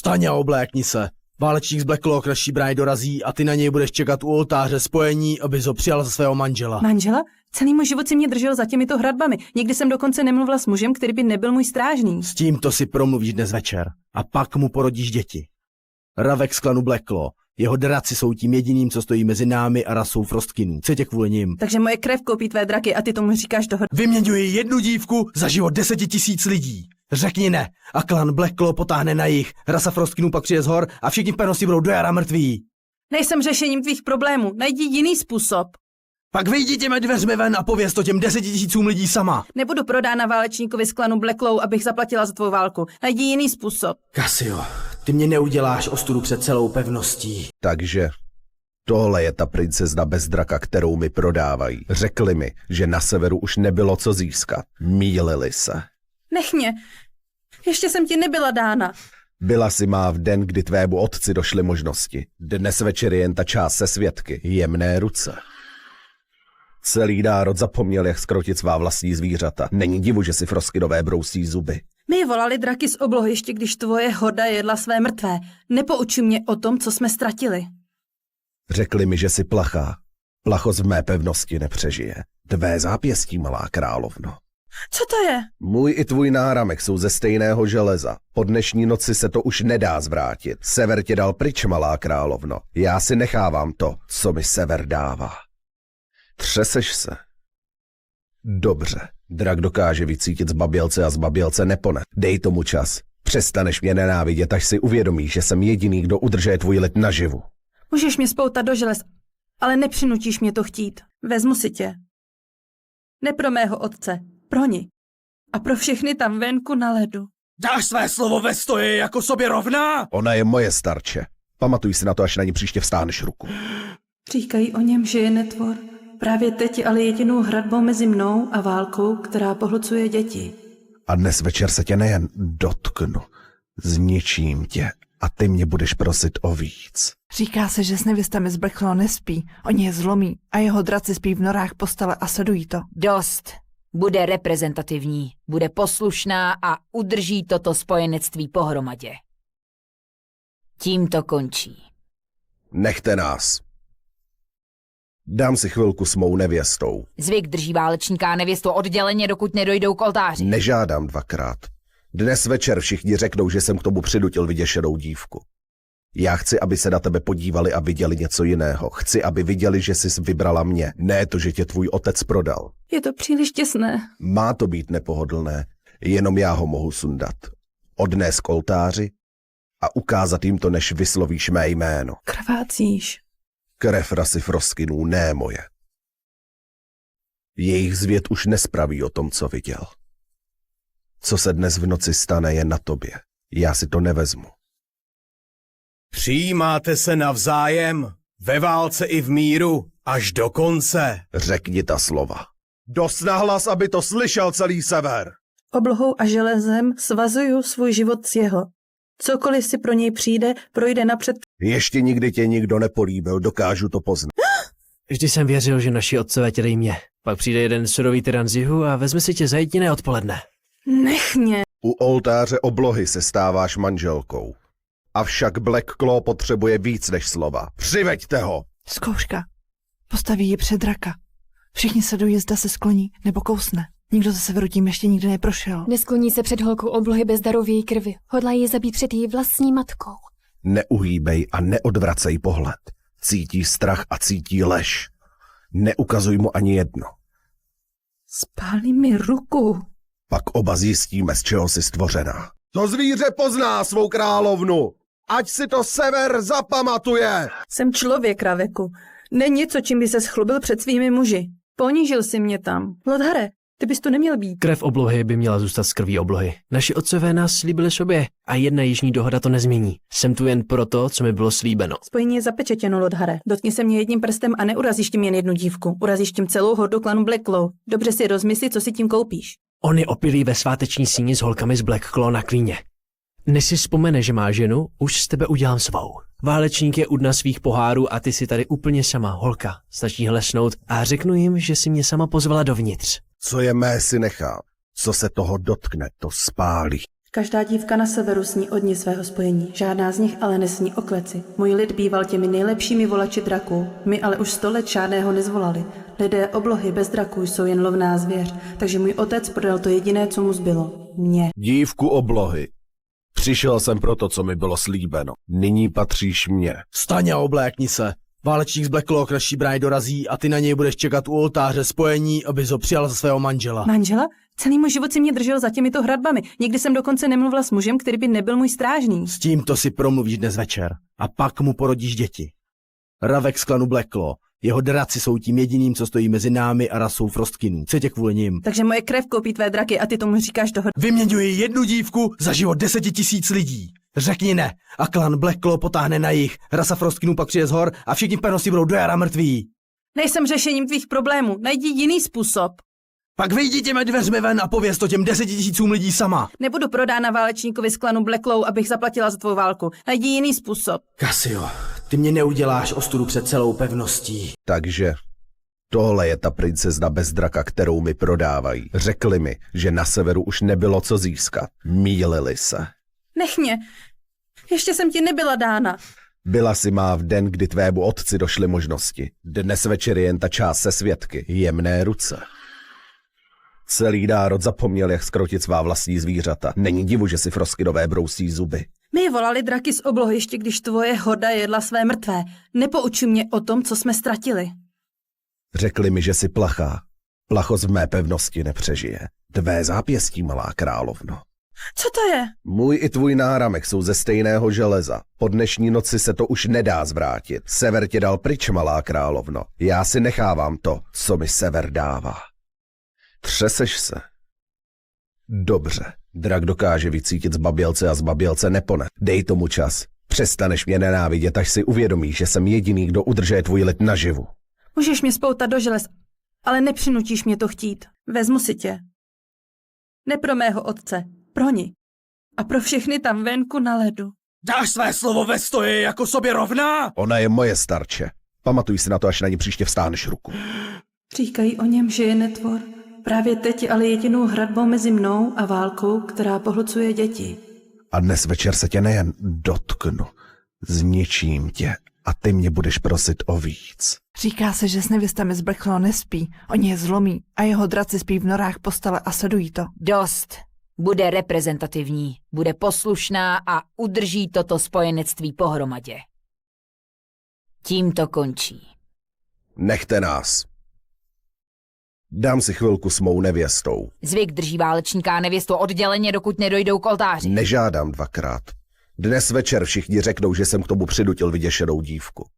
Vstaň a oblékni se. Válečník z Blackclaw naší brány dorazí a ty na něj budeš čekat u oltáře spojení, abys ho přijal za svého manžela. Manžela? Celý můj život si mě držel za těmito hradbami. Nikdy jsem dokonce nemluvila s mužem, který by nebyl můj strážný. S tímto si promluvíš dnes večer a pak mu porodíš děti. Ravek z klanu Blackclaw. Jeho draci jsou tím jediným, co stojí mezi námi a rasou Frostkinů. Co tě kvůli nim? Takže moje krev koupí tvé draky a ty tomu říkáš dohoda. Vyměňuji jednu dívku za život 10 000 lidí. Řekni ne a klan Blackclaw potáhne na jih. Rasa Frostkinů pak přijde z hor a všichni v pevnosti budou do jara mrtví. Nejsem řešením tvých problémů. Najdi jiný způsob. Pak vyjdi těmi dveřmi ven a pověz to těm 10 000 lidí sama. Nebudu prodána válečníkovi z klanu Blackclaw, abych zaplatila za tvou válku. Najdi jiný způsob. Cassio, ty mě neuděláš ostudu před celou pevností. Takže tohle je ta princezna bez draka, kterou mi prodávají. Řekli mi, že na severu už nebylo co získat. Mýlili se. Nech mě. Ještě jsem ti nebyla dána. Byla si má v den, kdy tvému otci došly možnosti. Dnes večer je jen ta část se svědky. Jemné ruce. Celý národ zapomněl, jak skrotit svá vlastní zvířata. Není divu, že si Frostkinové brousí zuby. My volali draky z oblohy, ještě když tvoje horda jedla své mrtvé. Nepoučuj mě o tom, co jsme ztratili. Řekli mi, že jsi plachá. Plachost v mé pevnosti nepřežije. Tvé zápěstí, malá královno. Co to je? Můj i tvůj náramek jsou ze stejného železa. Po dnešní noci se to už nedá zvrátit. Sever tě dal pryč, malá královno. Já si nechávám to, co mi sever dává. Třeseš se? Dobře. Drak dokáže vycítit zbabělce a zbabělce nepone. Dej tomu čas. Přestaneš mě nenávidět, až si uvědomíš, že jsem jediný, kdo udržuje tvůj lid naživu. Můžeš mě spoutat do želez, ale nepřinutíš mě to chtít. Vezmu si tě. Ne pro mého otce, pro ní. A pro všechny tam venku na ledu. Dáš své slovo ve stoji jako sobě rovná? Ona je moje starče. Pamatuj si na to, až na ní příště vstáneš ruku. Říkají o něm, že je netvor. Právě teď je ale jedinou hradbou mezi mnou a válkou, která pohlcuje děti. A dnes večer se tě nejen dotknu, zničím tě a ty mě budeš prosit o víc. Říká se, že s nevěstami z Blackclaw nespí, oni je zlomí a jeho draci spí v norách postele a sledují to. Dost. Bude reprezentativní, bude poslušná a udrží toto spojenectví pohromadě. Tím to končí. Nechte nás. Dám si chvilku s mou nevěstou. Zvyk drží válečníka a nevěstu odděleně, dokud nedojdou k oltáři. Nežádám dvakrát. Dnes večer všichni řeknou, že jsem k tomu přinutil vyděšenou dívku. Já chci, aby se na tebe podívali a viděli něco jiného. Chci, aby viděli, že jsi vybrala mě. Ne to, že tě tvůj otec prodal. Je to příliš těsné. Má to být nepohodlné. Jenom já ho mohu sundat. Odnést k oltáři a ukázat jim to, než vyslovíš mé jméno. Krvácíš. Krev rasy Frostkinů, ne moje. Jejich zvěd už nespraví o tom, co viděl. Co se dnes v noci stane, je na tobě. Já si to nevezmu. Přijímáte se navzájem, ve válce i v míru, až do konce. Řekni ta slova. Dost nahlas, aby to slyšel celý sever. Oblohou a železem svazuju svůj život s jeho. Cokoliv si pro něj přijde, projde napřed. Ještě nikdy tě nikdo nepolíbil, dokážu to poznat. Vždy jsem věřil, že naši otcové tě dejí mě. Pak přijde jeden surový tyran z jihu a vezme si tě za jediné odpoledne. Nech mě. U oltáře oblohy se stáváš manželkou. Avšak Blackclaw potřebuje víc než slova. Přiveďte ho! Zkouška. Postaví ji před draka. Všichni sledují, zda se skloní nebo kousne. Nikdo ze severu tím ještě nikdy neprošel. Neskloní se před holkou oblohy bez daru v její krvi. Hodlá ji zabít před její vlastní matkou. Neuhýbej a neodvracej pohled. Cítí strach a cítí lež. Neukazuj mu ani jedno. Spálí mi ruku. Pak oba zjistíme, z čeho jsi stvořená. To zvíře pozná svou královnu. Ať si to sever zapamatuje. Jsem člověk, Raveku. Ne něco, čím by se schlubil před svými muži. Ponížil si mě tam. Lodhare, ty bys tu neměl být. Krev oblohy by měla zůstat z krví oblohy. Naši otcové nás slíbili sobě a jedna jižní dohoda to nezmění. Jsem tu jen proto, co mi bylo slíbeno. Spojení je zapečetěno, Lodhare. Dotkni se mě jedním prstem a neurazíš tím jen jednu dívku. Urazíš tím celou hordu klanu Blackclaw. Dobře si rozmysli, co si tím koupíš. On je opilý ve sváteční síni s holkami z Blackclaw na klíně. Než si vzpomene, že má ženu, už z tebe udělám svou. Válečník je u dna svých pohárů a ty si tady úplně sama, holka. Stačí hlesnout a řeknu jim, že si mě sama pozvala dovnitř. Co je mé, si nechám. Co se toho dotkne, to spálí. Každá dívka na severu sní o dni svého spojení, žádná z nich ale nesní o kleci. Můj lid býval těmi nejlepšími volači draků, my ale už 100 let žádného nezvolali. Lidé oblohy bez draků jsou jen lovná zvěř, takže můj otec prodal to jediné, co mu zbylo. Mě. Dívku oblohy. Přišel jsem pro to, co mi bylo slíbeno. Nyní patříš mně. Vstaň a oblékni se. Válečník z Blackclaw k naší bráně dorazí a ty na něj budeš čekat u oltáře spojení, abys ho přijal za svého manžela. Manžela? Celý můj život si mě držel za těmito hradbami. Nikdy jsem dokonce nemluvila s mužem, který by nebyl můj strážný. S tímto si promluvíš dnes večer a pak mu porodíš děti. Ravek z klanu Blackclaw. Jeho draci jsou tím jediným, co stojí mezi námi a rasou Frostkinů. Co tě kvůli nim? Takže moje krev koupí tvé draky a ty tomu říkáš dohoda. Vyměňuji jednu dívku za život 10 000 lidí. Řekni ne a klan Blackclaw potáhne na jih. Rasa Frostkinů pak přijde z hor a všichni v pevnosti budou do jara mrtví. Nejsem řešením tvých problémů. Najdi jiný způsob. Pak vyjdi těmi dveřmi ven a pověz to těm 10 000 lidí sama. Nebudu prodána válečníkovi z klanu Blackclaw, abych zaplatila za tvou válku. Najdi jiný způsob. Cassio, ty mě neuděláš ostudu před celou pevností. Takže tohle je ta princezna bez draka, kterou mi prodávají. Řekli mi, že na severu už nebylo co získat. Mýlili se. Nech mě. Ještě jsem ti nebyla dána. Byla si má v den, kdy tvému otci došly možnosti. Dnes večer je jen ta část se svědky. Jemné ruce. Celý národ zapomněl, jak zkrotit svá vlastní zvířata. Není divu, že si Frostkinové brousí zuby. My volali draky z oblohy, ještě když tvoje horda jedla své mrtvé. Nepoučuj mě o tom, co jsme ztratili. Řekli mi, že jsi plachá. Plachost v mé pevnosti nepřežije. Tvé zápěstí, malá královno. Co to je? Můj i tvůj náramek jsou ze stejného železa. Po dnešní noci se to už nedá zvrátit. Sever tě dal pryč, malá královno. Já si nechávám to, co mi sever dává. Třeseš se? Dobře. Drak dokáže vycítit zbabělce a zbabělce nepone. Dej tomu čas. Přestaneš mě nenávidět, až si uvědomíš, že jsem jediný, kdo udržuje tvůj lid naživu. Můžeš mě spoutat do želez, ale nepřinutíš mě to chtít. Vezmu si tě. Ne pro mého otce, pro ní. A pro všechny tam venku na ledu. Dáš své slovo ve stoji jako sobě rovná? Ona je moje starče. Pamatuj si na to, až na ní příště vstáneš ruku. Říkají o něm, že je netvor. Právě teď je ale jedinou hradbou mezi mnou a válkou, která pohlcuje děti. A dnes večer se tě nejen dotknu, zničím tě a ty mě budeš prosit o víc. Říká se, že s nevěstami z Blackclaw nespí, oni je zlomí a jeho draci spí v norách postele a sledují to. Dost. Bude reprezentativní, bude poslušná a udrží toto spojenectví pohromadě. Tím to končí. Nechte nás. Dám si chvilku s mou nevěstou. Zvyk drží válečníka a nevěstu odděleně, dokud nedojdou k oltáři. Nežádám dvakrát. Dnes večer všichni řeknou, že jsem k tomu přinutil vyděšenou dívku.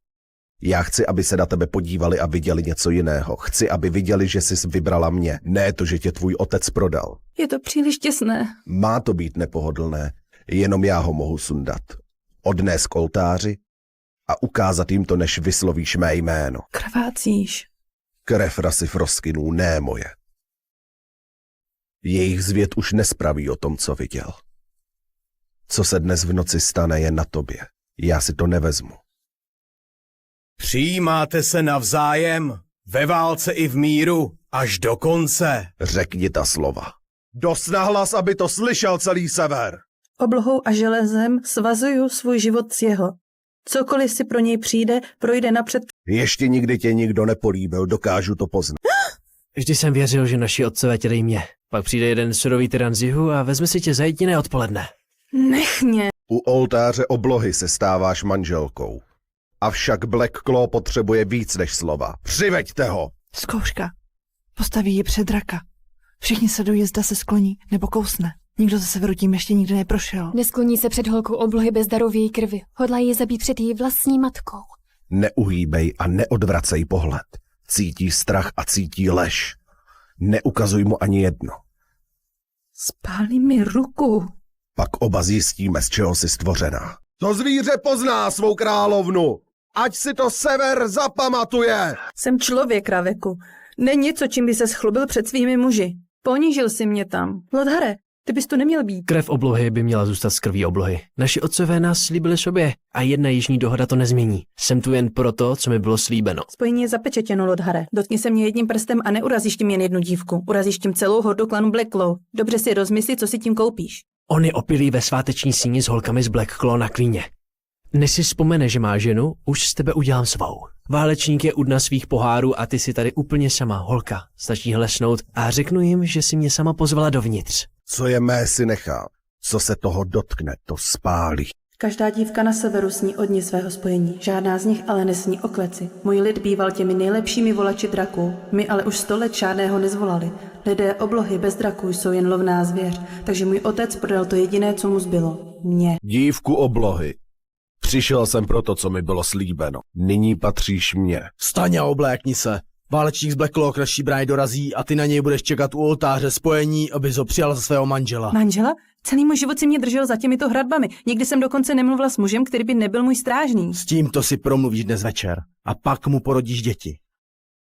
Já chci, aby se na tebe podívali a viděli něco jiného. Chci, aby viděli, že jsi vybrala mě. Ne to, že tě tvůj otec prodal. Je to příliš těsné. Má to být nepohodlné. Jenom já ho mohu sundat. Odnést k oltáři a ukázat jim to, než vyslovíš mé jméno. Krvácíš. Krev rasy Frostkinů, ne moje. Jejich zvěd už nespraví o tom, co viděl. Co se dnes v noci stane, je na tobě. Já si to nevezmu. Přijímáte se navzájem, ve válce i v míru, až do konce. Řekni ta slova. Dost nahlas, aby to slyšel celý sever. Oblohou a železem svazuju svůj život s jeho. Cokoliv si pro něj přijde, projde napřed. Ještě nikdy tě nikdo nepolíbil, dokážu to poznat. Vždy jsem věřil, že naši otcové tě dej mě. Pak přijde jeden surový tyran z jihu a vezme si tě za jediné odpoledne. Nech mě. U oltáře oblohy se stáváš manželkou. Avšak Blackclaw potřebuje víc než slova. Přiveďte ho! Zkouška. Postaví ji před draka. Všichni sledují, zda se skloní nebo kousne. Nikdo ze severu tím ještě nikdy neprošel. Neskloní se před holkou oblohy bez daru v její krvi. Hodlá ji zabít před její vlastní matkou. Neuhýbej a neodvracej pohled. Cítí strach a cítí lež. Neukazuj mu ani jedno. Spálí mi ruku. Pak oba zjistíme, z čeho jsi stvořená. To zvíře pozná svou královnu. Ať si to sever zapamatuje. Jsem člověk, Raveku. Ne něco, čím by se schlubil před svými muži. Ponížil si mě tam. Lodhare, ty bys tu neměl být. Krev oblohy by měla zůstat z krví oblohy. Naši otcové nás slíbili sobě a jedna jižní dohoda to nezmění. Jsem tu jen proto, co mi bylo slíbeno. Spojení je zapečetěno, Lodhare. Dotkni se mě jedním prstem a neurazíš tím jen jednu dívku. Urazíš tím celou hordu klanu Blackclaw. Dobře si rozmysli, co si tím koupíš. On je opilý ve sváteční síni s holkami z Black Claw na Queeně. Než si vzpomene, že má ženu, už z tebe udělám svou. Válečník je u dna svých pohárů a ty si tady úplně sama, holka. Stačí hlesnout a řeknu jim, že si mě sama pozvala dovnitř. Co je mé, si nechám. Co se toho dotkne, to spálí. Každá dívka na severu sní o dni svého spojení, žádná z nich ale nesní o kleci. Můj lid býval těmi nejlepšími volači draků, my ale už 100 let žádného nezvolali. Lidé oblohy bez draků jsou jen lovná zvěř, takže můj otec prodal to jediné, co mu zbylo. Mě. Dívku oblohy. Přišel jsem pro to, co mi bylo slíbeno. Nyní patříš mně. Vstaň a oblékni se. Válečník z Black Claw k naší bráně dorazí a ty na něj budeš čekat u oltáře spojení, abys ho přijal za svého manžela. Manžela? Celý můj život si mě držel za těmito hradbami. Nikdy jsem dokonce nemluvila s mužem, který by nebyl můj strážný. S tímto si promluvíš dnes večer a pak mu porodíš děti.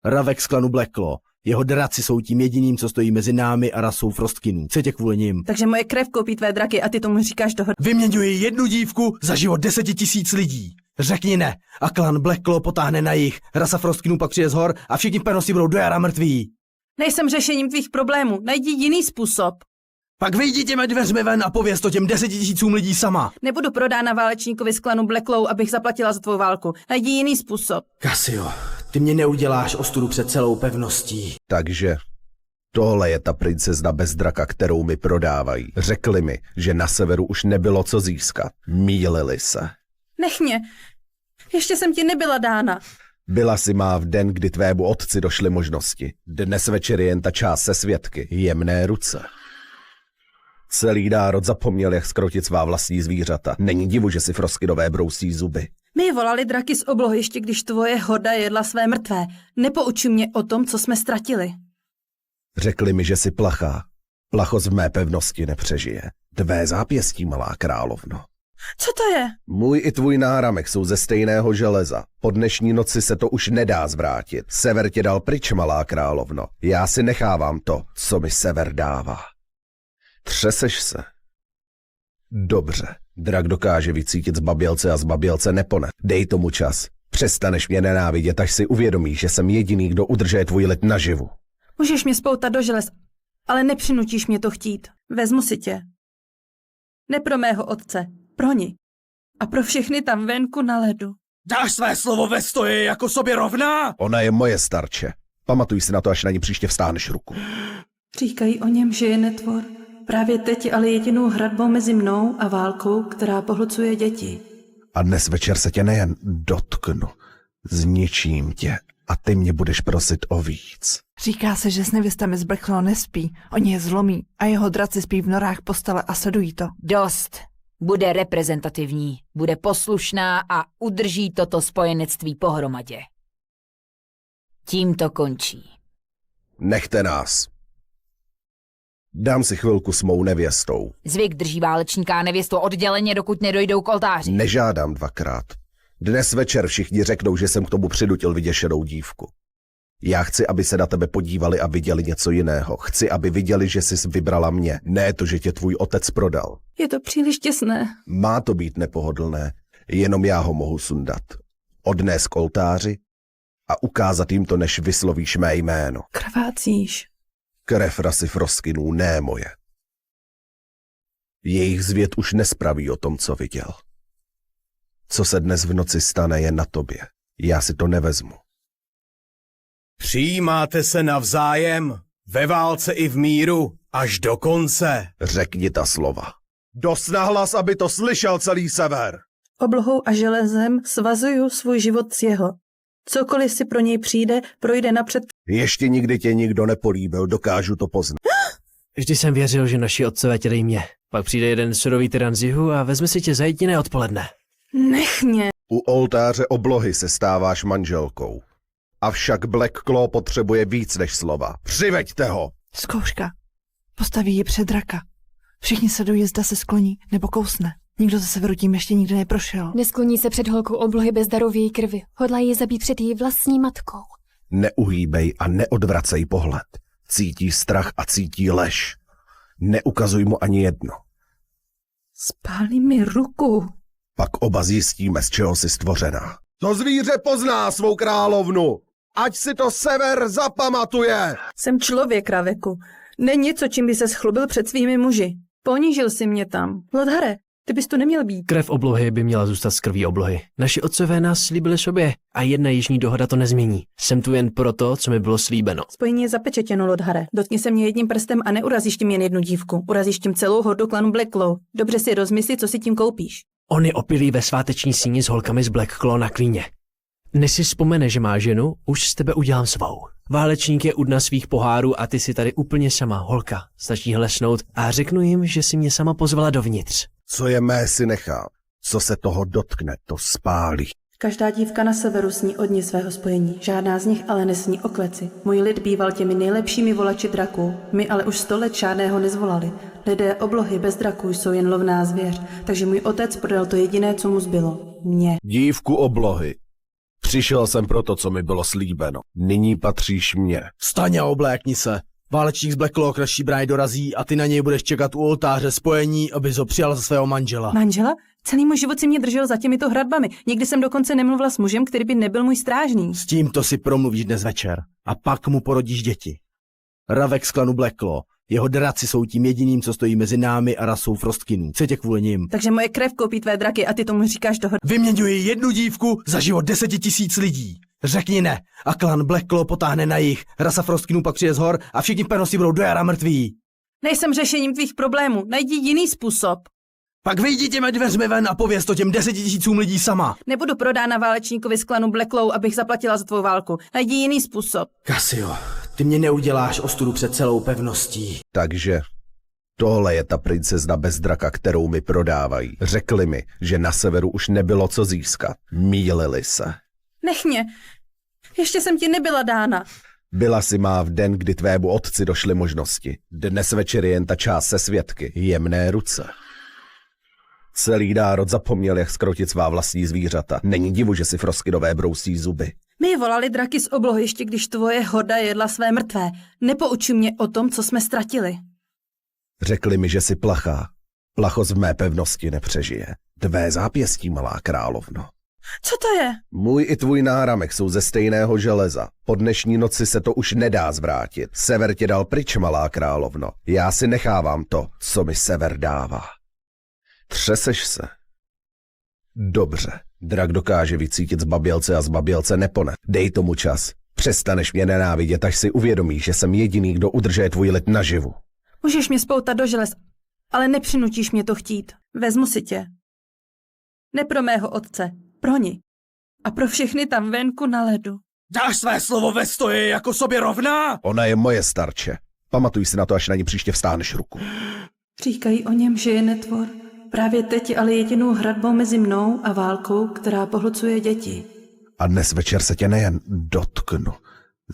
Ravek z klanu Black Claw. Jeho draci jsou tím jediným, co stojí mezi námi a rasou Frostkinů. Co tě kvůli nim? Takže moje krev koupí tvé draky a ty tomu říkáš dohoda. Vyměňuji jednu dívku za život 10 000 lidí. Řekni ne a klan Black Claw potáhne na jih. Rasa Frostkinů pak přijde z hor a všichni pevnosti budou do jara mrtví. Nejsem řešením tvých problémů. Najdi jiný způsob. Pak vyjdi těmi dveřmi ven a pověz to těm 10 000 lidí sama. Nebudu prodána válečníkovi z klanu Black Claw, abych zaplatila za tvou válku. Najdi jiný způsob. Cassio, ty mě neuděláš ostudu před celou pevností. Takže tohle je ta princezna bez draka, kterou mi prodávají. Řekli mi, že na severu už nebylo co získat. Mýlili se. Nech mě. Ještě jsem ti nebyla dána. Byla si má v den, kdy tvému otci došly možnosti. Dnes večer je jen ta část se svědky. Jemné ruce. Celý národ zapomněl, jak skrotit svá vlastní zvířata. Není divu, že si Frostkinové brousí zuby. My volali draky z oblohy, ještě když tvoje horda jedla své mrtvé. Nepoučuj mě o tom, co jsme ztratili. Řekli mi, že jsi plachá. Plachost v mé pevnosti nepřežije. Tvé zápěstí, malá královno. Co to je? Můj i tvůj náramek jsou ze stejného železa. Po dnešní noci se to už nedá zvrátit. Sever tě dal pryč, malá královno. Já si nechávám to, co mi sever dává. Třeseš se? Dobře. Drak dokáže vycítit zbabělce a zbabělce nepone. Dej tomu čas. Přestaneš mě nenávidět, až si uvědomíš, že jsem jediný, kdo udržuje tvůj lid naživu. Můžeš mě spoutat do želez, ale nepřinutíš mě to chtít. Vezmu si tě. Ne pro mého otce, pro ní. A pro všechny tam venku na ledu. Dáš své slovo ve stoji jako sobě rovná? Ona je moje starče. Pamatuj si na to, až na ní příště vstáhneš ruku. Říkají o něm, že je netvor. Právě teď je ale jedinou hradbou mezi mnou a válkou, která pohlcuje děti. A dnes večer se tě nejen dotknu, zničím tě a ty mě budeš prosit o víc. Říká se, že s nevěstami z Black Claw nespí, oni je zlomí a jeho draci spí v norách postele a sledují to. Dost. Bude reprezentativní, bude poslušná a udrží toto spojenectví pohromadě. Tím to končí. Nechte nás. Dám si chvilku s mou nevěstou. Zvyk drží válečníka a nevěstu odděleně, dokud nedojdou k oltáři. Nežádám dvakrát. Dnes večer všichni řeknou, že jsem k tomu přinutil vyděšenou dívku. Já chci, aby se na tebe podívali a viděli něco jiného. Chci, aby viděli, že jsi vybrala mě, ne to, že tě tvůj otec prodal. Je to příliš těsné. Má to být nepohodlné, jenom já ho mohu sundat. Odnést k oltáři a ukázat jim to, než vyslovíš mé jméno. Krvácíš. Krev rasy Frostkinů, ne moje. Jejich zvěd už nespraví o tom, co viděl. Co se dnes v noci stane, je na tobě. Já si to nevezmu. Přijímáte se navzájem, ve válce i v míru, až do konce. Řekni ta slova. Dost nahlas, aby to slyšel celý sever. Oblohou a železem svazuju svůj život s jeho. Cokoliv si pro něj přijde, projde napřed. Ještě nikdy tě nikdo nepolíbil, dokážu to poznat. Vždy jsem věřil, že naši otcové tě dejí mě. Pak přijde jeden surový tyran z jihu a vezme si tě za jediné odpoledne. Nech mě. U oltáře oblohy se stáváš manželkou. Avšak Black Claw potřebuje víc než slova. Přiveďte ho! Zkouška. Postaví ji před draka. Všichni sledují, zda se skloní nebo kousne. Nikdo ze severu tím ještě nikdy neprošel. Neskloní se před holkou oblohy bez daru v její krvi. Hodlá ji zabít před její vlastní matkou. Neuhýbej a neodvracej pohled. Cítí strach a cítí lež. Neukazuj mu ani jedno. Spálí mi ruku. Pak oba zjistíme, z čeho jsi stvořená. To zvíře pozná svou královnu. Ať si to sever zapamatuje. Jsem člověk, Raveku. Ne něco, čím by se schlubil před svými muži. Ponížil si mě tam. Lodhare, ty bys tu neměl být. Krev oblohy by měla zůstat z krví oblohy. Naši otcové nás slíbili sobě a jedna jižní dohoda to nezmění. Jsem tu jen proto, co mi bylo slíbeno. Spojení je zapečetěno, Lodhare. Dotkni se mě jedním prstem a neurazíš tím jen jednu dívku. Urazíš tím celou hordu klanu Blackclaw. Dobře si rozmysli, co si tím koupíš. On je opilý ve sváteční síni s holkami z Blackclaw na klíně. Než si vzpomene, že má ženu, už z tebe udělám svou. Válečník je u dna svých pohárů a ty si tady úplně sama, holka. Stačí hlesnout a řeknu jim, že si mě sama pozvala dovnitř. Co je mé, si nechám. Co se toho dotkne, to spálí. Každá dívka na severu sní o dni svého spojení. Žádná z nich ale nesní o kleci. Můj lid býval těmi nejlepšími volači draků. My ale už 100 let žádného nezvolali. Lidé oblohy bez draků jsou jen lovná zvěř, takže můj otec prodal to jediné, co mu zbylo. Mě. Dívku oblohy. Přišel jsem pro to, co mi bylo slíbeno. Nyní patříš mně. Vstaň a oblékni se. Válečník z Blackclaw k naší bráně dorazí a ty na něj budeš čekat u oltáře spojení, abys ho přijal za svého manžela. Manžela? Celý můj život si mě držel za těmito hradbami. Nikdy jsem dokonce nemluvila s mužem, který by nebyl můj strážný. S tímto si promluvíš dnes večer a pak mu porodíš děti. Ravek z klanu Blackclaw. Jeho draci jsou tím jediným, co stojí mezi námi a rasou Frostkinů. Co tě kvůli nim? Takže moje krev koupí tvé draky a ty tomu říkáš dohoda. Vyměňuji jednu dívku za život 10 000 lidí. Řekni ne a klan Blackclaw potáhne na jih. Rasa Frostkinů pak přijde z hor a všichni v pevnosti budou do jara mrtví. Nejsem řešením tvých problémů. Najdi jiný způsob. Pak vyjdi těmi dveřmi ven a pověz to těm 10 000 lidí sama. Nebudu prodána válečníkovi z klanu Blackclaw, abych zaplatila za tvou válku. Najdi jiný způsob. Cassio, ty mě neuděláš ostudu před celou pevností. Takže tohle je ta princezna bez draka, kterou mi prodávají. Řekli mi, že na severu už nebylo co získat. Mýlili se. Nech mě. Ještě jsem ti nebyla dána. Byla si má v den, kdy tvému otci došly možnosti. Dnes večer je jen ta část se svědky. Jemné ruce. Celý národ zapomněl, jak skrotit svá vlastní zvířata. Není divu, že si Frostkinové brousí zuby. My volali draky z oblohy, ještě když tvoje horda jedla své mrtvé. Nepoučuj mě o tom, co jsme ztratili. Řekli mi, že si plachá. Plachost v mé pevnosti nepřežije. Tvé zápěstí, malá královno. Co to je? Můj i tvůj náramek jsou ze stejného železa. Po dnešní noci se to už nedá zvrátit. Sever tě dal pryč, malá královno. Já si nechávám to, co mi sever dává. Třeseš se? Dobře. Drak dokáže vycítit zbabělce a zbabělce nepone. Dej tomu čas. Přestaneš mě nenávidět, až si uvědomíš, že jsem jediný, kdo udržuje tvůj lid naživu. Můžeš mě spoutat do želez, ale nepřinutíš mě to chtít. Vezmu si tě. Ne pro mého otce, pro ní. A pro všechny tam venku na ledu. Dáš své slovo ve stoji jako sobě rovná? Ona je moje starče. Pamatuj si na to, až na ní příště vstáneš ruku. Říkají o něm, že je netvor. Právě teď je ale jedinou hradbou mezi mnou a válkou, která pohlcuje děti. A dnes večer se tě nejen dotknu,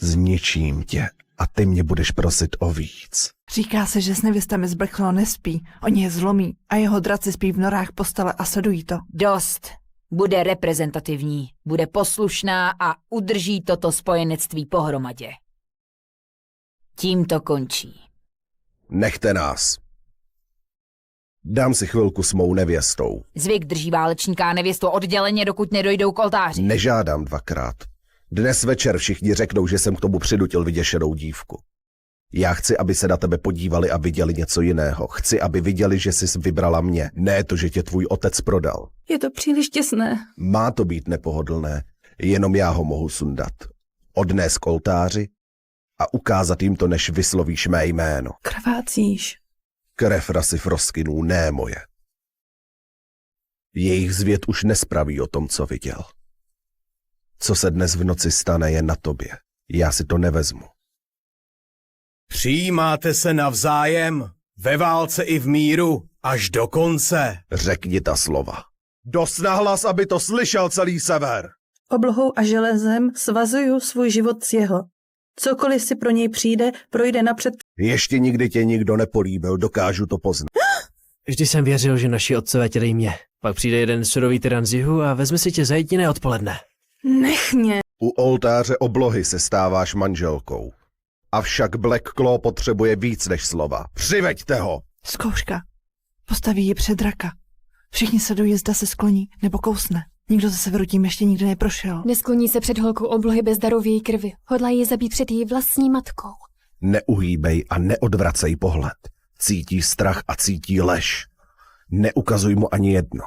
zničím tě a ty mě budeš prosit o víc. Říká se, že s nevěstami z Blackclaw nespí, oni je zlomí a jeho draci spí v norách postele a sledují to. Dost. Bude reprezentativní, bude poslušná a udrží toto spojenectví pohromadě. Tím to končí. Nechte nás. Dám si chvilku s mou nevěstou. Zvyk drží válečníka a nevěstu odděleně, dokud nedojdou k oltáři. Nežádám dvakrát. Dnes večer všichni řeknou, že jsem k tomu přinutil vyděšenou dívku. Já chci, aby se na tebe podívali a viděli něco jiného. Chci, aby viděli, že jsi vybrala mě. Ne to, že tě tvůj otec prodal. Je to příliš těsné. Má to být nepohodlné. Jenom já ho mohu sundat. Odnést k oltáři a ukázat jim to, než vyslovíš mé jméno. Krvácíš. Krev rasy Frostkinů, ne moje. Jejich zvěd už nespraví o tom, co viděl. Co se dnes v noci stane, je na tobě. Já si to nevezmu. Přijímáte se navzájem, ve válce i v míru, až do konce. Řekni ta slova. Dost nahlas, aby to slyšel celý sever. Oblohou a železem svazuju svůj život s jeho. Cokoliv si pro něj přijde, projde napřed. Ještě nikdy tě nikdo nepolíbil, dokážu to poznat. Vždy jsem věřil, že naši otcové tě dej mě. Pak přijde jeden surový tyran z jihu a vezme si tě za jediné odpoledne. Nech mě. U oltáře oblohy se stáváš manželkou. Avšak Blackclaw potřebuje víc než slova. Přiveďte ho! Zkouška. Postaví ji před draka. Všichni sledují, zda se skloní nebo kousne. Nikdo ze severu tím ještě nikdy neprošel. Neskloní se před holkou oblohy bez daru v její krvi. Hodlá ji zabít před její vlastní matkou. Neuhýbej a neodvracej pohled. Cítí strach a cítí lež. Neukazuj mu ani jedno.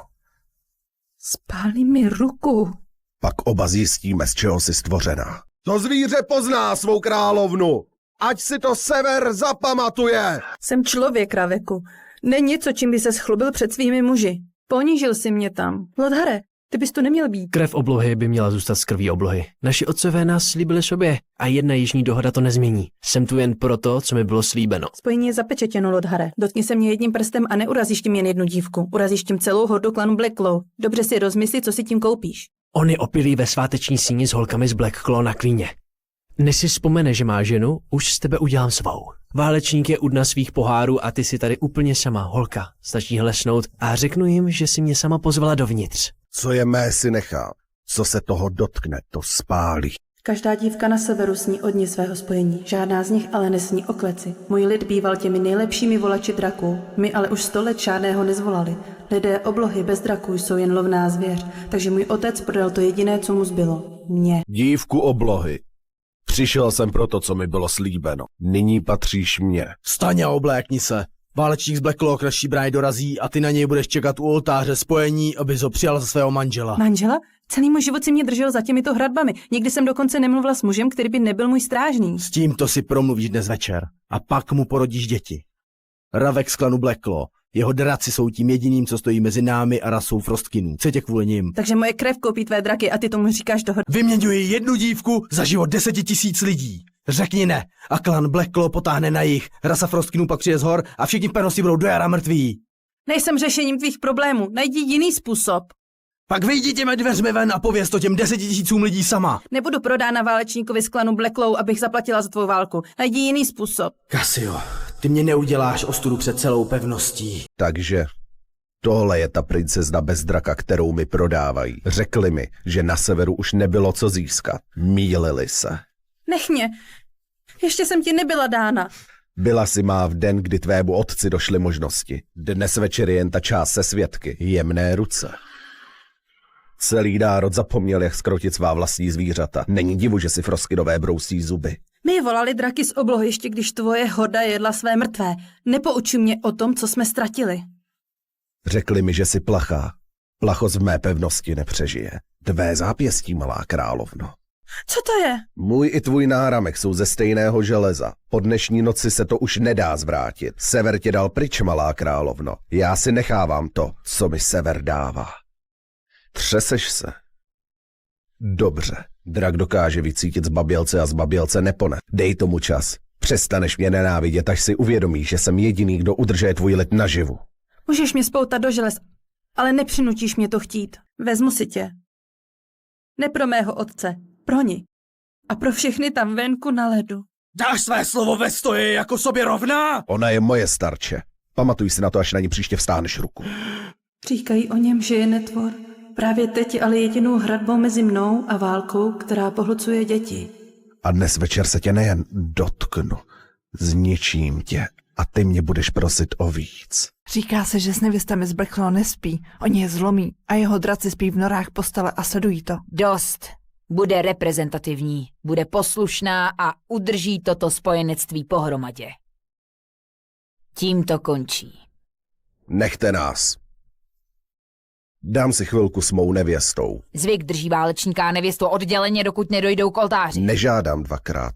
Spálí mi ruku. Pak oba zjistíme, z čeho jsi stvořená. To zvíře pozná svou královnu. Ať si to Sever zapamatuje. Jsem člověk, Raveku. Není něco, čím by se schlubil před svými muži. Ponížil si mě tam. Lodhare, ty bys tu neměl být. Krev oblohy by měla zůstat z krví oblohy. Naši otcové nás slíbili sobě a jedna jižní dohoda to nezmění. Jsem tu jen proto, co mi bylo slíbeno. Spojení je zapečetěno, Lodhare. Dotkni se mě jedním prstem a neurazíš tím jen jednu dívku. Urazíš tím celou hordu klanu Blackclaw. Dobře si rozmysli, co si tím koupíš. On je opilý ve sváteční síni s holkami z Blackclaw na klíně. Než si vzpomene, že má ženu, už z tebe udělám svou. Válečník je u dna svých pohárů a ty si tady úplně sama, holka. Stačí hlesnout a řeknu jim, že si mě sama pozvala dovnitř. Co je mé, si nechá. Co se toho dotkne, to spálí. Každá dívka na severu sní o dni svého spojení. Žádná z nich ale nesní o kleci. Můj lid býval těmi nejlepšími volači draků. My ale už 100 let žádného nezvolali. Lidé oblohy bez draků jsou jen lovná zvěř, takže můj otec prodal to jediné, co mu zbylo. Mě. Dívku oblohy. Přišel jsem pro to, co mi bylo slíbeno. Nyní patříš mně. Vstaň a oblékni se. Válečník z Blackclaw k naší bráně dorazí a ty na něj budeš čekat u oltáře spojení, abys ho přijal za svého manžela. Manžela? Celý můj život si mě držel za těmito hradbami. Nikdy jsem dokonce nemluvila s mužem, který by nebyl můj strážný. S tímto si promluvíš dnes večer a pak mu porodíš děti. Ravek z klanu Blackclaw. Jeho draci jsou tím jediným, co stojí mezi námi a rasou Frostkinů. Co tě kvůli nim? Takže moje krev koupí tvé draky a ty tomu říkáš dohoda. Vyměňuji jednu dívku za život 10 000 lidí. Řekni ne a klan Blackclaw potáhne na jih. Rasa Frostkinů pak přijde z hor a všichni v pevnosti budou do jara mrtví. Nejsem řešením tvých problémů. Najdi jiný způsob. Pak vyjdi těmi dveřmi ven a pověz to těm 10 000 lidí sama. Nebudu prodána válečníkovi z klanu Blackclaw, abych zaplatila za tvou válku. Najdi jiný způsob. Cassio, ty mě neuděláš ostudu před celou pevností. Takže tohle je ta princezna bez draka, kterou mi prodávají. Řekli mi, že na severu už nebylo co získat. Mýlili se. Nech mě. Ještě jsem ti nebyla dána. Byla si má v den, kdy tvému otci došly možnosti. Dnes večer je jen ta část se svědky. Jemné ruce. Celý národ zapomněl, jak skrotit svá vlastní zvířata. Není divu, že si Frostkinové brousí zuby. My volali draky z oblohy, ještě když tvoje horda jedla své mrtvé. Nepouči mě o tom, co jsme ztratili. Řekli mi, že jsi plachá. Plachost v mé pevnosti nepřežije. Tvé zápěstí, malá královno. Co to je? Můj i tvůj náramek jsou ze stejného železa. Po dnešní noci se to už nedá zvrátit. Sever tě dal pryč, malá královno. Já si nechávám to, co mi sever dává. Třeseš se? Dobře. Drak dokáže vycítit zbabělce a zbabělce nepone. Dej tomu čas. Přestaneš mě nenávidět, až si uvědomíš, že jsem jediný, kdo udržuje tvůj lid naživu. Můžeš mě spoutat do želez, ale nepřinutíš mě to chtít. Vezmu si tě. Ne pro mého otce, pro ní. A pro všechny tam venku na ledu. Dáš své slovo ve stoji jako sobě rovná? Ona je moje starče. Pamatuj si na to, až na ní příště vstáneš ruku. Říkají o něm, že je netvor. Právě teď je ale jedinou hradbou mezi mnou a válkou, která pohlcuje děti. A dnes večer se tě nejen dotknu, zničím tě a ty mě budeš prosit o víc. Říká se, že s nevěstami z Blackclaw nespí. Oni je zlomí a jeho draci spí v norách postele a sledují to. Dost. Bude reprezentativní, bude poslušná a udrží toto spojenectví pohromadě. Tím to končí. Nechte nás. Dám si chvilku s mou nevěstou. Zvyk drží válečníka a nevěstu odděleně, dokud nedojdou k oltáři. Nežádám dvakrát.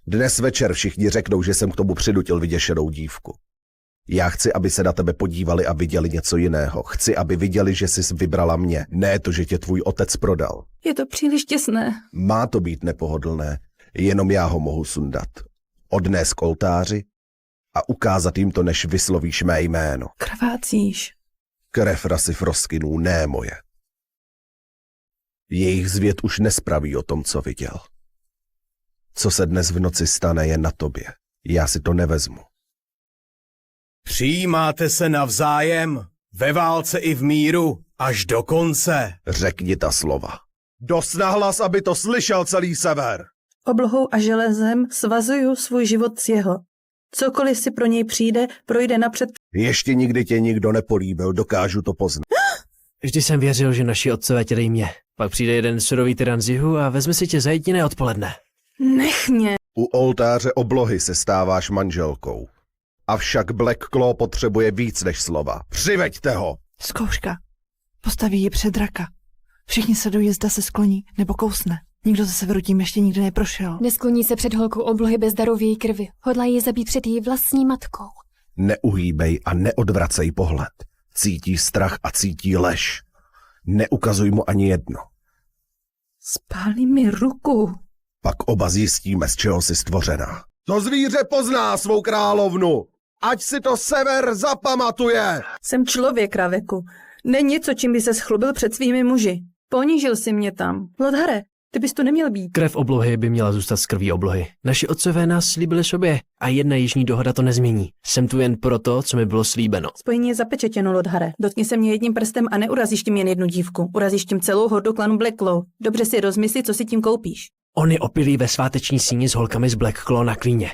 Dnes večer všichni řeknou, že jsem k tomu přinutil vyděšenou dívku. Já chci, aby se na tebe podívali a viděli něco jiného. Chci, aby viděli, že jsi vybrala mě. Ne to, že tě tvůj otec prodal. Je to příliš těsné. Má to být nepohodlné. Jenom já ho mohu sundat. Odnést k oltáři a ukázat jim to, než vyslovíš mé jméno. Krvácíš. Krev rasy Frostkinů, ne moje. Jejich zvěd už nespraví o tom, co viděl. Co se dnes v noci stane, je na tobě. Já si to nevezmu. Přijímáte se navzájem, ve válce i v míru, až do konce. Řekni ta slova. Dost nahlas, aby to slyšel celý sever. Oblohou a železem svazuju svůj život s jeho. Cokoliv si pro něj přijde, projde napřed. Ještě nikdy tě nikdo nepolíbil, dokážu to poznat. Vždy jsem věřil, že naši otcové tě dejí mě. Pak přijde jeden surový tyran z jihu a vezme si tě za jediné odpoledne. Nech mě. U oltáře oblohy se stáváš manželkou. Avšak Black Claw potřebuje víc než slova. Přiveďte ho! Zkouška. Postaví ji před draka. Všichni sledují, zda se skloní nebo kousne. Nikdo ze severu tím ještě nikdy neprošel. Neskloní se před holkou oblohy bez daru v její krvi. Hodlá ji zabít před její vlastní matkou. Neuhýbej a neodvracej pohled. Cítí strach a cítí lež. Neukazuj mu ani jedno. Spálí mi ruku. Pak oba zjistíme, z čeho jsi stvořená. To zvíře pozná svou královnu. Ať si to Sever zapamatuje. Jsem člověk, Raveku. Není něco, čím by se schlubil před svými muži. Ponížil si mě tam. Lodhare, ty bys tu neměl být. Krev oblohy by měla zůstat z krví oblohy. Naši otcové nás slíbili sobě a jedna jižní dohoda to nezmění. Jsem tu jen proto, co mi bylo slíbeno. Spojení je zapečetěno, Lodhare. Dotkni se mě jedním prstem a neurazíš tím jen jednu dívku. Urazíš tím celou hordu klanu Black Claw. Dobře si rozmysli, co si tím koupíš. On je opilý ve sváteční síni s holkami z Black Claw na klíně.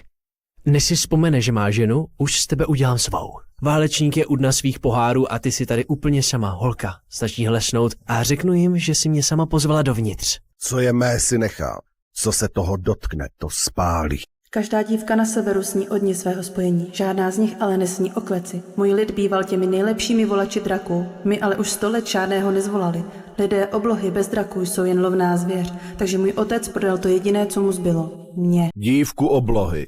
Než si vzpomene, že má ženu, už z tebe udělám svou. Válečník je u dna svých pohárů a ty si tady úplně sama, holka. Stačí hlesnout a řeknu jim, že si mě sama pozvala dovnitř. Co je mé, si nechám. Co se toho dotkne, to spálí. Každá dívka na severu sní o dni svého spojení. Žádná z nich ale nesní o kleci. Můj lid býval těmi nejlepšími volači draků. My ale už 100 let žádného nezvolali. Lidé oblohy bez draků jsou jen lovná zvěř, takže můj otec prodal to jediné, co mu zbylo. Mě. Dívku oblohy.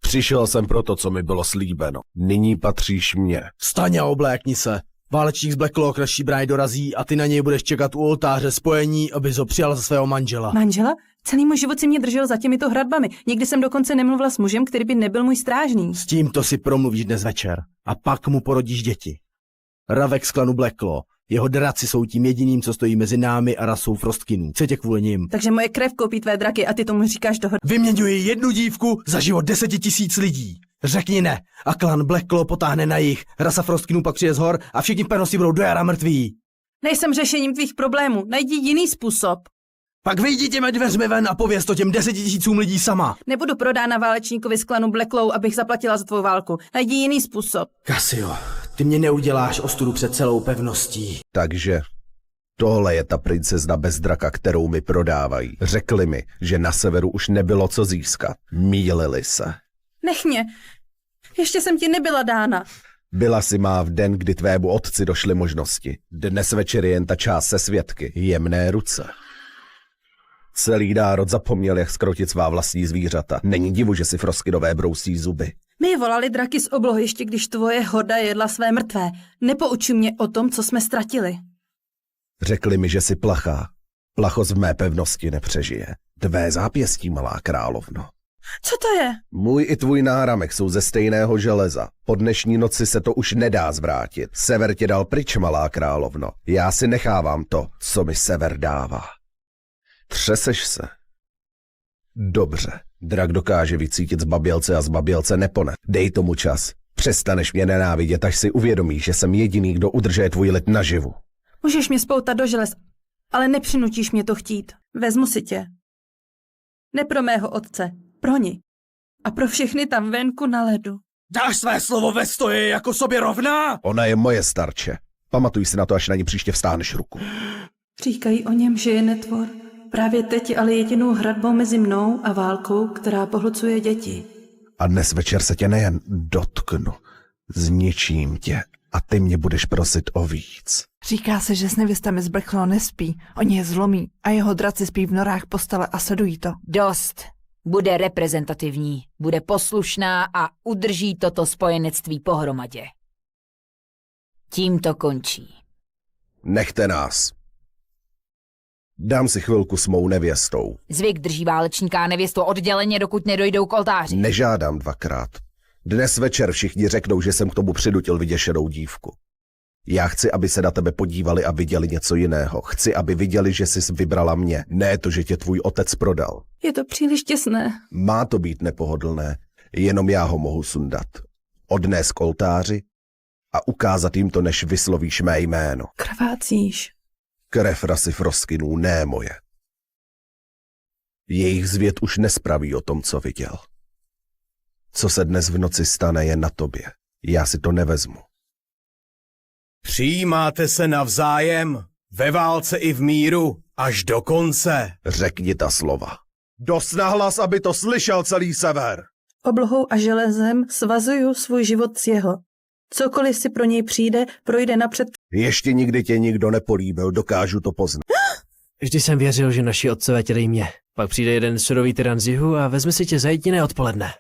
Přišel jsem pro to, co mi bylo slíbeno. Nyní patříš mně. Vstaň a oblékni se. Válečník z Black Claw k naší bráně dorazí a ty na něj budeš čekat u oltáře spojení, abys ho přijal za svého manžela. Manžela? Celý můj život si mě držel za těmito hradbami. Nikdy jsem dokonce nemluvila s mužem, který by nebyl můj strážný. S tímto si promluvíš dnes večer a pak mu porodíš děti. Ravek z klanu Black Claw. Jeho draci jsou tím jediným, co stojí mezi námi a rasou Frostkinů. Co tě kvůli nim? Takže moje krev koupí tvé draky a ty tomu říkáš dohoda. Vyměňuji jednu dívku za život 10 000 lidí. Řekni ne a klan Black Claw potáhne na jih. Rasa Frostkinů pak přijde z hor a všichni v pevnosti budou do jara mrtví. Nejsem řešením tvých problémů. Najdi jiný způsob. Pak vyjdi těmi dveřmi ven a pověz to těm 10 000 lidí sama. Nebudu prodána válečníkovi z klanu Black Claw, abych zaplatila za tvou válku. Najdi jiný způsob. Cassio, ty mě neuděláš ostudu před celou pevností. Takže tohle je ta princezna bez draka, kterou mi prodávají. Řekli mi, že na severu už nebylo co získat. Mýlili se. Nech mě. Ještě jsem ti nebyla dána. Byla si má v den, kdy tvému otci došly možnosti. Dnes večer je jen ta část se svědky. Jemné ruce. Celý národ zapomněl, jak skrotit svá vlastní zvířata. Není divu, že si Frostkinové brousí zuby. My volali draky z oblohy, ještě když tvoje horda jedla své mrtvé. Nepoučuj mě o tom, co jsme ztratili. Řekli mi, že jsi plachá. Plachost v mé pevnosti nepřežije. Tvé zápěstí, malá královno. Co to je? Můj i tvůj náramek jsou ze stejného železa. Po dnešní noci se to už nedá zvrátit. Sever tě dal pryč, malá královno. Já si nechávám to, co mi sever dává. Třeseš se? Dobře. Drak dokáže vycítit zbabělce a zbabělce nepone. Dej tomu čas. Přestaneš mě nenávidět, až si uvědomíš, že jsem jediný, kdo udržuje tvůj lid naživu. Můžeš mě spoutat do želez, ale nepřinutíš mě to chtít. Vezmu si tě. Ne pro mého otce, pro ní. A pro všechny tam venku na ledu. Dáš své slovo ve stoji jako sobě rovná? Ona je moje starče. Pamatuj si na to, až na ní příště vstáneš ruku. Říkají o něm, že je netvor. Právě teď je ale jedinou hradbou mezi mnou a válkou, která pohlcuje děti. A dnes večer se tě nejen dotknu, zničím tě a ty mě budeš prosit o víc. Říká se, že s nevěstami z Black Claw nespí. Oni je zlomí a jeho draci spí v norách postele a sledují to. Dost. Bude reprezentativní, bude poslušná a udrží toto spojenectví pohromadě. Tím to končí. Nechte nás. Dám si chvilku s mou nevěstou. Zvyk drží válečníka a nevěstu odděleně, dokud nedojdou k oltáři. Nežádám dvakrát. Dnes večer všichni řeknou, že jsem k tomu přinutil vyděšenou dívku. Já chci, aby se na tebe podívali a viděli něco jiného. Chci, aby viděli, že jsi vybrala mě. Ne to, že tě tvůj otec prodal. Je to příliš těsné. Má to být nepohodlné. Jenom já ho mohu sundat. Odnést k oltáři a ukázat jim to, než vyslovíš mé jméno. Krvácíš. Krev rasy Frostkinů, ne moje. Jejich zvěd už nespraví o tom, co viděl. Co se dnes v noci stane, je na tobě. Já si to nevezmu. Přijímáte se navzájem, ve válce i v míru, až do konce. Řekni ta slova. Dost nahlas, aby to slyšel celý sever. Oblohou a železem svazuju svůj život s jeho. Cokoliv si pro něj přijde, projde napřed. Ještě nikdy tě nikdo nepolíbil, dokážu to poznat. Vždy jsem věřil, že naši otcové tě dejí mě. Pak přijde jeden surový tyran z jihu a vezme si tě za jediné odpoledne.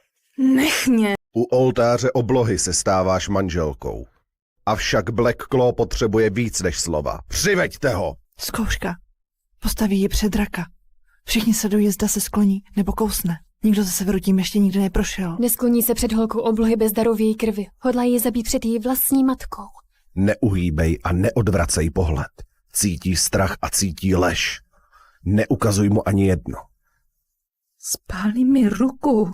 Nech mě. U oltáře oblohy se stáváš manželkou. Avšak Black Claw potřebuje víc než slova. Přiveďte ho! Zkouška. Postaví ji před draka. Všichni sledují, zda se skloní nebo kousne. Nikdo ze severu tím ještě nikdy neprošel. Neskloní se před holkou oblohy bez daru v její krvi. Hodlá ji zabít před její vlastní matkou. Neuhýbej a neodvracej pohled. Cítí strach a cítí lež. Neukazuj mu ani jedno. Spálí mi ruku.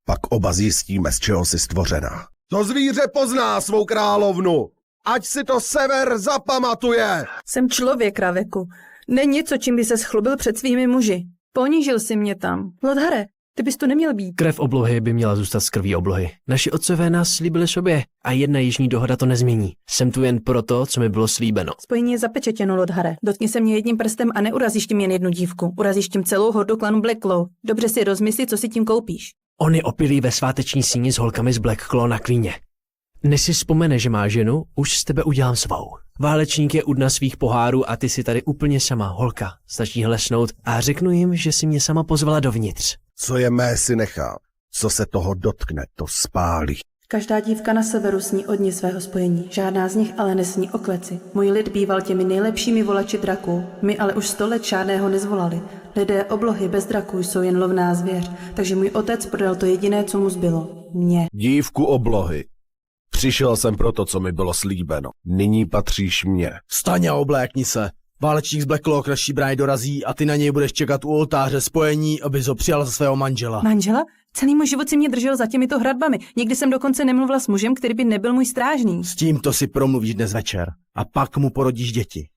Pak oba zjistíme, z čeho jsi stvořená. To zvíře pozná svou královnu. Ať si to sever zapamatuje. Jsem člověk, Raveku. Není něco, čím by se schlubil před svými muži. Ponížil si mě tam. Lodhare, ty bys tu neměl být. Krev oblohy by měla zůstat z krví oblohy. Naši otcové nás slíbili sobě a jedna jižní dohoda to nezmění. Jsem tu jen proto, co mi bylo slíbeno. Spojení je zapečetěno, Lodhare. Dotkni se mě jedním prstem a neurazíš tím jen jednu dívku. Urazíš tím celou hordu klanu Black Claw. Dobře si rozmysli, co si tím koupíš. On je opilý ve sváteční síni s holkami z Black Claw na klíně. Než si vzpomene, že má ženu, už z tebe udělám svou. Válečník je u dna svých pohárů a ty si tady úplně sama, holka. Stačí hlesnout a řeknu jim, že si mě sama pozvala dovnitř. Co je mé, si nechám. Co se toho dotkne, to spálí. Každá dívka na severu sní o dni svého spojení. Žádná z nich ale nesní o kleci. Můj lid býval těmi nejlepšími volači draků. My ale už 100 let žádného nezvolali. Lidé oblohy bez draků jsou jen lovná zvěř, takže můj otec prodal to jediné, co mu zbylo. Mě. Dívku oblohy. Přišel jsem pro to, co mi bylo slíbeno. Nyní patříš mně. Vstaň a oblékni se. Válečník z Black Claw k naší bráně dorazí a ty na něj budeš čekat u oltáře spojení, abys ho přijal za svého manžela. Manžela? Celý můj život si mě držel za těmito hradbami. Nikdy jsem dokonce nemluvila s mužem, který by nebyl můj strážný. S tímto si promluvíš dnes večer a pak mu porodíš děti.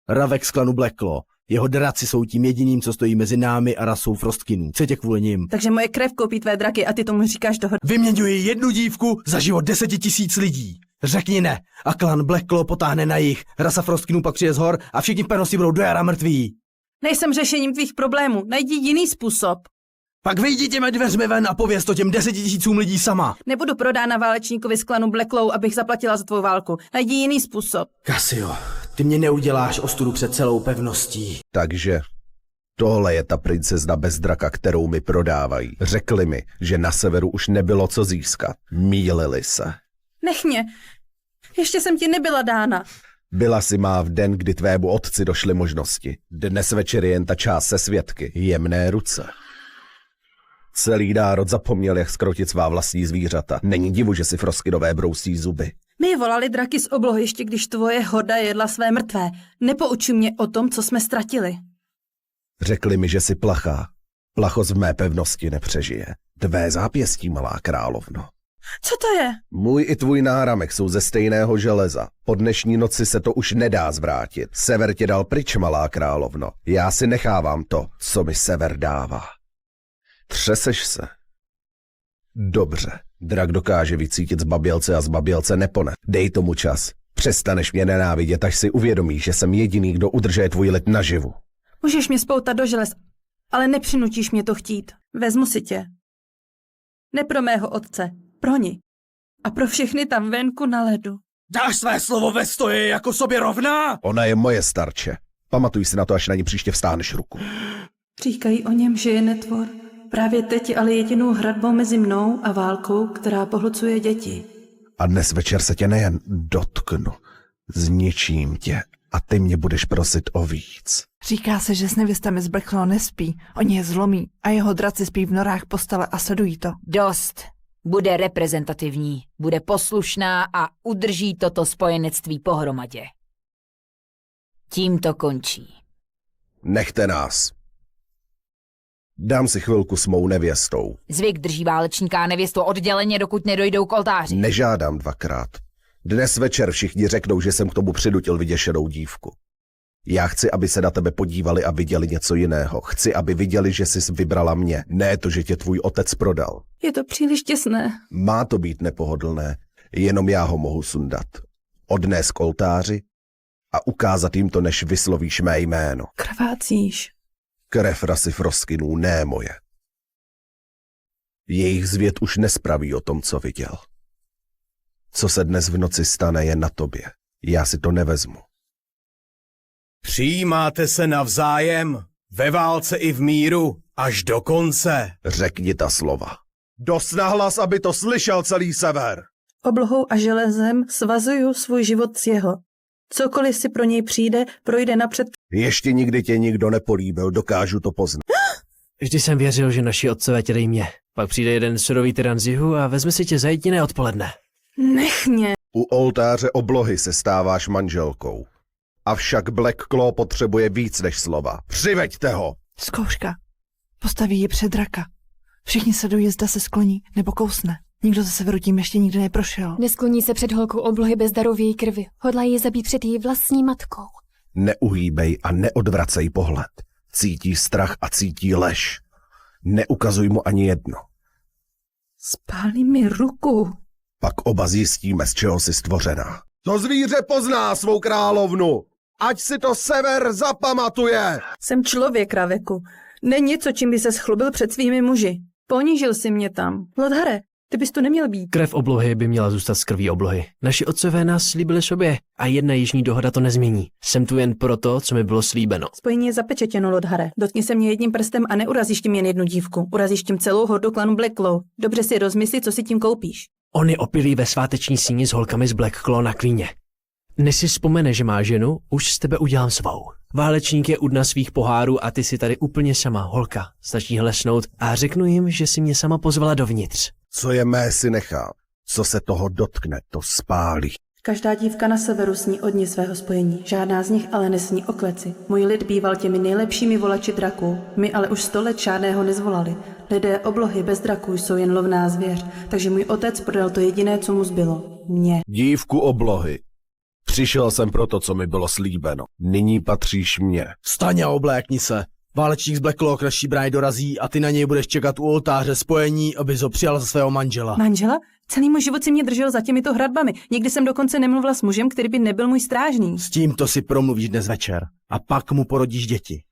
Ravek z klanu Black Claw. Jeho draci jsou tím jediným, co stojí mezi námi a rasou Frostkinů. Co tě kvůli nim? Takže moje krev koupí tvé draky a ty tomu říkáš dohoda. Vyměňuji jednu dívku za život 10 000 lidí. Řekni ne a klan Black Claw potáhne na jih. Rasa Frostkinů pak přijde z hor a všichni v pevnosti budou do jara mrtví. Nejsem řešením tvých problémů. Najdi jiný způsob. Pak vyjdi těmi dveřmi ven a pověz to těm 10 000 lidí sama. Nebudu prodána válečníkovi z klanu Black Claw, abych zaplatila za tvou válku. Najdi jiný způsob. Cassio, ty mě neuděláš ostudu před celou pevností. Takže tohle je ta princezna bez draka, kterou mi prodávají. Řekli mi, že na severu už nebylo co získat. Mýlili se. Nech mě. Ještě jsem ti nebyla dána. Byla si má v den, kdy tvému otci došly možnosti. Dnes večer je jen ta část se svědky. Jemné ruce. Celý národ zapomněl, jak skrotit svá vlastní zvířata. Není divu, že si Frostkinové brousí zuby. My volali draky z oblohy, ještě když tvoje horda jedla své mrtvé. Nepouči mě o tom, co jsme ztratili. Řekli mi, že jsi plachá. Plachost v mé pevnosti nepřežije. Tvé zápěstí, malá královno. Co to je? Můj i tvůj náramek jsou ze stejného železa. Po dnešní noci se to už nedá zvrátit. Sever tě dal pryč, malá královno. Já si nechávám to, co mi sever dává. Třeseš se? Dobře. Drak dokáže vycítit zbabělce a zbabělce nepone. Dej tomu čas. Přestaneš mě nenávidět, až si uvědomíš, že jsem jediný, kdo udržuje tvůj lid naživu. Můžeš mě spoutat do želez, ale nepřinutíš mě to chtít. Vezmu si tě. Ne pro mého otce, pro ní. A pro všechny tam venku na ledu. Dáš své slovo ve stoji jako sobě rovná? Ona je moje starče. Pamatuj si na to, až na ní příště vstáneš ruku. Říkají o něm, že je netvor. Právě teď je ale jedinou hradbou mezi mnou a válkou, která pohlcuje děti. A dnes večer se tě nejen dotknu, zničím tě a ty mě budeš prosit o víc. Říká se, že s nevěstami z Black Claw nespí. Oni je zlomí a jeho draci spí v norách postele a sledují to. Dost. Bude reprezentativní, bude poslušná a udrží toto spojenectví pohromadě. Tím to končí. Nechte nás. Dám si chvilku s mou nevěstou. Zvyk drží válečníka a nevěstu odděleně, dokud nedojdou k oltáři. Nežádám dvakrát. Dnes večer všichni řeknou, že jsem k tomu přinutil vyděšenou dívku. Já chci, aby se na tebe podívali a viděli něco jiného. Chci, aby viděli, že jsi vybrala mě. Ne to, že tě tvůj otec prodal. Je to příliš těsné. Má to být nepohodlné. Jenom já ho mohu sundat. Odnést k oltáři a ukázat jim to, než vyslovíš mé jméno. Krvácíš. Krev rasy Frostkinů, ne moje. Jejich zvěd už nespraví o tom, co viděl. Co se dnes v noci stane, je na tobě. Já si to nevezmu. Přijímáte se navzájem, ve válce i v míru, až do konce. Řekni ta slova. Dost nahlas, aby to slyšel celý sever. Oblohou a železem svazuju svůj život s jeho. Cokoliv si pro něj přijde, projde napřed. Ještě nikdy tě nikdo nepolíbil, dokážu to poznat. Vždy jsem věřil, že naši otcové tě dají mě. Pak přijde jeden surový tyran z jihu a vezme si tě za jediné odpoledne. Nech mě. U oltáře oblohy se stáváš manželkou. Avšak Black Claw potřebuje víc než slova. Přiveďte ho! Zkouška. Postaví ji před draka. Všichni sledují, zda se skloní nebo kousne. Nikdo ze severu tím ještě nikdy neprošel. Neskloní se před holkou oblohy bez daru v její krvi. Hodlá ji zabít před její vlastní matkou. Neuhýbej a neodvracej pohled. Cítí strach a cítí lež. Neukazuj mu ani jedno. Spálí mi ruku. Pak oba zjistíme, z čeho jsi stvořená. To zvíře pozná svou královnu. Ať si to sever zapamatuje. Jsem člověk, Raveku. Není něco, čím by se schlubil před svými muži. Ponížil si mě tam. Lodhare, ty bys tu neměl být. Krev oblohy by měla zůstat z krví oblohy. Naši otcové nás slíbili sobě a jedna jižní dohoda to nezmění. Jsem tu jen proto, co mi bylo slíbeno. Spojení je zapečetěno, Lodhare. Dotkni se mě jedním prstem a neurazíš tím jen jednu dívku. Urazíš tím celou hordu klanu Black Claw. Dobře si rozmysli, co si tím koupíš. On je opilý ve sváteční síni s holkami z Black Claw na Queeně. Než si vzpomene, že má ženu, už z tebe udělám svou. Válečník je u dna svých pohárů a ty si tady úplně sama, holka. Stačí hlesnout a řeknu jim, že si mě sama pozvala dovnitř. Co je mé, si nechám. Co se toho dotkne, to spálí. Každá dívka na severu sní o dni svého spojení. Žádná z nich ale nesní o kleci. Můj lid býval těmi nejlepšími volači draků. My ale už 100 let žádného nezvolali. Lidé oblohy bez draků jsou jen lovná zvěř, takže můj otec prodal to jediné, co mu zbylo. Mě. Dívku oblohy. Přišel jsem pro to, co mi bylo slíbeno. Nyní patříš mně. Vstaň a oblékni se. Válečník z Black Claw k naší bráně dorazí a ty na něj budeš čekat u oltáře spojení, abys ho přijal za svého manžela. Manžela? Celý můj život si mě držel za těmito hradbami. Nikdy jsem dokonce nemluvila s mužem, který by nebyl můj strážný. S tímto si promluvíš dnes večer a pak mu porodíš děti.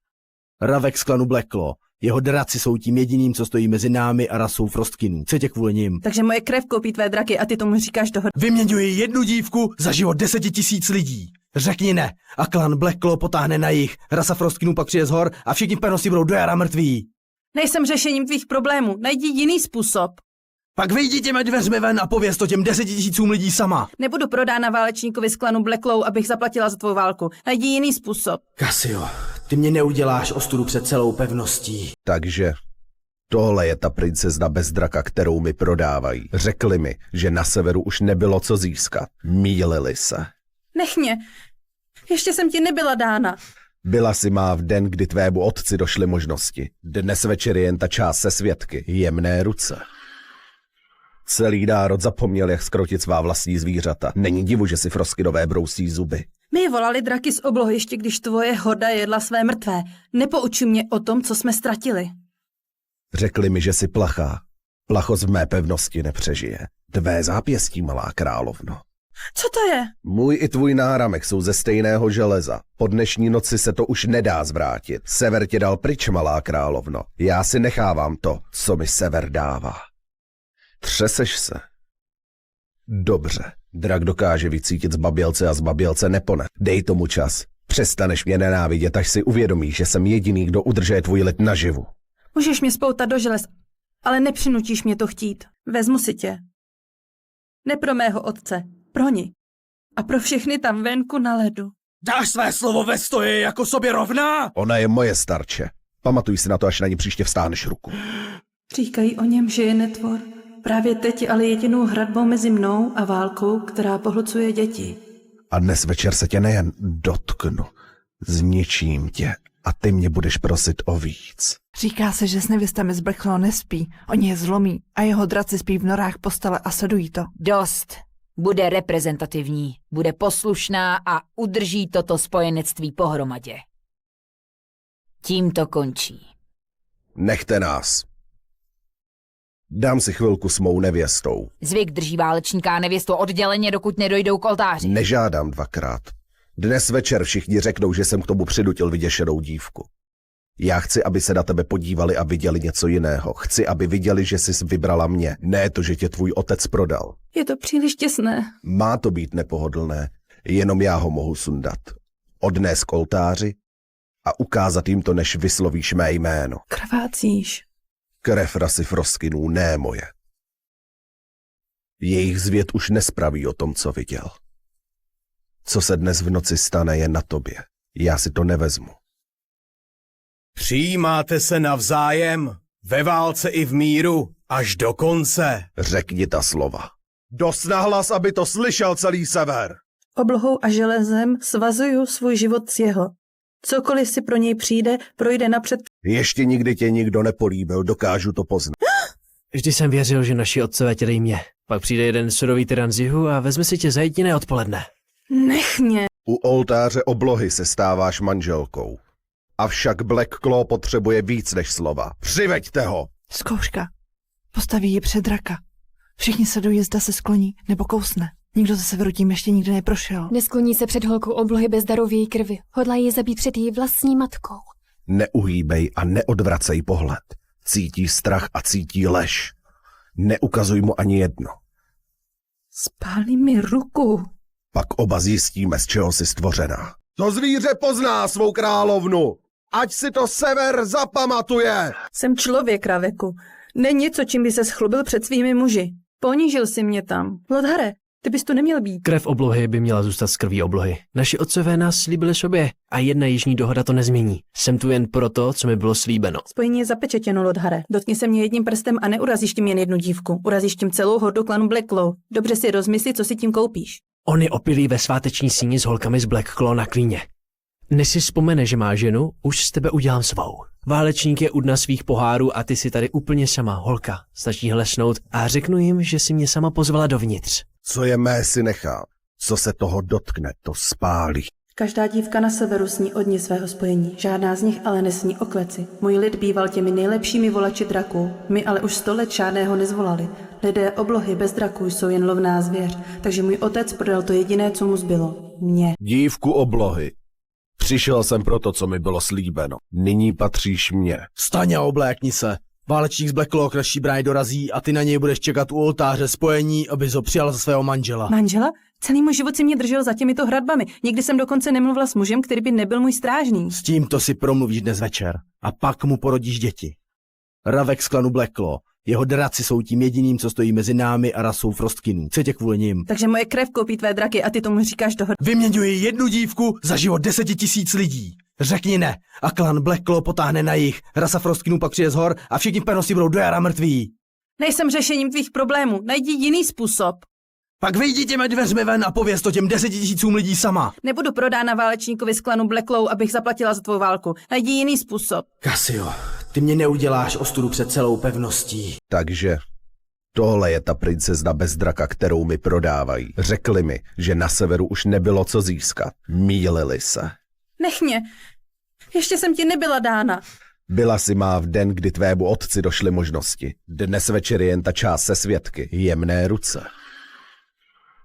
Ravek z klanu Black Claw. Jeho draci jsou tím jediným, co stojí mezi námi a rasou Frostkinů. Co tě kvůli nim? Takže moje krev koupí tvé draky a ty tomu říkáš dohoda. Vyměňuji jednu dívku za život 10 000 lidí. Řekni ne a klan Black Claw potáhne na jih. Rasa Frostkinů pak přijde z hor a všichni v pevnosti budou do jara mrtví. Nejsem řešením tvých problémů. Najdi jiný způsob. Pak vyjdi těmi dveřmi ven a pověz to těm 10 000 lidí sama. Nebudu prodána válečníkovi z klanu Black Claw, abych zaplatila za tvou válku. Najdi jiný způsob. Cassio, ty mě neuděláš ostudu před celou pevností. Takže tohle je ta princezna bez draka, kterou mi prodávají. Řekli mi, že na severu už nebylo co získat. Mýlili se. Nech mě. Ještě jsem ti nebyla dána. Byla si má v den, kdy tvému otci došly možnosti. Dnes večer je jen ta část se svědky. Jemné ruce. Celý národ zapomněl, jak skrotit svá vlastní zvířata. Není divu, že si Frostkinové brousí zuby. My volali draky z oblohy, ještě když tvoje horda jedla své mrtvé. Nepoučuj mě o tom, co jsme ztratili. Řekli mi, že jsi plachá. Plachost v mé pevnosti nepřežije. Tvé zápěstí, malá královno. Co to je? Můj i tvůj náramek jsou ze stejného železa. Po dnešní noci se to už nedá zvrátit. Sever tě dal pryč, malá královno. Já si nechávám to, co mi sever dává. Třeseš se? Dobře. Drak dokáže vycítit zbabělce a zbabělce nepone. Dej tomu čas. Přestaneš mě nenávidět, až si uvědomíš, že jsem jediný, kdo udržuje tvůj lid naživu. Můžeš mě spoutat do želez, ale nepřinutíš mě to chtít. Vezmu si tě. Ne pro mého otce, pro ní. A pro všechny tam venku na ledu. Dáš své slovo ve stoji jako sobě rovná? Ona je moje starče. Pamatuj si na to, až na ní příště vstáneš ruku. Říkají o něm, že je netvor. Právě teď je ale jedinou hradbou mezi mnou a válkou, která pohlcuje děti. A dnes večer se tě nejen dotknu, zničím tě a ty mě budeš prosit o víc. Říká se, že s nevěstami z Black Claw nespí. Oni je zlomí a jeho draci spí v norách postele a sledují to. Dost. Bude reprezentativní, bude poslušná a udrží toto spojenectví pohromadě. Tím to končí. Nechte nás. Dám si chvilku s mou nevěstou. Zvyk drží válečníka a nevěstu odděleně, dokud nedojdou k oltáři. Nežádám dvakrát. Dnes večer všichni řeknou, že jsem k tomu přinutil vyděšenou dívku. Já chci, aby se na tebe podívali a viděli něco jiného. Chci, aby viděli, že jsi vybrala mě. Ne to, že tě tvůj otec prodal. Je to příliš těsné. Má to být nepohodlné. Jenom já ho mohu sundat. Odnést k oltáři a ukázat jim to, než vyslovíš mé jméno. Krvácíš. Krev rasy Frostkinů, ne moje. Jejich zvěd už nespraví o tom, co viděl. Co se dnes v noci stane, je na tobě. Já si to nevezmu. Přijímáte se navzájem, ve válce i v míru, až do konce. Řekni ta slova. Dost nahlas, aby to slyšel celý sever. Oblohou a železem svazuju svůj život s jeho. Cokoliv si pro něj přijde, projde napřed. Ještě nikdy tě nikdo nepolíbil, dokážu to poznat. Vždy jsem věřil, že naši otcové tě dejí mě. Pak přijde jeden surový tyran z jihu a vezme si tě za jediné odpoledne. Nech mě. U oltáře oblohy se stáváš manželkou. Avšak Black Claw potřebuje víc než slova. Přiveďte ho! Zkouška. Postaví ji před draka. Všichni sledují, zda se skloní nebo kousne. Nikdo ze severu tím ještě nikdy neprošel. Neskloní se před holkou oblohy bez daru v její krvi. Hodlá ji zabít před její vlastní matkou. Neuhýbej a neodvracej pohled. Cítí strach a cítí lež. Neukazuj mu ani jedno. Spálí mi ruku. Pak oba zjistíme, z čeho jsi stvořená. To zvíře pozná svou královnu. Ať si to sever zapamatuje. Jsem člověk, Raveku. Není něco, čím by se schlubil před svými muži. Ponížil si mě tam. Lodhare, ty bys tu neměl být. Krev oblohy by měla zůstat z krví oblohy. Naši otcové nás slíbili sobě a jedna jižní dohoda to nezmění. Jsem tu jen proto, co mi bylo slíbeno. Spojení je zapečetěno, Lodhare. Dotkni se mě jedním prstem a neurazíš tím jen jednu dívku. Urazíš tím celou hordu klanu Black Claw. Dobře si rozmysli, co si tím koupíš. On je opilý ve sváteční síni s holkami z Black Claw na klíně. Než si vzpomene, že má ženu, už z tebe udělám svou. Válečník je u dna svých pohárů a ty si tady úplně sama, holka. Stačí hlesnout a řeknu jim, že si mě sama pozvala dovnitř. Co je mé, si nechám. Co se toho dotkne, to spálí. Každá dívka na severu sní o dni svého spojení. Žádná z nich ale nesní o kleci. Můj lid býval těmi nejlepšími volači draků. My ale už 100 let žádného nezvolali. Lidé oblohy bez draků jsou jen lovná zvěř, takže můj otec prodal to jediné, co mu zbylo. Mě. Dívku oblohy. Přišel jsem pro to, co mi bylo slíbeno. Nyní patříš mně. Vstaň a oblékni se. Válečník z Black Claw k naší bráně dorazí a ty na něj budeš čekat u oltáře spojení, abys ho přijal za svého manžela. Manžela? Celý můj život si mě držel za těmito hradbami. Nikdy jsem dokonce nemluvila s mužem, který by nebyl můj strážný. S tímto si promluvíš dnes večer a pak mu porodíš děti. Ravek z klanu Black Claw. Jeho draci jsou tím jediným, co stojí mezi námi a rasou Frostkinů. Co tě kvůli nim? Takže moje krev koupí tvé draky a ty tomu říkáš dohoda. Vyměňuji jednu dívku za život 10 000 lidí. Řekni ne a klan Black Claw potáhne na jih. Rasa Frostkinů pak přijde z hor a všichni v pevnosti budou do jara mrtví. Nejsem řešením tvých problémů. Najdi jiný způsob. Pak vyjdi těmi dveřmi ven a pověz to těm 10 000 lidí sama. Nebudu prodána válečníkovi z klanu Black Claw, abych zaplatila za tvou válku. Najdi jiný způsob. Cassio, ty mě neuděláš ostudu před celou pevností. Takže tohle je ta princezna bez draka, kterou mi prodávají. Řekli mi, že na severu už nebylo co získat. Mýlili se. Nech mě. Ještě jsem ti nebyla dána. Byla si má v den, kdy tvému otci došly možnosti. Dnes večer je jen ta část se svědky. Jemné ruce.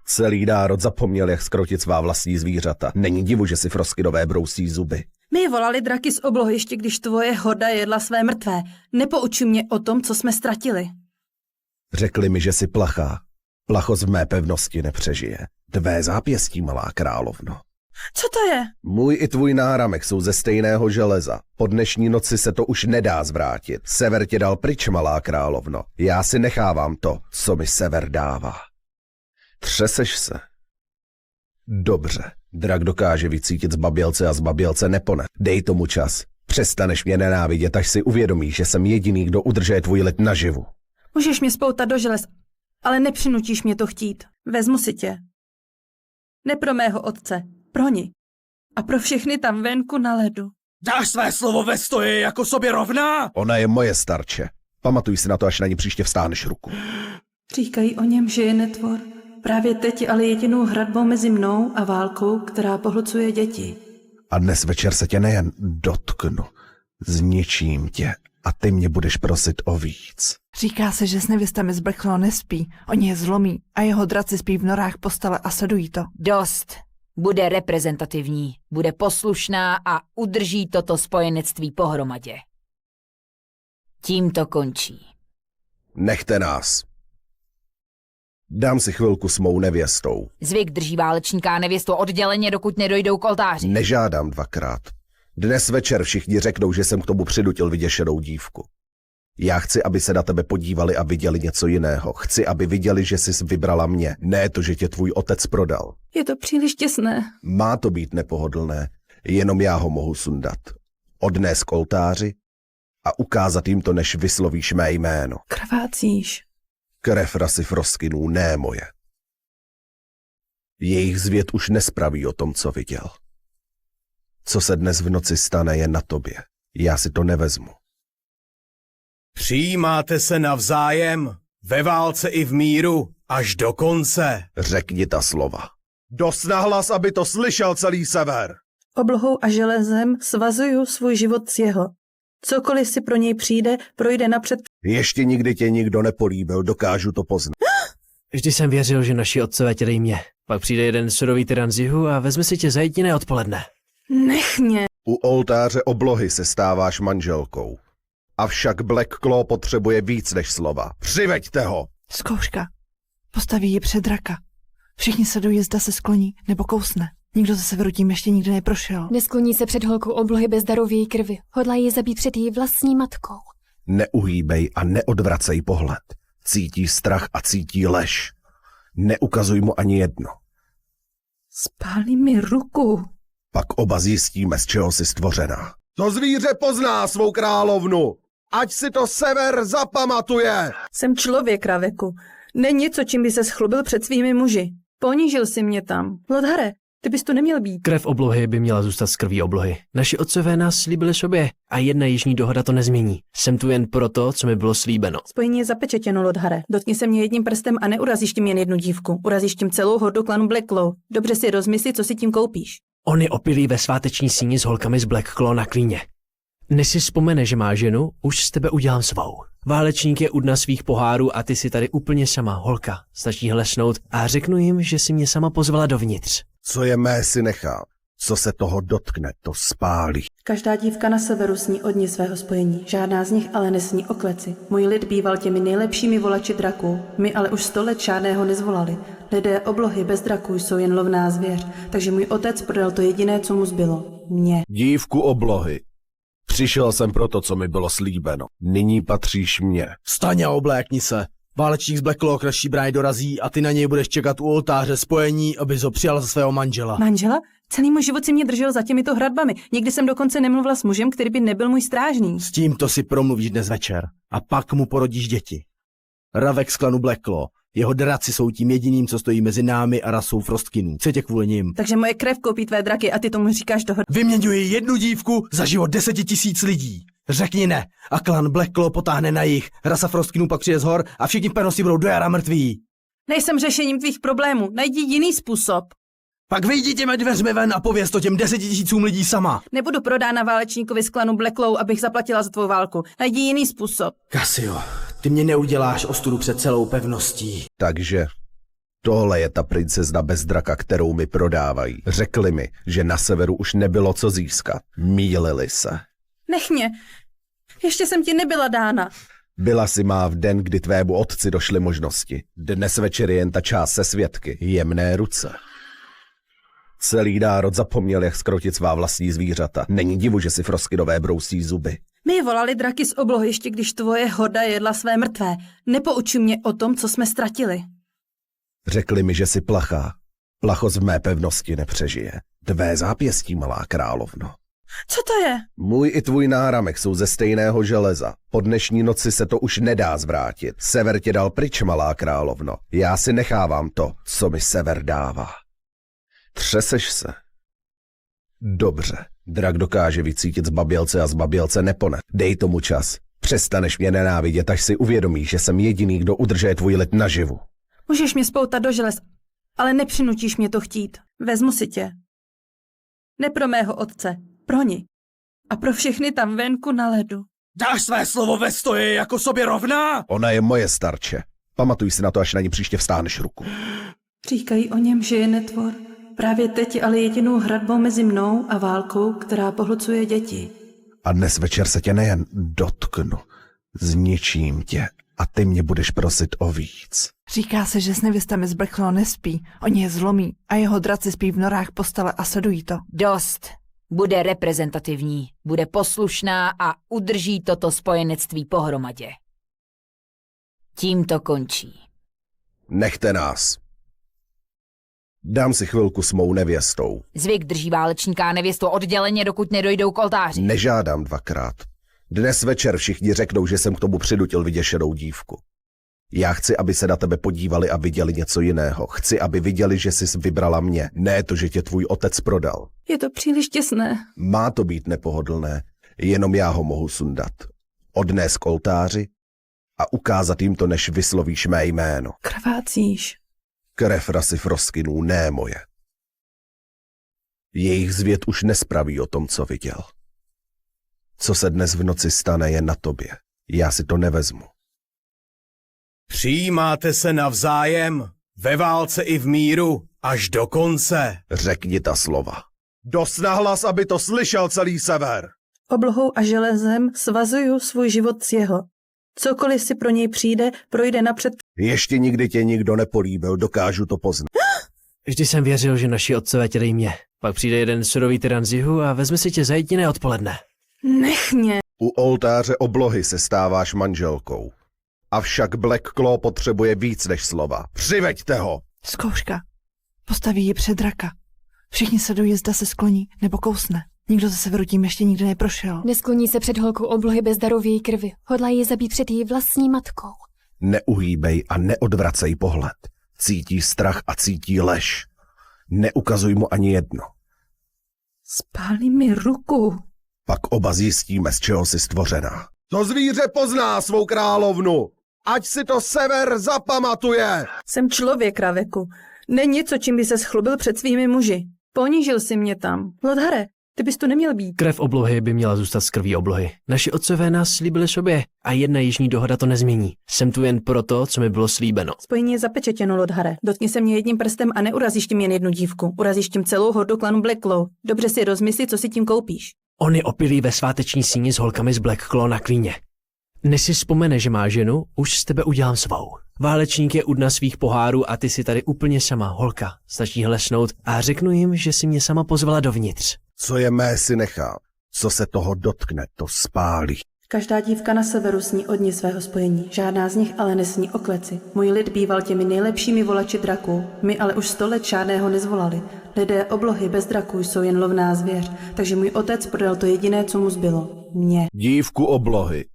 Celý národ zapomněl, jak skrotit svá vlastní zvířata. Není divu, že si Frostkinové brousí zuby. My volali draky z oblohy, ještě když tvoje horda jedla své mrtvé. Nepoučuj mě o tom, co jsme ztratili. Řekli mi, že jsi plachá. Plachost v mé pevnosti nepřežije. Tvé zápěstí, malá královno. Co to je? Můj i tvůj náramek jsou ze stejného železa. Po dnešní noci se to už nedá zvrátit. Sever tě dal pryč, malá královno. Já si nechávám to, co mi sever dává. Třeseš se? Dobře. Drak dokáže vycítit zbabělce a zbabělce nepone. Dej tomu čas. Přestaneš mě nenávidět, až si uvědomíš, že jsem jediný, kdo udržuje tvůj lid naživu. Můžeš mě spoutat do želez, ale nepřinutíš mě to chtít. Vezmu si tě. Ne pro mého otce, pro ní. A pro všechny tam venku na ledu. Dáš své slovo ve stoji jako sobě rovná? Ona je moje starče. Pamatuj si na to, až na ní příště vstáneš ruku. Říkají o něm, že je netvor. Právě teď je ale jedinou hradbou mezi mnou a válkou, která pohlcuje děti. A dnes večer se tě nejen dotknu, zničím tě a ty mě budeš prosit o víc. Říká se, že s nevěstami z Black Claw nespí. Oni je zlomí a jeho draci spí v norách postele a sledují to. Dost. Bude reprezentativní, bude poslušná a udrží toto spojenectví pohromadě. Tím to končí. Nechte nás. Dám si chvilku s mou nevěstou. Zvyk drží válečníka a nevěstu odděleně, dokud nedojdou k oltáři. Nežádám dvakrát. Dnes večer všichni řeknou, že jsem k tomu přinutil vyděšenou dívku. Já chci, aby se na tebe podívali a viděli něco jiného. Chci, aby viděli, že jsi vybrala mě. Ne to, že tě tvůj otec prodal. Je to příliš těsné. Má to být nepohodlné. Jenom já ho mohu sundat. Odnést k oltáři a ukázat jim to, než vyslovíš mé jméno. Krvácíš. Krev rasy Frostkinů, ne moje. Jejich zvěd už nespraví o tom, co viděl. Co se dnes v noci stane, je na tobě. Já si to nevezmu. Přijímáte se navzájem, ve válce i v míru, až do konce. Řekni ta slova. Dost nahlas, aby to slyšel celý sever. Oblohou a železem svazuju svůj život s jeho. Cokoliv si pro něj přijde, projde napřed. Ještě nikdy tě nikdo nepolíbil, dokážu to poznat. Vždy jsem věřil, že naši otcové tě dejí mě. Pak přijde jeden surový tyran z jihu a vezme si tě za jediné odpoledne. Nech mě. U oltáře oblohy se stáváš manželkou. Avšak Black Claw potřebuje víc než slova. Přiveďte ho! Zkouška. Postaví ji před draka. Všichni sledují, zda se skloní nebo kousne. Nikdo ze severu tím ještě nikdy neprošel. Neskloní se před holkou oblohy bez daru v její krvi. Hodlá ji zabít před její vlastní matkou. Neuhýbej a neodvracej pohled. Cítí strach a cítí lež. Neukazuj mu ani jedno. Spálí mi ruku. Pak oba zjistíme, z čeho jsi stvořená. To zvíře pozná svou královnu. Ať si to sever zapamatuje. Jsem člověk, Raveku. Není něco, čím by se schlubil před svými muži. Ponížil si mě tam. Lodhare, ty bys tu neměl být. Krev oblohy by měla zůstat z krví oblohy. Naši otcové nás slíbili sobě a jedna jižní dohoda to nezmění. Jsem tu jen proto, co mi bylo slíbeno. Spojení je zapečetěno, Lodhare. Dotkni se mě jedním prstem a neurazíš tím jen jednu dívku. Urazíš tím celou hordu klanu Black Claw. Dobře si rozmysli, co si tím koupíš. On je opilý ve sváteční síni s holkami z Black Claw na klíně. Než si vzpomene, že má ženu, už z tebe udělám svou. Válečník je u dna svých pohárů a ty si tady úplně sama, holka. Stačí hlesnout a řeknu jim, že si mě sama pozvala dovnitř. Co je mé, si nechá. Co se toho dotkne, to spálí. Každá dívka na severu sní o dni svého spojení. Žádná z nich ale nesní o kleci. Můj lid býval těmi nejlepšími volači draků. My ale už 100 let žádného nezvolali. Lidé oblohy bez draků jsou jen lovná zvěř, takže můj otec prodal to jediné, co mu zbylo. Mě. Dívku oblohy. Přišel jsem pro to, co mi bylo slíbeno. Nyní patříš mně. Vstaň a oblékni se. Válečník z Black Claw k naší bráně dorazí a ty na něj budeš čekat u oltáře spojení, abys ho přijal za svého manžela. Manžela? Celý můj život si mě držel za těmito hradbami. Nikdy jsem dokonce nemluvila s mužem, který by nebyl můj strážný. S tímto si promluvíš dnes večer a pak mu porodíš děti. Ravek z klanu Black Claw. Jeho draci jsou tím jediným, co stojí mezi námi a rasou Frostkinů. Co tě kvůli nim? Takže moje krev koupí tvé draky a ty tomu říkáš dohoda. Vyměňuji jednu dívku za život 10 000 lidí. Řekni ne a klan Black Claw potáhne na jih. Rasa Frostkinů pak přijde z hor a všichni pevnosti budou do jara mrtví. Nejsem řešením tvých problémů. Najdi jiný způsob. Pak vyjdi těmi dveřmi ven a pověz to těm 10 000 lidí sama. Nebudu prodána válečníkovi z klanu Black Claw, abych zaplatila za tvou válku. Najdi jiný způsob. Cassio, ty mě neuděláš ostudu před celou pevností. Takže tohle je ta princezna bez draka, kterou mi prodávají. Řekli mi, že na severu už nebylo co získat. Mýlili se. Nech mě. Ještě jsem ti nebyla dána. Byla si má v den, kdy tvému otci došly možnosti. Dnes večer je jen ta část se svědky. Jemné ruce. Celý národ zapomněl, jak skrotit svá vlastní zvířata. Není divu, že si Frostkinové brousí zuby. My volali draky z oblohy, ještě když tvoje horda jedla své mrtvé. Nepoučuj mě o tom, co jsme ztratili. Řekli mi, že jsi plachá. Plachost v mé pevnosti nepřežije. Tvé zápěstí, malá královno. Co to je? Můj i tvůj náramek jsou ze stejného železa. Po dnešní noci se to už nedá zvrátit. Sever tě dal pryč, malá královno. Já si nechávám to, co mi sever dává. Třeseš se? Dobře. Drak dokáže vycítit zbabělce a zbabělce nepone. Dej tomu čas. Přestaneš mě nenávidět, až si uvědomíš, že jsem jediný, kdo udržuje tvůj lid naživu. Můžeš mě spoutat do želez, ale nepřinutíš mě to chtít. Vezmu si tě. Ne pro mého otce, pro ní. A pro všechny tam venku na ledu. Dáš své slovo ve stoji jako sobě rovná? Ona je moje starče. Pamatuj si na to, až na ní příště vstáneš ruku. Říkají o něm, že je netvor. Právě teď je ale jedinou hradbou mezi mnou a válkou, která pohlcuje děti. A dnes večer se tě nejen dotknu, zničím tě a ty mě budeš prosit o víc. Říká se, že s nevěstami z Blackclaw nespí. Oni je zlomí a jeho draci spí v norách postele a sledují to. Dost. Bude reprezentativní, bude poslušná a udrží toto spojenectví pohromadě. Tím to končí. Nechte nás. Dám si chvilku s mou nevěstou. Zvyk drží válečníka a nevěstu odděleně, dokud nedojdou k oltáři. Nežádám dvakrát. Dnes večer všichni řeknou, že jsem k tomu přinutil vyděšenou dívku. Já chci, aby se na tebe podívali a viděli něco jiného. Chci, aby viděli, že jsi vybrala mě. Ne to, že tě tvůj otec prodal. Je to příliš těsné. Má to být nepohodlné. Jenom já ho mohu sundat. Odnést k oltáři a ukázat jim to, než vyslovíš mé jméno. Krvácíš. Krev rasy Frostkinů, ne moje. Jejich zvěd už nespraví o tom, co viděl. Co se dnes v noci stane, je na tobě. Já si to nevezmu. Přijímáte se navzájem, ve válce i v míru, až do konce. Řekni ta slova. Dost nahlas, aby to slyšel celý sever. Oblohou a železem svazuju svůj život s jeho. Cokoliv si pro něj přijde, projde napřed. Ještě nikdy tě nikdo nepolíbil, dokážu to poznat. Vždy jsem věřil, že naši otcové tě dejí mě. Pak přijde jeden surový tyran z jihu a vezme si tě za jediné odpoledne. Nech mě. U oltáře oblohy se stáváš manželkou. Avšak Blackclaw potřebuje víc než slova. Přiveďte ho! Zkouška. Postaví ji před draka. Všichni sledují, zda se skloní nebo kousne. Nikdo ze severu tím ještě nikdy neprošel. Neskloní se před holkou oblohy bez daru v její krvi. Hodlá ji zabít před její vlastní matkou. Neuhýbej a neodvracej pohled. Cítí strach a cítí lež. Neukazuj mu ani jedno. Spálí mi ruku. Pak oba zjistíme, z čeho jsi stvořená. To zvíře pozná svou královnu. Ať si to sever zapamatuje. Jsem člověk, Raveku. Není něco, čím by se schlubil před svými muži. Ponížil si mě tam. Lodhare, ty bys tu neměl být. Krev oblohy by měla zůstat z krví oblohy. Naši otcové nás slíbili sobě a jedna jižní dohoda to nezmění. Jsem tu jen proto, co mi bylo slíbeno. Spojení je zapečetěno, Lodhare. Dotkni se mě jedním prstem a neurazíš tím jen jednu dívku. Urazíš tím celou hordu klanu Blackclaw. Dobře si rozmysli, co si tím koupíš. On je opilý ve sváteční síni s holkami z Blackclaw na klíně. Než si vzpomene, že má ženu, už z tebe udělám svou. Válečník je u dna svých pohárů a ty si tady úplně sama, holka. Stačí hlesnout a řeknu jim, že si mě sama pozvala dovnitř. Co je mé, si nechám. Co se toho dotkne, to spálí. Každá dívka na severu sní o dni svého spojení. Žádná z nich ale nesní o kleci. Můj lid býval těmi nejlepšími volači draků. My ale už 100 let žádného nezvolali. Lidé oblohy bez draků jsou jen lovná zvěř, takže můj otec prodal to jediné, co mu zbylo. Mě. Dívku oblohy.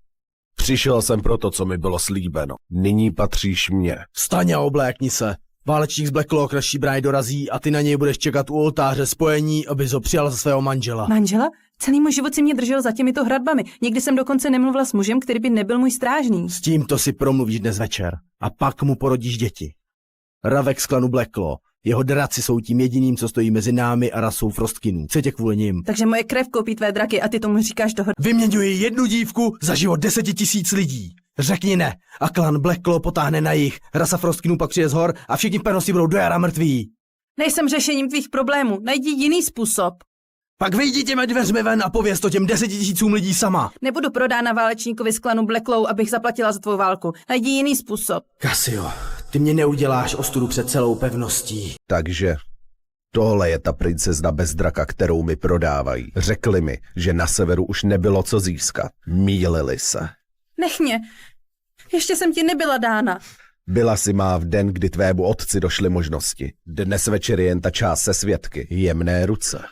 Přišel jsem pro to, co mi bylo slíbeno. Nyní patříš mně. Vstaň a oblékni se. Válečník z Blackclaw k naší bráně dorazí a ty na něj budeš čekat u oltáře spojení, abys ho přijal za svého manžela. Manžela? Celý můj život si mě držel za těmito hradbami. Nikdy jsem dokonce nemluvila s mužem, který by nebyl můj strážný. S tímto si promluvíš dnes večer a pak mu porodíš děti. Ravek z klanu Blackclaw. Jeho draci jsou tím jediným, co stojí mezi námi a rasou Frostkinů. Co tě kvůli nim? Takže moje krev koupí tvé draky a ty tomu říkáš dohoda. Vyměňuji jednu dívku za život 10 000 lidí. Řekni ne a klan Blackclaw potáhne na jih. Rasa Frostkinů pak přijde z hor a všichni v pevnosti budou do jara mrtví. Nejsem řešením tvých problémů. Najdi jiný způsob. Pak vyjdi těmi dveřmi ven a pověz to těm 10 000 lidí sama. Nebudu prodána válečníkovi z klanu Blackclaw, abych zaplatila za tvou válku. Najdi jiný způsob. Cassio, ty mě neuděláš ostudu před celou pevností. Takže tohle je ta princezna bez draka, kterou mi prodávají. Řekli mi, že na severu už nebylo co získat. Mýlili se. Nech mě. Ještě jsem ti nebyla dána. Byla si má v den, kdy tvému otci došly možnosti. Dnes večer je jen ta část se svědky. Jemné ruce.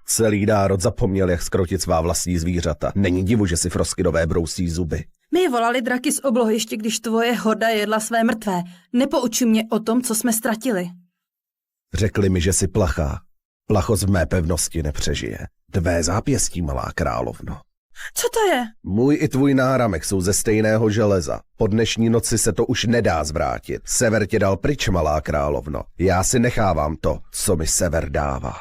Celý národ zapomněl, jak zkrotit svá vlastní zvířata. Není divu, že si Frostkinové brousí zuby. My volali draky z oblohy, ještě když tvoje horda jedla své mrtvé. Nepouči mě o tom, co jsme ztratili. Řekli mi, že jsi plachá. Plachost v mé pevnosti nepřežije. Tvé zápěstí, malá královno. Co to je? Můj i tvůj náramek jsou ze stejného železa. Po dnešní noci se to už nedá zvrátit. Sever tě dal pryč, malá královno. Já si nechávám to, co mi sever dává.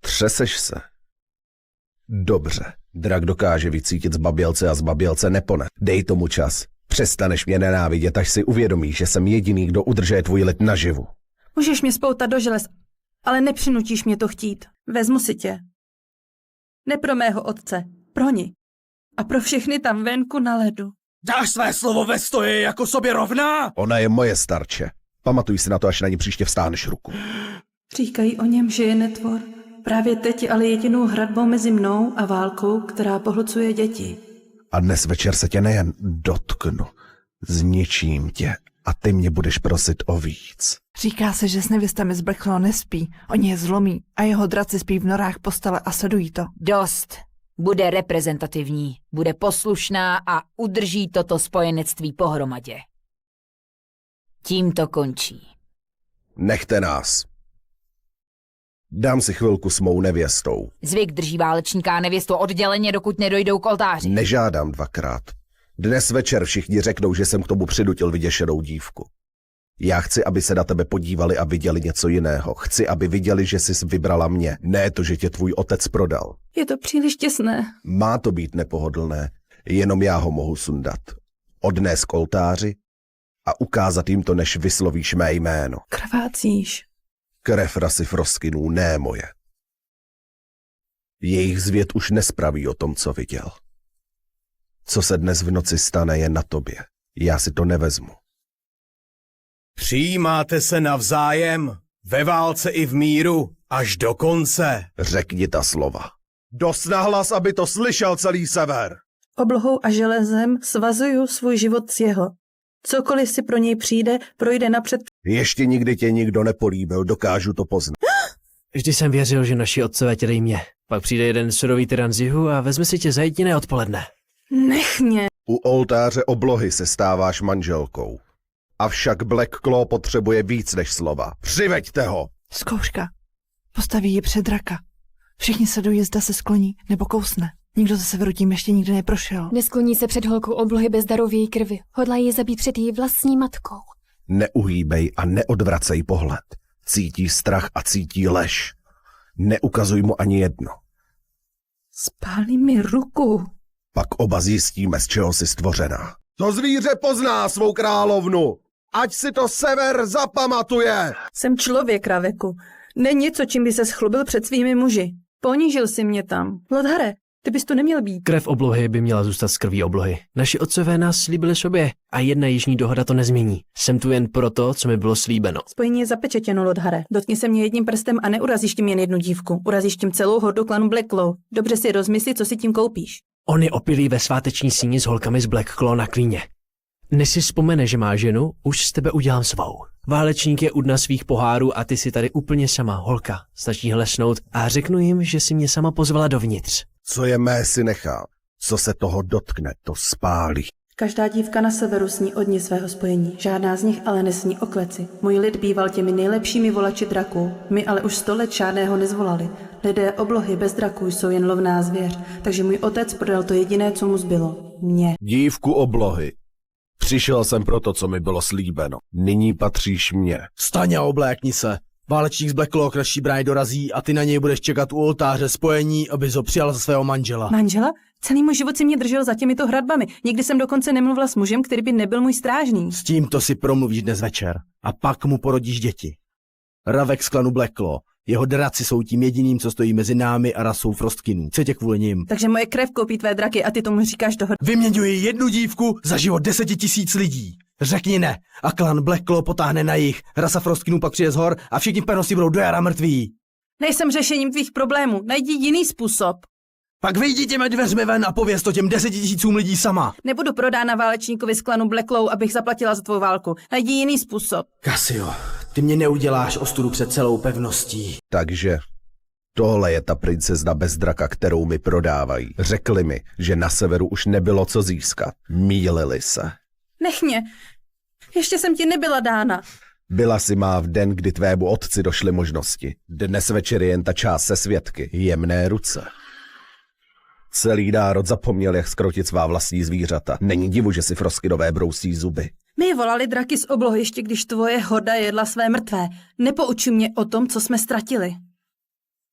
Třeseš se. Dobře. Drak dokáže vycítit zbabělce a zbabělce nepone. Dej tomu čas. Přestaneš mě nenávidět, až si uvědomíš, že jsem jediný, kdo udržuje tvůj lid naživu. Můžeš mě spoutat do želez, ale nepřinutíš mě to chtít. Vezmu si tě. Ne pro mého otce, pro ní. A pro všechny tam venku na ledu. Dáš své slovo ve stoji jako sobě rovná? Ona je moje starče. Pamatuj si na to, až na ní příště vstáneš ruku. Říkají o něm, že je netvor. Právě teď je ale jedinou hradbou mezi mnou a válkou, která pohlcuje děti. A dnes večer se tě nejen dotknu, zničím tě a ty mě budeš prosit o víc. Říká se, že s nevěstami z Black Claw nespí. Oni je zlomí a jeho draci spí v norách postele a sledují to. Dost. Bude reprezentativní, bude poslušná a udrží toto spojenectví pohromadě. Tím to končí. Nechte nás. Dám si chvilku s mou nevěstou. Zvyk drží válečníka a nevěstu odděleně, dokud nedojdou k oltáři. Nežádám dvakrát. Dnes večer všichni řeknou, že jsem k tomu přinutil vyděšenou dívku. Já chci, aby se na tebe podívali a viděli něco jiného. Chci, aby viděli, že jsi vybrala mě. Ne to, že tě tvůj otec prodal. Je to příliš těsné. Má to být nepohodlné. Jenom já ho mohu sundat. Odnést k oltáři a ukázat jim to, než vyslovíš mé jméno. Krvácíš. Krev rasy Frostkinů, ne moje. Jejich zvěd už nespraví o tom, co viděl. Co se dnes v noci stane, je na tobě. Já si to nevezmu. Přijímáte se navzájem, ve válce i v míru, až do konce. Řekni ta slova. Dost nahlas, aby to slyšel celý sever. Oblohou a železem svazuju svůj život s jeho. Cokoliv si pro něj přijde, projde napřed. Ještě nikdy tě nikdo nepolíbil, dokážu to poznat. Vždy jsem věřil, že naši otcové tě dej mě. Pak přijde jeden surový tyran z jihu a vezme si tě za jediné odpoledne. Nech mě. U oltáře oblohy se stáváš manželkou. Avšak Black Claw potřebuje víc než slova. Přiveďte ho! Zkouška. Postaví ji před draka. Všichni sledují, zda se skloní nebo kousne. Nikdo ze severu tím ještě nikdy neprošel. Neskloní se před holkou oblohy bez daru v její krvi. Hodlá ji zabít před její vlastní matkou. Neuhýbej a neodvracej pohled. Cítí strach a cítí lež. Neukazuj mu ani jedno. Spálí mi ruku. Pak oba zjistíme, z čeho jsi stvořená. To zvíře pozná svou královnu. Ať si to sever zapamatuje. Jsem člověk, Raveku. Ne něco, čím by se schlubil před svými muži. Ponížil si mě tam. Lodhare, ty bys tu neměl být. Krev oblohy by měla zůstat z krví oblohy. Naši otcové nás slíbili sobě a jedna jižní dohoda to nezmění. Jsem tu jen proto, co mi bylo slíbeno. Spojení je zapečetěno, Lodhare. Dotkni se mě jedním prstem a neurazíš tím jen jednu dívku. Urazíš tím celou hordu klanu Black Claw. Dobře si rozmysli, co si tím koupíš. On je opilý ve sváteční síni s holkami z Black Claw na klíně. Než si vzpomene, že má ženu, už z tebe udělám svou. Válečník je u dna svých pohárů a ty si tady úplně sama, holka. Stačí hlesnout a řeknu jim, že si mě sama pozvala dovnitř. Co je mé, si nechá. Co se toho dotkne, to spálí. Každá dívka na severu sní o dni svého spojení. Žádná z nich ale nesní o kleci. Můj lid býval těmi nejlepšími volači draků. My ale už 100 let žádného nezvolali. Lidé oblohy bez draků jsou jen lovná zvěř, takže můj otec prodal to jediné, co mu zbylo. Mě. Dívku oblohy. Přišel jsem pro to, co mi bylo slíbeno. Nyní patříš mně. Vstaň a oblékni se. Válečník z Black Claw k naší bráně dorazí a ty na něj budeš čekat u oltáře spojení, abys ho přijal za svého manžela. Manžela? Celý můj život si mě držel za těmito hradbami. Nikdy jsem dokonce nemluvila s mužem, který by nebyl můj strážný. S tímto si promluvíš dnes večer a pak mu porodíš děti. Ravek z klanu Black Claw. Jeho draci jsou tím jediným, co stojí mezi námi a rasou Frostkinů. Co tě kvůli nim? Takže moje krev koupí tvé draky a ty tomu říkáš dohoda. Vyměňuji jednu dívku za život 10 000 lidí. Řekni ne a klan Black Claw potáhne na jih. Rasa Frostkinů pak přijde z hor a všichni pevnosti budou do jara mrtví. Nejsem řešením tvých problémů. Najdi jiný způsob. Pak vyjdi těmi dveřmi ven a pověz to těm 10 000 lidí sama. Nebudu prodána válečníkovi z klanu Black Claw, abych zaplatila za tvou válku. Najdi jiný způsob. Cassio, ty mě neuděláš ostudu před celou pevností. Takže tohle je ta princezna bez draka, kterou mi prodávají. Řekli mi, že na severu už nebylo co získat. Mýlili se. Nech mě. Ještě jsem ti nebyla dána. Byla si má v den, kdy tvému otci došly možnosti. Dnes večer je jen ta část se svědky. Jemné ruce. Celý národ zapomněl, jak skrotit svá vlastní zvířata. Není divu, že si Frostkinové brousí zuby. My volali draky z oblohy, ještě když tvoje horda jedla své mrtvé. Nepoučuj mě o tom, co jsme ztratili.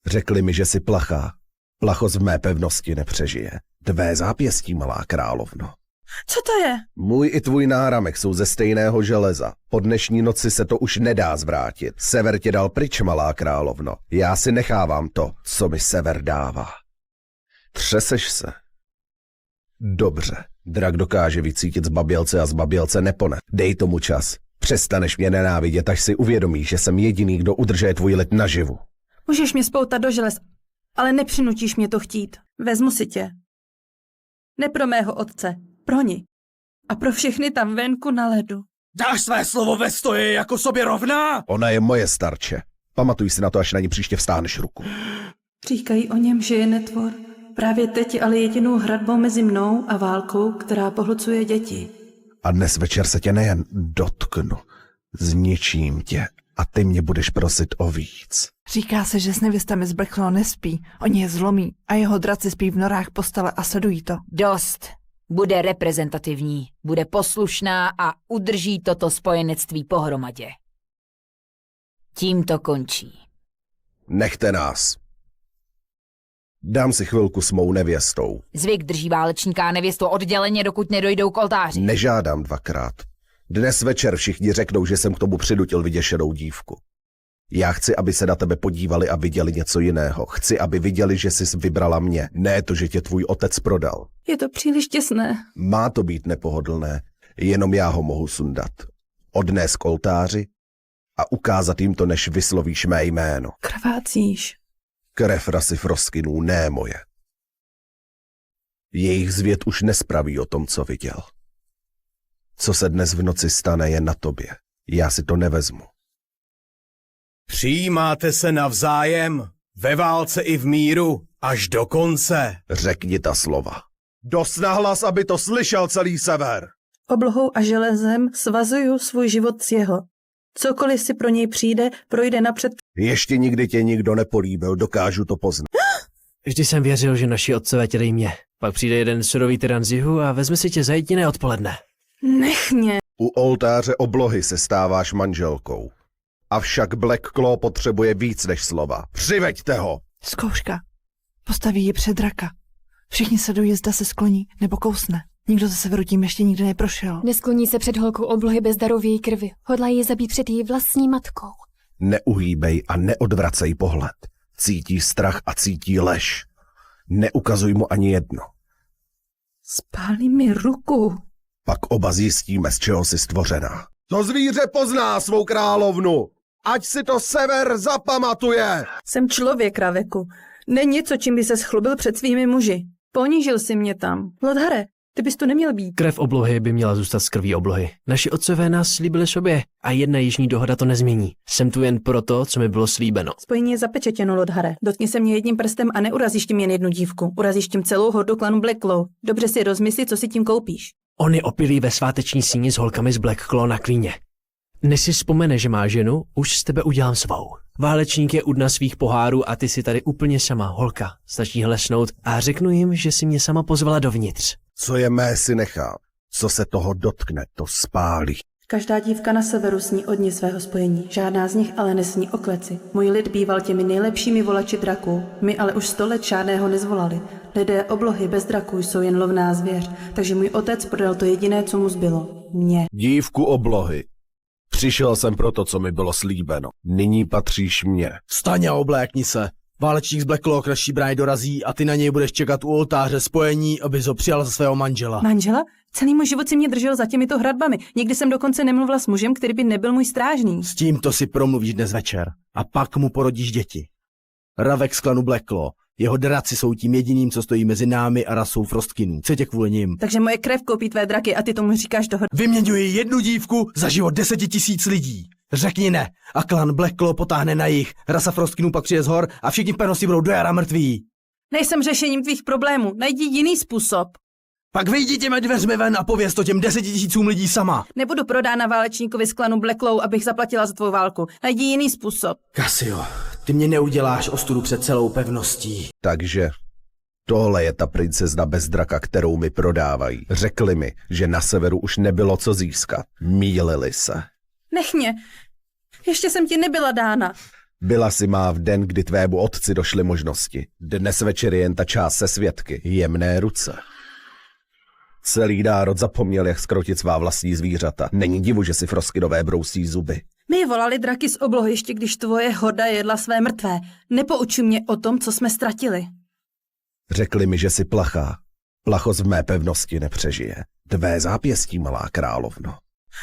Řekli mi, že jsi plachá. Plachost v mé pevnosti nepřežije. Tvé zápěstí, malá královno. Co to je? Můj i tvůj náramek jsou ze stejného železa. Po dnešní noci se to už nedá zvrátit. Sever tě dal pryč, malá královno. Já si nechávám to, co mi sever dává. Třeseš se? Dobře. Drak dokáže vycítit zbabělce a zbabělce nepone. Dej tomu čas. Přestaneš mě nenávidět, až si uvědomíš, že jsem jediný, kdo udržuje tvůj lid naživu. Můžeš mě spoutat do želez, ale nepřinutíš mě to chtít. Vezmu si tě. Ne pro mého otce, pro ní. A pro všechny tam venku na ledu. Dáš své slovo ve stoji jako sobě rovná? Ona je moje starče. Pamatuj si na to, až na ní příště vstáhneš ruku. Říkají o něm, že je netvor. Právě teď je ale jedinou hradbou mezi mnou a válkou, která pohlcuje děti. A dnes večer se tě nejen dotknu, zničím tě a ty mě budeš prosit o víc. Říká se, že s nevěstami z Blackclaw nespí, oni je zlomí a jeho draci spí v norách postele a sledují to. Dost. Bude reprezentativní, bude poslušná a udrží toto spojenectví pohromadě. Tím to končí. Nechte nás. Dám si chvilku s mou nevěstou. Zvyk drží válečníka a nevěstu odděleně, dokud nedojdou k oltáři. Nežádám dvakrát. Dnes večer všichni řeknou, že jsem k tomu přinutil vyděšenou dívku. Já chci, aby se na tebe podívali a viděli něco jiného. Chci, aby viděli, že jsi vybrala mě, ne to, že tě tvůj otec prodal. Je to příliš těsné. Má to být nepohodlné, jenom já ho mohu sundat. Odnést k oltáři a ukázat jim to, než vyslovíš mé jméno. Krvácíš. Krev rasy Frostkinů, ne moje. Jejich zvěd už nespraví o tom, co viděl. Co se dnes v noci stane, je na tobě. Já si to nevezmu. Přijímáte se navzájem, ve válce i v míru, až do konce. Řekni ta slova. Dost nahlas, aby to slyšel celý sever. Oblohou a železem svazuju svůj život s jeho. Cokoliv si pro něj přijde, projde napřed. Ještě nikdy tě nikdo nepolíbil, dokážu to poznat. Vždy jsem věřil, že naši otcové tě dejí mě. Pak přijde jeden surový tyran z jihu a vezme si tě za jediné odpoledne. Nech mě. U oltáře oblohy se stáváš manželkou. Avšak Blackclaw potřebuje víc než slova. Přiveďte ho! Zkouška. Postaví ji před draka. Všichni sledují, zda se skloní nebo kousne. Nikdo ze severu tím ještě nikdy neprošel. Neskloní se před holkou oblohy bez daru v její krvi. Hodlá ji zabít před její vlastní matkou. Neuhýbej a neodvracej pohled. Cítí strach a cítí lež. Neukazuj mu ani jedno. Spálí mi ruku. Pak oba zjistíme, z čeho jsi stvořená. To zvíře pozná svou královnu. Ať si to sever zapamatuje. Jsem člověk, Raveku. Není něco, čím by se schlubil před svými muži. Ponížil si mě tam. Lodhare, ty bys tu neměl být. Krev oblohy by měla zůstat z krví oblohy. Naši otcové nás slíbili sobě a jedna jižní dohoda to nezmění. Jsem tu jen proto, co mi bylo slíbeno. Spojení je zapečetěno, Lodhare. Dotkni se mě jedním prstem a neurazíš tím jen jednu dívku. Urazíš tím celou hordu klanu Blackclaw. Dobře si rozmysli, co si tím koupíš. On je opilý ve sváteční síni s holkami z Blackclaw na klíně. Než si vzpomene, že má ženu, už z tebe udělám svou. Válečník je u dna svých pohárů a ty si tady úplně sama, holka. Stačí hlesnout a řeknu jim, že si mě sama pozvala dovnitř. Co je mé, si nechám. Co se toho dotkne, to spálí. Každá dívka na severu sní o dni svého spojení. Žádná z nich ale nesní o kleci. Můj lid býval těmi nejlepšími volači draků. My ale už 100 let žádného nezvolali. Lidé oblohy bez draků jsou jen lovná zvěř, takže můj otec prodal to jediné, co mu zbylo. Mě. Dívku oblohy. Přišel jsem pro to, co mi bylo slíbeno. Nyní patříš mně. Vstaň a oblékni se. Válečník z Blackclaw k naší bráně dorazí a ty na něj budeš čekat u oltáře spojení, abys ho přijal za svého manžela. Manžela? Celý můj život si mě držel za těmito hradbami. Nikdy jsem dokonce nemluvila s mužem, který by nebyl můj strážný. S tímto si promluvíš dnes večer a pak mu porodíš děti. Ravek z klanu Blackclaw. Jeho draci jsou tím jediným, co stojí mezi námi a rasou Frostkinů. Co tě kvůli nim? Takže moje krev koupí tvé draky a ty tomu říkáš dohoda. Vyměňuji jednu dívku za život 10 000 lidí. Řekni ne a klan Blackclaw potáhne na jih. Rasa Frostkinů pak přijde z hor a všichni v pevnosti budou do jara mrtví. Nejsem řešením tvých problémů. Najdi jiný způsob. Pak vyjdi těmi dveřmi ven a pověz to těm 10 000 lidí sama. Nebudu prodána válečníkovi z klanu Blackclaw, abych zaplatila za tvou válku. Najdi jiný způsob. Cassio, ty mě neuděláš ostudu před celou pevností. Takže tohle je ta princezna bez draka, kterou mi prodávají. Řekli mi, že na severu už nebylo co získat. Mýlili se. Nech mě. Ještě jsem ti nebyla dána. Byla si má v den, kdy tvému otci došly možnosti. Dnes večer je jen ta část se svědky. Jemné ruce. Celý národ zapomněl, jak skrotit svá vlastní zvířata. Není divu, že si Froskinové brousí zuby. My volali draky z oblohiště, když tvoje horda jedla své mrtvé. Nepoučuj mě o tom, co jsme ztratili. Řekli mi, že jsi plachá. Plachost v mé pevnosti nepřežije. Tvé zápěstí, malá královno.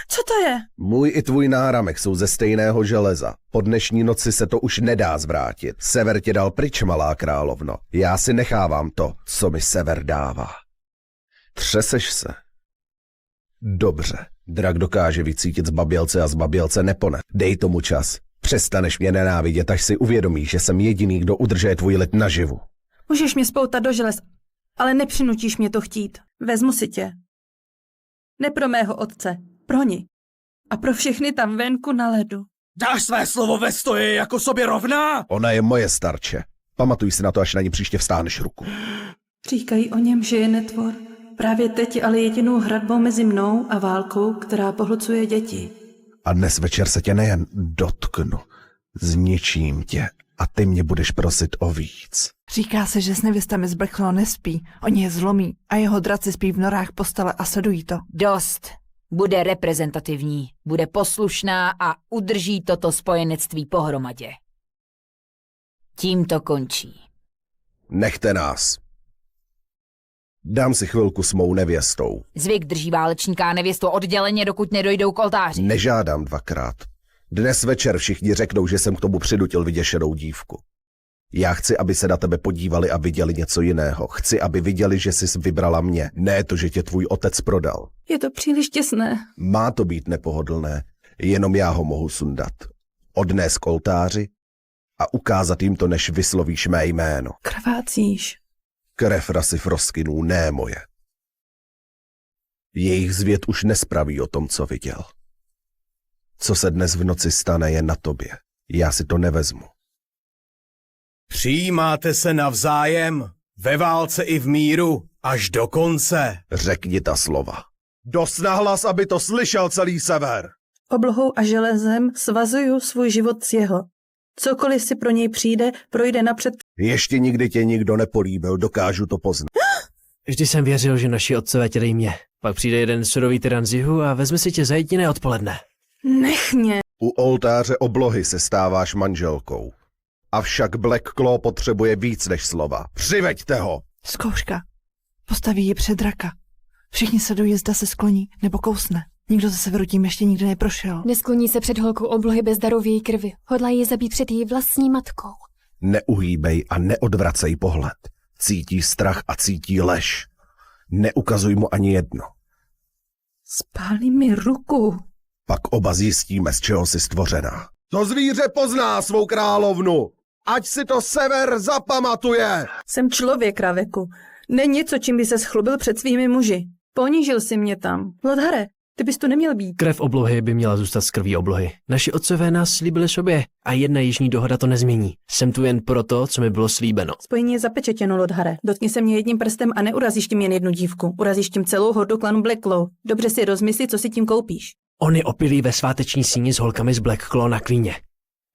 Co to je? Můj i tvůj náramek jsou ze stejného železa. Po dnešní noci se to už nedá zvrátit. Sever tě dal pryč, malá královno. Já si nechávám to, co mi sever dává. Třeseš se? Dobře. Drak dokáže vycítit zbabělce a zbabělce nepone. Dej tomu čas. Přestaneš mě nenávidět, až si uvědomíš, že jsem jediný, kdo udržuje tvůj lid naživu. Můžeš mě spoutat do želez, ale nepřinutíš mě to chtít. Vezmu si tě. Ne pro mého otce, pro ní. A pro všechny tam venku na ledu. Dáš své slovo ve stoji jako sobě rovná? Ona je moje starče. Pamatuj si na to, až na ní příště vstáneš ruku. Říkají o něm, že je netvor. Právě teď je ale jedinou hradbou mezi mnou a válkou, která pohlcuje děti. A dnes večer se tě nejen dotknu, zničím tě a ty mě budeš prosit o víc. Říká se, že s nevěstami z Black Claw nespí, oni je zlomí a jeho draci spí v norách postele a sledují to. Dost. Bude reprezentativní, bude poslušná a udrží toto spojenectví pohromadě. Tím to končí. Nechte nás. Dám si chvilku s mou nevěstou. Zvyk drží válečníka a nevěstu odděleně, dokud nedojdou k oltáři. Nežádám dvakrát. Dnes večer všichni řeknou, že jsem k tomu přinutil vyděšenou dívku. Já chci, aby se na tebe podívali a viděli něco jiného. Chci, aby viděli, že jsi vybrala mě. Ne to, že tě tvůj otec prodal. Je to příliš těsné. Má to být nepohodlné. Jenom já ho mohu sundat. Odnést k oltáři a ukázat jim to, než vyslovíš mé jméno. Krvácíš. Krev rasy Froskinů, ne moje. Jejich zvěd už nespraví o tom, co viděl. Co se dnes v noci stane, je na tobě. Já si to nevezmu. Přijímáte se navzájem, ve válce i v míru, až do konce. Řekni ta slova. Dost nahlas, aby to slyšel celý sever. Oblohou a železem svazuju svůj život s jeho. Cokoliv si pro něj přijde, projde napřed. Ještě nikdy tě nikdo nepolíbil, dokážu to poznat. Vždy jsem věřil, že naši otcové tě dej mě. Pak přijde jeden surový tyran z jihu a vezme si tě za jediné odpoledne. Nech mě. U oltáře oblohy se stáváš manželkou. Avšak Black Claw potřebuje víc než slova. Přiveďte ho! Zkouška. Postaví ji před draka. Všichni sledují, zda se skloní nebo kousne. Nikdo ze severu tím ještě nikdy neprošel. Neskloní se před holkou oblohy bez daru v její krvi. Hodlá ji zabít před její vlastní matkou. Neuhýbej a neodvracej pohled. Cítí strach a cítí lež. Neukazuj mu ani jedno. Spálí mi ruku. Pak oba zjistíme, z čeho jsi stvořená. To zvíře pozná svou královnu. Ať si to sever zapamatuje. Jsem člověk, Raveku. Není něco, čím by se schlubil před svými muži. Ponížil si mě tam. Lodhare, ty bys tu neměl být. Krev oblohy by měla zůstat z krví oblohy. Naši otcové nás slíbili sobě a jedna jižní dohoda to nezmění. Jsem tu jen proto, co mi bylo slíbeno. Spojení je zapečetěno, Lodhare. Dotkni se mě jedním prstem a neurazíš tím jen jednu dívku. Urazíš tím celou hordu klanu Black Claw. Dobře si rozmysli, co si tím koupíš. On je opilý ve sváteční síni s holkami z Black Claw na klíně.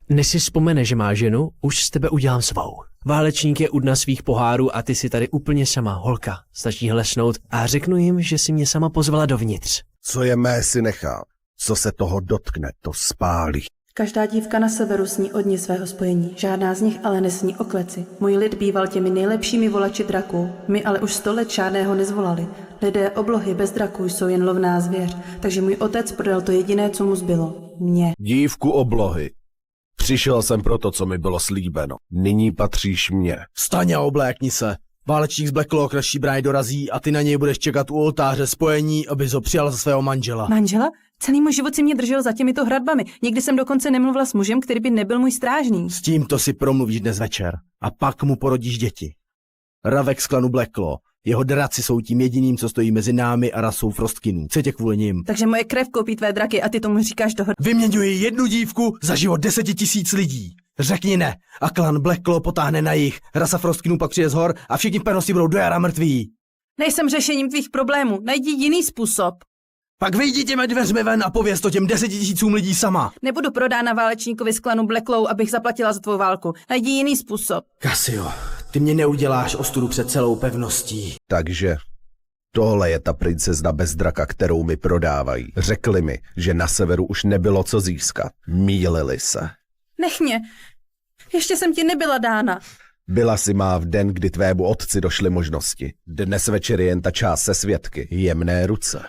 Než si vzpomene, že má ženu, už z tebe udělám svou. Válečník je u dna svých pohárů a ty si tady úplně sama, holka. Stačí hlesnout a řeknu jim, že si mě sama pozvala dovnitř. Co je mé, si nechá. Co se toho dotkne, to spálí. Každá dívka na severu sní o dni svého spojení. Žádná z nich ale nesní o kleci. Můj lid býval těmi nejlepšími volači draků. My ale už 100 let žádného nezvolali. Lidé oblohy bez draků jsou jen lovná zvěř, takže můj otec prodal to jediné, co mu zbylo. Mě. Dívku oblohy. Přišel jsem pro to, co mi bylo slíbeno. Nyní patříš mně. Vstaň a oblékni se. Válečník z Black Claw k naší bráně dorazí a ty na něj budeš čekat u oltáře spojení, abys ho přijal za svého manžela. Manžela? Celý můj život si mě držel za těmito hradbami. Nikdy jsem dokonce nemluvila s mužem, který by nebyl můj strážný. S tímto si promluvíš dnes večer a pak mu porodíš děti. Ravek z klanu Black Claw. Jeho draci jsou tím jediným, co stojí mezi námi a rasou Frostkinů. Co tě kvůli nim? Takže moje krev koupí tvé draky a ty tomu říkáš dohoda. Vyměňuji jednu dívku za život 10 000 lidí. Řekni ne a klan Black Claw potáhne na jih. Rasa Frostkinů pak přijde z hor a všichni v pevnosti budou do jara mrtví. Nejsem řešením tvých problémů. Najdi jiný způsob. Pak vyjdi těmi dveřmi ven a pověz to těm 10 000 lidí sama. Nebudu prodána válečníkovi z klanu Black Claw, abych zaplatila za tvou válku. Najdi jiný způsob. Cassio, ty mě neuděláš ostudu před celou pevností. Takže Tohle je ta princezna bez draka, kterou mi prodávají. Řekli mi, že na severu už nebylo co získat. Mýlili se. Nech mě. Ještě jsem ti nebyla dána. Byla si má v den, kdy tvému otci došly možnosti. Dnes večer je jen ta část se svědky. Jemné ruce.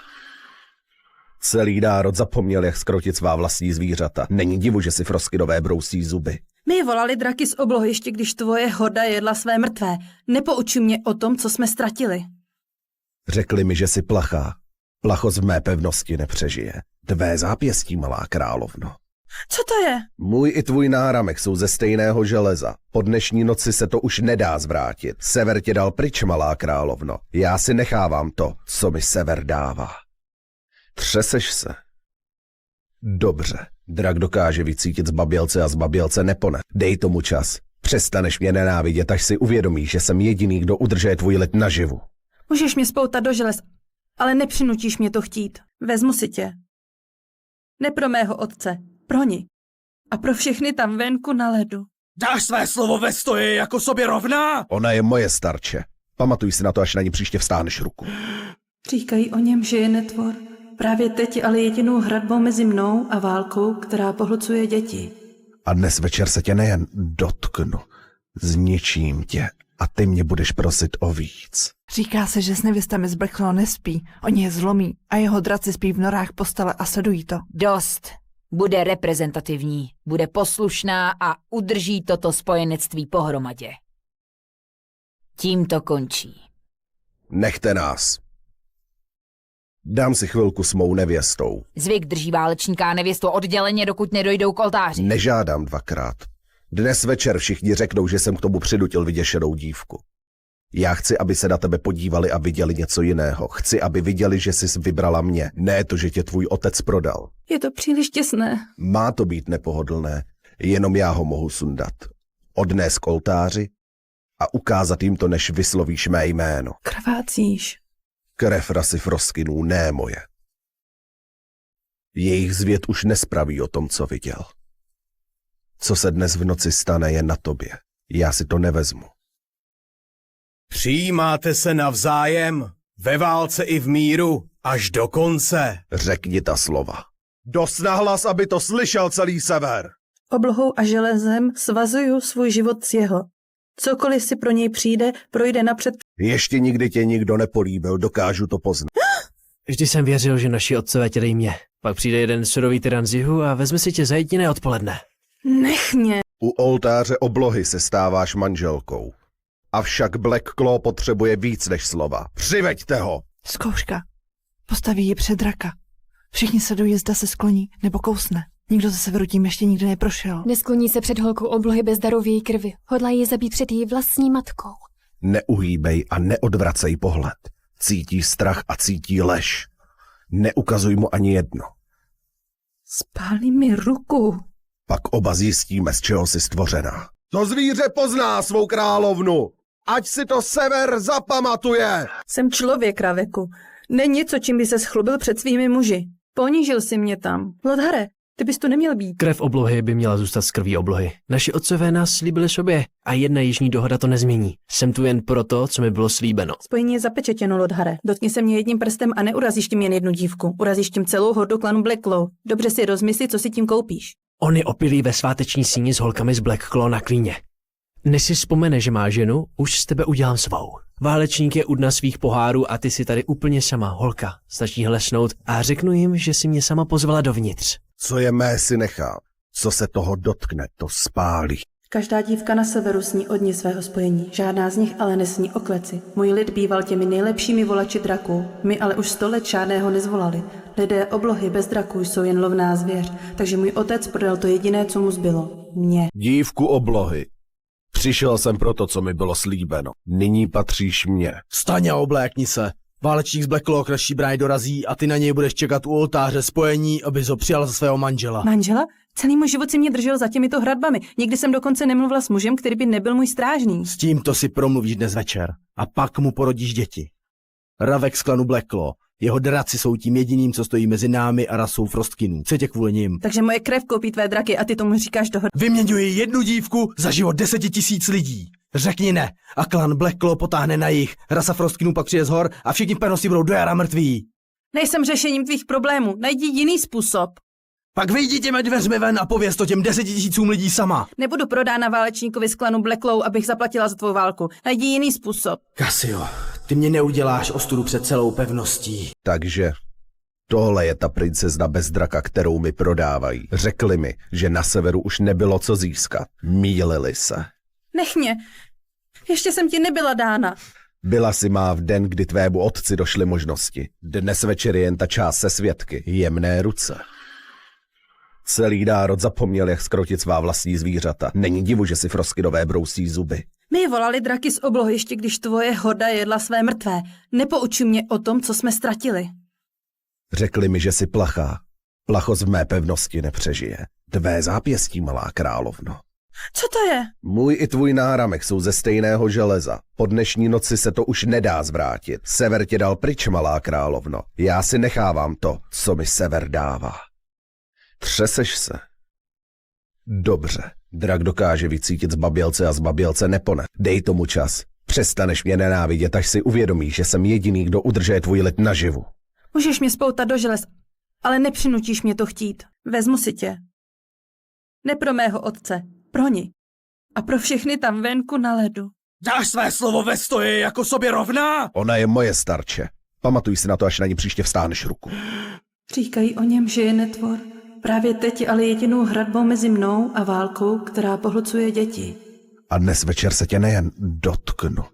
Celý národ zapomněl, jak skrotit svá vlastní zvířata. Není divu, že si Froskinové brousí zuby. My volali draky z oblohy, ještě když tvoje horda jedla své mrtvé. Nepoučuj mě o tom, co jsme ztratili. Řekli mi, že jsi plachá. Plachost v mé pevnosti nepřežije. Tvé zápěstí, malá královno. Co to je? Můj i tvůj náramek jsou ze stejného železa. Po dnešní noci se to už nedá zvrátit. Sever tě dal pryč, malá královno. Já si nechávám to, co mi sever dává. Třeseš se? Dobře. Drak dokáže vycítit zbabělce a zbabělce nepone. Dej tomu čas. Přestaneš mě nenávidět, až si uvědomíš, že jsem jediný, kdo udržuje tvůj lid naživu. Můžeš mě spoutat do želez, ale nepřinutíš mě to chtít. Vezmu si tě. Ne pro mého otce, pro ní. A pro všechny tam venku na ledu. Dáš své slovo ve stoji jako sobě rovná? Ona je moje starče. Pamatuj si na to, až na ní příště vstáneš ruku. Říkají o něm, že je netvor. Právě teď je ale jedinou hradbou mezi mnou a válkou, která pohlcuje děti. A dnes večer se tě nejen dotknu, zničím tě a ty mě budeš prosit o víc. Říká se, že s nevěstami z Blackclaw nespí. Oni je zlomí a jeho draci spí v norách postele a sledují to. Dost. Bude reprezentativní, bude poslušná a udrží toto spojenectví pohromadě. Tím to končí. Nechte nás. Dám si chvilku s mou nevěstou. Zvyk drží válečníka a nevěstu odděleně, dokud nedojdou k oltáři. Nežádám dvakrát. Dnes večer všichni řeknou, že jsem k tomu přinutil vyděšenou dívku. Já chci, aby se na tebe podívali a viděli něco jiného. Chci, aby viděli, že jsi vybrala mě. Ne to, že tě tvůj otec prodal. Je to příliš těsné. Má to být nepohodlné. Jenom já ho mohu sundat. Odnést k oltáři a ukázat jim to, než vyslovíš mé jméno. Krvácíš. Krev rasy Froskinů, ne moje. Jejich zvěd už nespraví o tom, co viděl. Co se dnes v noci stane, je na tobě. Já si to nevezmu. Přijímáte se navzájem, ve válce i v míru, až do konce. Řekni ta slova. Dost nahlas, aby to slyšel celý sever. Oblohou a železem svazuju svůj život s jeho. Cokoliv si pro něj přijde, projde napřed. Ještě nikdy tě nikdo nepolíbil, dokážu to poznat. Vždy jsem věřil, že naši otcové tě dejí mě. Pak přijde jeden surový tyran z jihu a vezme si tě za jediné odpoledne. Nech mě. U oltáře oblohy se stáváš manželkou. Avšak Blackclaw potřebuje víc než slova. Přiveďte ho! Zkouška. Postaví ji před draka. Všichni sledují, zda se skloní nebo kousne. Nikdo ze severu tím ještě nikdy neprošel. Neskloní se před holkou oblohy bez daru v její krvi. Hodlá ji zabít před její vlastní matkou. Neuhýbej a neodvracej pohled. Cítí strach a cítí lež. Neukazuj mu ani jedno. Spálí mi ruku. Pak oba zjistíme, z čeho jsi stvořená. To zvíře pozná svou královnu. Ať si to sever zapamatuje. Jsem člověk, Raveku. Není něco, čím by se schlubil před svými muži. Ponížil si mě tam. Lodhare, ty bys tu neměl být. Krev oblohy by měla zůstat z krví oblohy. Naši otcové nás slíbili sobě a jedna jižní dohoda to nezmění. Jsem tu jen proto, co mi bylo slíbeno. Spojení je zapečetěno, Lodhare. Dotkni se mě jedním prstem a neurazíš tím jen jednu dívku. Urazíš tím celou hordu klanu Blackclaw. Dobře si rozmysli, co si tím koupíš. On je opilý ve sváteční síni s holkami z Blackclaw na klíně. Než si vzpomene, že má ženu, už z tebe udělám svou. Válečník je u dna svých pohárů a ty si tady úplně sama, holka. Stačí hlesnout a řeknu jim, že si mě sama pozvala dovnitř. Co je mé, si nechám. Co se toho dotkne, to spálí. Každá dívka na severu sní o dni svého spojení. Žádná z nich ale nesní o kleci. Můj lid býval těmi nejlepšími volači draků. My ale už 100 let žádného nezvolali. Lidé oblohy bez draků jsou jen lovná zvěř, takže můj otec prodal to jediné, co mu zbylo. Mě. Dívku oblohy. Přišel jsem pro to, co mi bylo slíbeno. Nyní patříš mně. Vstaň a oblékni se. Válečník z Blackclaw k naší bráně dorazí a ty na něj budeš čekat u oltáře spojení, abys ho přijal za svého manžela. Manžela? Celý můj život si mě držel za těmito hradbami. Nikdy jsem dokonce nemluvila s mužem, který by nebyl můj strážný. S tímto si promluvíš dnes večer a pak mu porodíš děti. Ravek z klanu Blackclaw, Jeho draci jsou tím jediným, co stojí mezi námi a rasou frostkinů. Co tě kvůli nim? Takže moje krev koupí tvé draky a ty tomu říkáš dohoda. Vyměňuji jednu dívku za život 10 000 lidí. Řekni ne a klan Blackclaw potáhne na jih. Rasa frostkinů pak přijde z hor a všichni v pevnosti budou do jara mrtví. Nejsem řešením tvých problémů, najdi jiný způsob. Pak vyjdi těmi dveřmi ven a pověz to těm 10 000 lidí sama. Nebudu prodána válečníkovi z klanu Blackclaw, abych zaplatila za tvou válku. Najdi jiný způsob. Cassio, ty mě neuděláš ostudu před celou pevností. Takže tohle je ta princezna bez draka, kterou mi prodávají. Řekli mi, že na severu už nebylo co získat. Mýlili se. Nech mě. Ještě jsem ti nebyla dána. Byla si má v den, kdy tvému otci došly možnosti. Dnes večer je jen ta část se svědky. Jemné ruce. Celý národ zapomněl, jak skrotit svá vlastní zvířata. Není divu, že si frostkinové brousí zuby. My volali draky z oblohy, ještě když tvoje horda jedla své mrtvé. Nepoučuj mě o tom, co jsme ztratili. Řekli mi, že jsi plachá. Plachost v mé pevnosti nepřežije. Tvé zápěstí, malá královno. Co to je? Můj i tvůj náramek jsou ze stejného železa. Po dnešní noci se to už nedá zvrátit. Sever tě dal pryč, malá královno. Já si nechávám to, co mi sever dává. Třeseš se? Dobře. Drak dokáže vycítit zbabělce a zbabělce nepone. Dej tomu čas. Přestaneš mě nenávidět, až si uvědomíš, že jsem jediný, kdo udržuje tvůj lid naživu. Můžeš mě spoutat do želez, ale nepřinutíš mě to chtít. Vezmu si tě. Ne pro mého otce, pro ní. A pro všechny tam venku na ledu. Dáš své slovo ve stoji jako sobě rovná? Ona je moje starče. Pamatuj si na to, až na ní příště vstáneš ruku. Říkají o něm, že je netvor. Právě teď je ale jedinou hradbou mezi mnou a válkou, která pohlcuje děti. A dnes večer se tě nejen dotknu,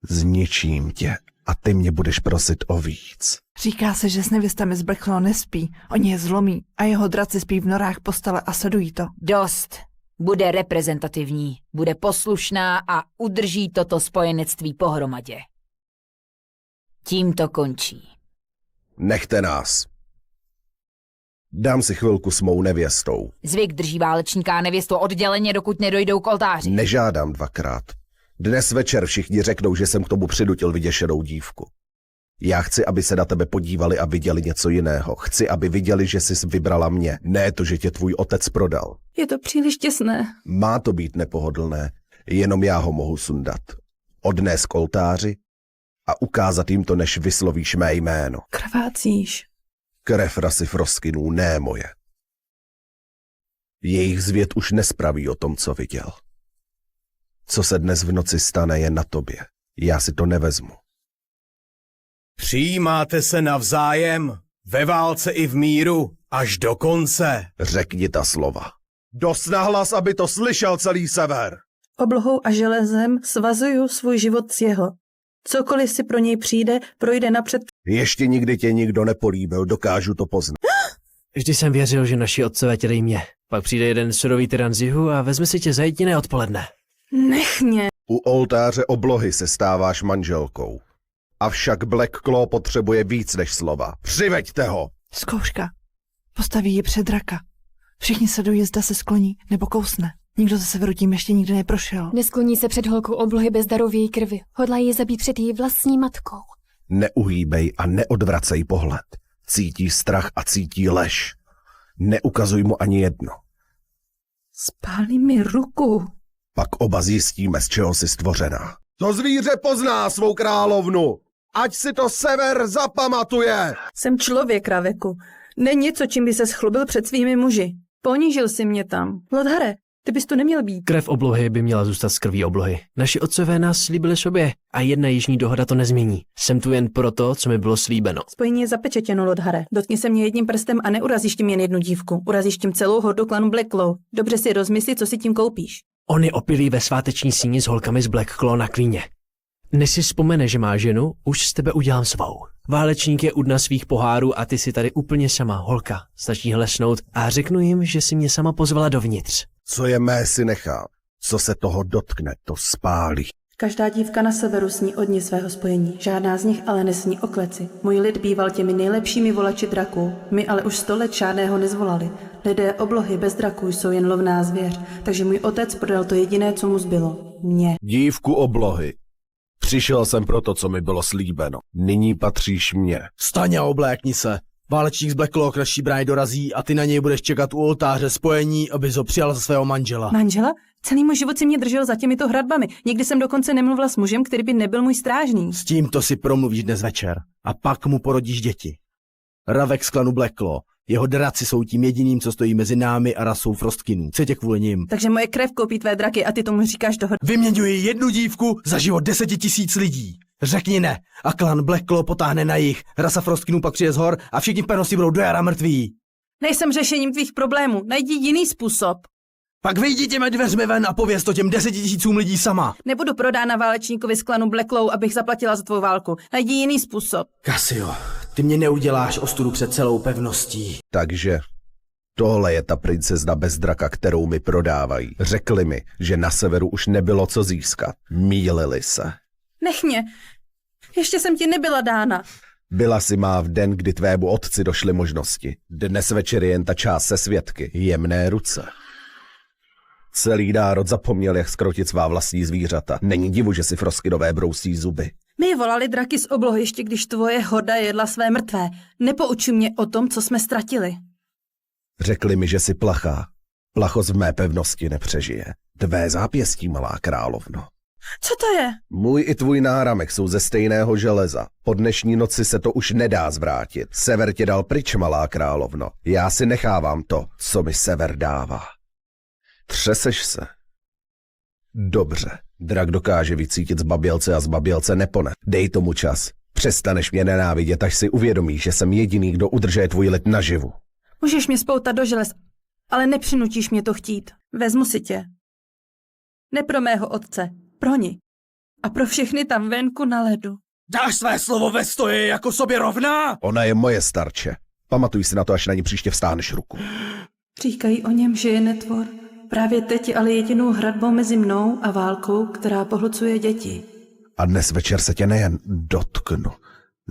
zničím tě a ty mě budeš prosit o víc. Říká se, že s nevěstami z Blackclaw nespí. Oni je zlomí a jeho draci spí v norách postele a sledují to. Dost. Bude reprezentativní, bude poslušná a udrží toto spojenectví pohromadě. Tím to končí. Nechte nás. Dám si chvilku s mou nevěstou. Zvyk drží válečníka a nevěstu odděleně, dokud nedojdou k oltáři. Nežádám dvakrát. Dnes večer všichni řeknou, že jsem k tomu přinutil vyděšenou dívku. Já chci, aby se na tebe podívali a viděli něco jiného. Chci, aby viděli, že jsi vybrala mě. Ne to, že tě tvůj otec prodal. Je to příliš těsné. Má to být nepohodlné. Jenom já ho mohu sundat. Odnést k oltáři a ukázat jim to, než vyslovíš mé jméno. Krvácíš. Krev rasy frostkinů, ne moje. Jejich zvěd už nespraví o tom, co viděl. Co se dnes v noci stane, je na tobě. Já si to nevezmu. Přijímáte se navzájem, ve válce i v míru, až do konce. Řekni ta slova. Dost nahlas, aby to slyšel celý sever. Oblohou a železem svazuju svůj život s jeho. Cokoliv si pro něj přijde, projde napřed. Ještě nikdy tě nikdo nepolíbil, dokážu to poznat. Vždy jsem věřil, že naši otcové tě dejí mě. Pak přijde jeden surový tyran z jihu a vezme si tě za jediné odpoledne. Nech mě. U oltáře oblohy se stáváš manželkou. Avšak Blackclaw potřebuje víc než slova. Přiveďte ho! Zkouška. Postaví ji před draka. Všichni sledují, zda se skloní nebo kousne. Nikdo ze severu tím ještě nikdy neprošel. Neskloní se před holkou oblohy bez daru v její krvi. Hodlají ji zabít před její vlastní matkou. Neuhýbej a neodvracej pohled. Cítí strach a cítí lež. Neukazuj mu ani jedno. Spálí mi ruku. Pak oba zjistíme, z čeho jsi stvořená. To zvíře pozná svou královnu. Ať si to sever zapamatuje. Jsem člověk, Raveku. Ne něco, čím by se schlubil před svými muži. Ponížil si mě tam. Lodhare, ty bys tu neměl být. Krev oblohy by měla zůstat z krví oblohy. Naši otcové nás slíbili sobě a jedna jižní dohoda to nezmění. Jsem tu jen proto, co mi bylo slíbeno. Spojení je zapečetěno, Lodhare. Dotkni se mě jedním prstem a neurazíš tím jen jednu dívku. Urazíš tím celou hordu klanu Blackclaw. Dobře si rozmysli, co si tím koupíš. On je opilý ve sváteční síni s holkami z Blackclaw na klíně. Než si vzpomene, že má ženu, už z tebe udělám svou. Válečník je u dna svých pohárů a ty si tady úplně sama, holka. Stačí hlesnout a řeknu jim, že si mě sama pozvala dovnitř. Co je mé, si nechám. Co se toho dotkne, to spálí. Každá dívka na severu sní o dni svého spojení. Žádná z nich ale nesní o kleci. Můj lid býval těmi nejlepšími volači draků. My ale už 100 let žádného nezvolali. Lidé oblohy bez draků jsou jen lovná zvěř, takže můj otec prodal to jediné, co mu zbylo. Mě. Dívku oblohy. Přišel jsem pro to, co mi bylo slíbeno. Nyní patříš mně. Vstaň a oblékni se. Válečník z Black Claw naší brány dorazí a ty na něj budeš čekat u oltáře spojení, abys ho přijal za svého manžela. Manžela? Celý můj život si mě držel za těmito hradbami. Nikdy jsem dokonce nemluvila s mužem, který by nebyl můj strážný. S tímto si promluvíš dnes večer a pak mu porodíš děti. Ravek z klanu Black Claw. Jeho draci jsou tím jediným, co stojí mezi námi a rasou Frostkinů. Co tě kvůli nim? Takže moje krev koupí tvé draky a ty tomu říkáš dohoda. Vyměňuji jednu dívku za život 10 000 lidí. Řekni ne a klan Black Claw potáhne na jih. Rasa Frostkinů pak přijde z hor a všichni v pevnosti budou do jara mrtví. Nejsem řešením tvých problémů. Najdi jiný způsob. Pak vyjdi těmi dveřmi ven a pověz to těm 10 000 lidí sama. Nebudu prodána válečníkovi z klanu Black Claw, abych zaplatila za tvou válku. Najdi jiný způsob. Cassio, ty mě neuděláš ostudu před celou pevností. Takže tohle je ta princezna bez draka, kterou mi prodávají. Řekli mi, že na severu už nebylo co získat. Mýlili se. Nech mě. Ještě jsem ti nebyla dána. Byla si má v den, kdy tvému otci došly možnosti. Dnes večer je jen ta část se svědky. Jemné ruce. Celý národ zapomněl, jak skrotit svá vlastní zvířata. Není divu, že si Frostkinové brousí zuby. My volali draky z oblohy, ještě když tvoje horda jedla své mrtvé. Nepouči mě o tom, co jsme ztratili. Řekli mi, že jsi plachá. Plachost v mé pevnosti nepřežije. Tvé zápěstí, malá královno. Co to je? Můj i tvůj náramek jsou ze stejného železa. Po dnešní noci se to už nedá zvrátit. Sever tě dal pryč, malá královno. Já si nechávám to, co mi sever dává. Třeseš se? Dobře. Drak dokáže vycítit zbabělce a zbabělce nepone. Dej tomu čas. Přestaneš mě nenávidět, až si uvědomíš, že jsem jediný, kdo udržuje tvůj lid naživu. Můžeš mě spoutat do želez, ale nepřinutíš mě to chtít. Vezmu si tě. Ne pro mého otce, pro ní. A pro všechny tam venku na ledu. Dáš své slovo ve stoji jako sobě rovná? Ona je moje starče. Pamatuj si na to, až na ní příště vstáneš ruku. Říkají o něm, že je netvor. Právě teď je ale jedinou hradbou mezi mnou a válkou, která pohlcuje děti. A dnes večer se tě nejen dotknu,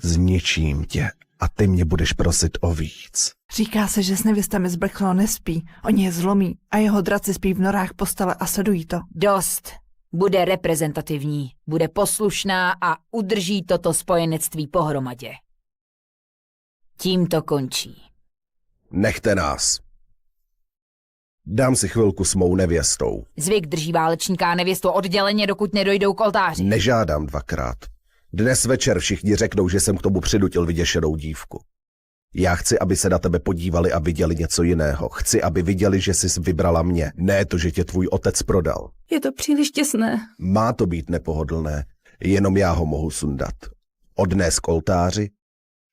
zničím tě a ty mě budeš prosit o víc. Říká se, že s nevěstami z Black Claw nespí. Oni je zlomí a jeho draci spí v norách postele a sledují to. Dost. Bude reprezentativní, bude poslušná a udrží toto spojenectví pohromadě. Tím to končí. Nechte nás. Dám si chvilku s mou nevěstou. Zvyk drží válečníka a nevěstu odděleně, dokud nedojdou k oltáři. Nežádám dvakrát. Dnes večer všichni řeknou, že jsem k tomu přinutil vyděšenou dívku. Já chci, aby se na tebe podívali a viděli něco jiného. Chci, aby viděli, že jsi vybrala mě. Ne to, že tě tvůj otec prodal. Je to příliš těsné. Má to být nepohodlné. Jenom já ho mohu sundat. Odnést k oltáři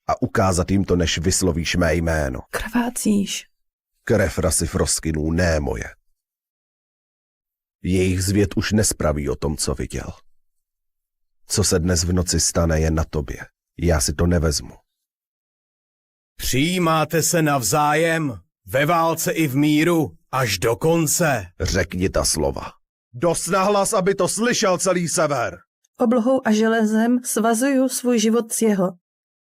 a ukázat jim to, než vyslovíš mé jméno. Krvácíš. Krev rasy Frostkinů, ne moje. Jejich zvěd už nespraví o tom, co viděl. Co se dnes v noci stane, je na tobě. Já si to nevezmu. Přijímáte se navzájem, ve válce i v míru, až do konce. Řekni ta slova. Dost nahlas, aby to slyšel celý sever. Oblohou a železem svazuju svůj život s jeho.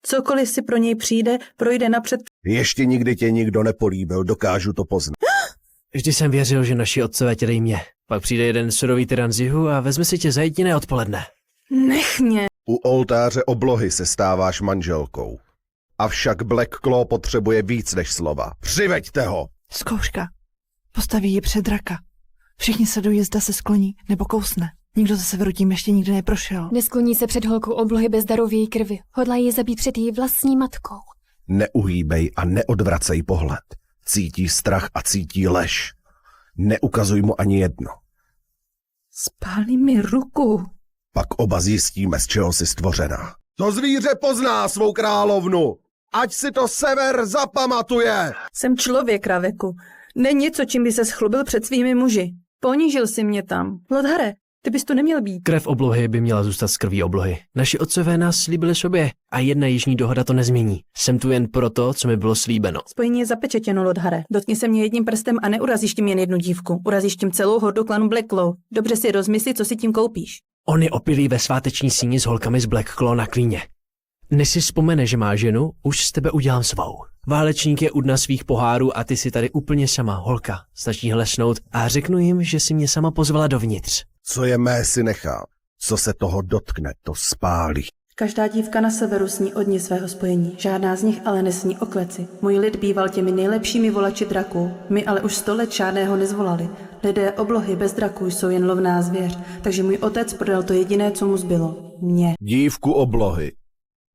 Cokoliv si pro něj přijde, projde napřed. Ještě nikdy tě nikdo nepolíbil, dokážu to poznat. Vždy jsem věřil, že naši otcové tě dejí mě. Pak přijde jeden surový tyran z jihu a vezme si tě za jediné odpoledne. Nech mě. U oltáře oblohy se stáváš manželkou. Avšak Black Claw potřebuje víc než slova. Přiveďte ho! Zkouška. Postaví ji před draka. Všichni sledují, zda se skloní nebo kousne. Nikdo ze severu tím ještě nikdy neprošel. Neskloní se před holkou oblohy bez daru v její krvi. Hodlá ji zabít před její vlastní matkou. Neuhýbej a neodvracej pohled. Cítí strach a cítí lež. Neukazuj mu ani jedno. Spálí mi ruku. Pak oba zjistíme, z čeho jsi stvořená. To zvíře pozná svou královnu. Ať si to sever zapamatuje. Jsem člověk, Raveku. Ne něco, čím by se schlubil před svými muži. Ponížil si mě tam. Lodhare, ty bys tu neměl být. Krev oblohy by měla zůstat z krví oblohy. Naši otcové nás slíbili sobě a jedna jižní dohoda to nezmění. Jsem tu jen proto, co mi bylo slíbeno. Spojení je zapečetěno, Lodhare. Dotkni se mě jedním prstem a neurazíš tím jen jednu dívku. Urazíš tím celou hordu klanu Black Claw. Dobře si rozmysli, co si tím koupíš. On je opilý ve sváteční síni s holkami z Black Claw na klíně. Než si vzpomene, že má ženu, už z tebe udělám svou. Válečník je u dna svých pohárů a ty si tady úplně sama, holka. Stačí hlesnout a řeknu jim, že si mě sama pozvala dovnitř. Co je mé, si nechám. Co se toho dotkne, to spálí. Každá dívka na severu sní o dni svého spojení, žádná z nich ale nesní o kleci. Můj lid býval těmi nejlepšími volači draků, my ale už 100 let žádného nezvolali. Lidé oblohy bez draků jsou jen lovná zvěř, takže můj otec prodal to jediné, co mu zbylo. Mě. Dívku oblohy.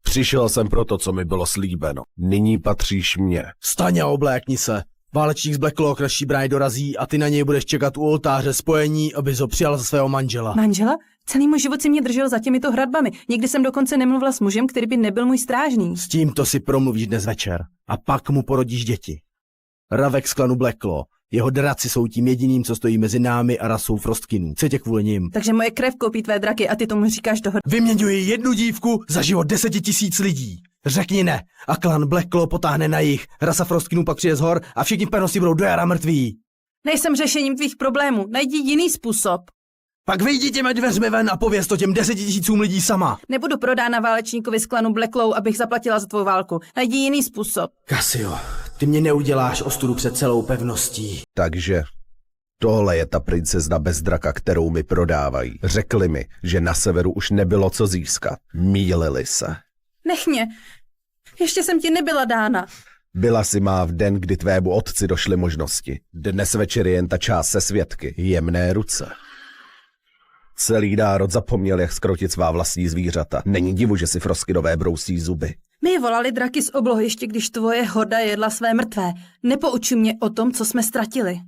Přišel jsem pro to, co mi bylo slíbeno. Nyní patříš mně. Vstaň a oblékni se. Válečník z Blackclaw naší brány dorazí a ty na něj budeš čekat u oltáře spojení, abys ho přijal za svého manžela. Manžela? Celý můj život si mě držel za těmito hradbami. Nikdy jsem dokonce nemluvila s mužem, který by nebyl můj strážný. S tímto si promluvíš dnes večer a pak mu porodíš děti. Ravek z klanu Blackclaw. Jeho draci jsou tím jediným, co stojí mezi námi a rasou Frostkinů. Co tě kvůli nim? Takže moje krev koupí tvé draky a ty tomu říkáš dohoda. Vyměňuji jednu dívku za život 10 000 lidí. Řekni ne a klan Blackclaw potáhne na jih. Rasa Frostkinů pak přijde z hor a všichni v pevnosti budou do jara mrtví. Nejsem řešením tvých problémů. Najdi jiný způsob. Pak vyjdi těmi dveřmi ven a pověz to těm 10 000 lidí sama. Nebudu prodána válečníkovi z klanu Blackclaw, abych zaplatila za tvou válku. Najdi jiný způsob. Cassio, ty mě neuděláš ostudu před celou pevností. Takže tohle je ta princezna bez draka, kterou mi prodávají. Řekli mi, že na severu už nebylo co získat. Mýlili se. Nech mě. Ještě jsem ti nebyla dána. Byla si má v den, kdy tvému otci došly možnosti. Dnes večer je jen ta část se svědky. Jemné ruce. Celý národ zapomněl, jak skrotit svá vlastní zvířata. Není divu, že si Frostkinové brousí zuby. My volali draky z oblohy, ještě když tvoje horda jedla své mrtvé. Nepoučuj mě o tom, co jsme ztratili.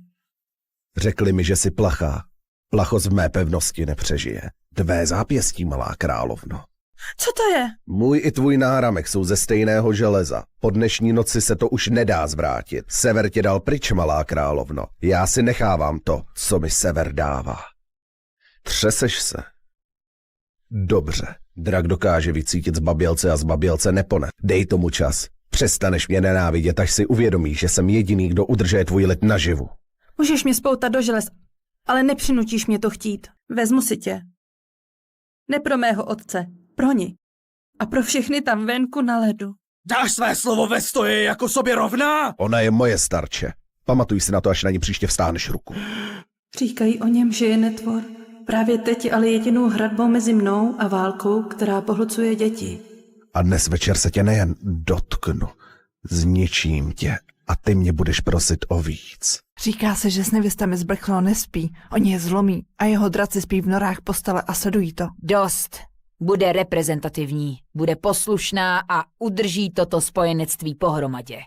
Řekli mi, že jsi plachá. Plachost v mé pevnosti nepřežije. Tvé zápěstí, malá královno. Co to je? Můj i tvůj náramek jsou ze stejného železa. Po dnešní noci se to už nedá zvrátit. Sever tě dal pryč, malá královno. Já si nechávám to, co mi sever dává. Třeseš se? Dobře. Drak dokáže vycítit zbabělce a zbabělce nepone. Dej tomu čas. Přestaneš mě nenávidět, až si uvědomíš, že jsem jediný, kdo udržuje tvůj lid naživu. Můžeš mě spoutat do želez, ale nepřinutíš mě to chtít. Vezmu si tě. Ne pro mého otce, pro ní. A pro všechny tam venku na ledu. Dáš své slovo ve stoji jako sobě rovná? Ona je moje starče. Pamatuj si na to, až na ní příště vstáneš ruku. Říkají o něm, že je netvor. Právě teď je ale jedinou hradbou mezi mnou a válkou, která pohlcuje děti. A dnes večer se tě nejen dotknu, zničím tě a ty mě budeš prosit o víc. Říká se, že s nevěstami z Blackclaw nespí, oni je zlomí a jeho draci spí v norách postele a sledují to. Dost. Bude reprezentativní, bude poslušná a udrží toto spojenectví pohromadě.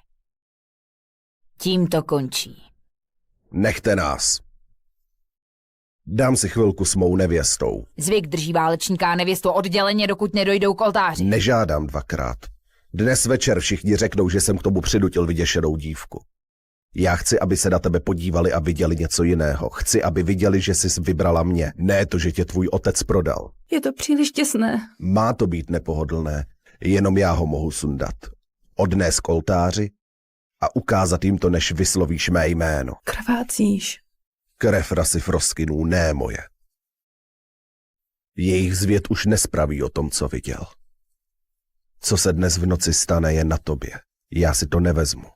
Tím to končí. Nechte nás. Dám si chvilku s mou nevěstou. Zvyk drží válečníka a nevěstu odděleně, dokud nedojdou k oltáři. Nežádám dvakrát. Dnes večer všichni řeknou, že jsem k tomu přinutil vyděšenou dívku. Já chci, aby se na tebe podívali a viděli něco jiného. Chci, aby viděli, že jsi vybrala mě. Ne to, že tě tvůj otec prodal. Je to příliš těsné. Má to být nepohodlné. Jenom já ho mohu sundat. Odnést k oltáři a ukázat jim to, než vyslovíš mé jméno. Krvácíš. Krev rasy Frostkinů, ne moje. Jejich zvěd už nespraví o tom, co viděl. Co se dnes v noci stane, je na tobě. Já si to nevezmu.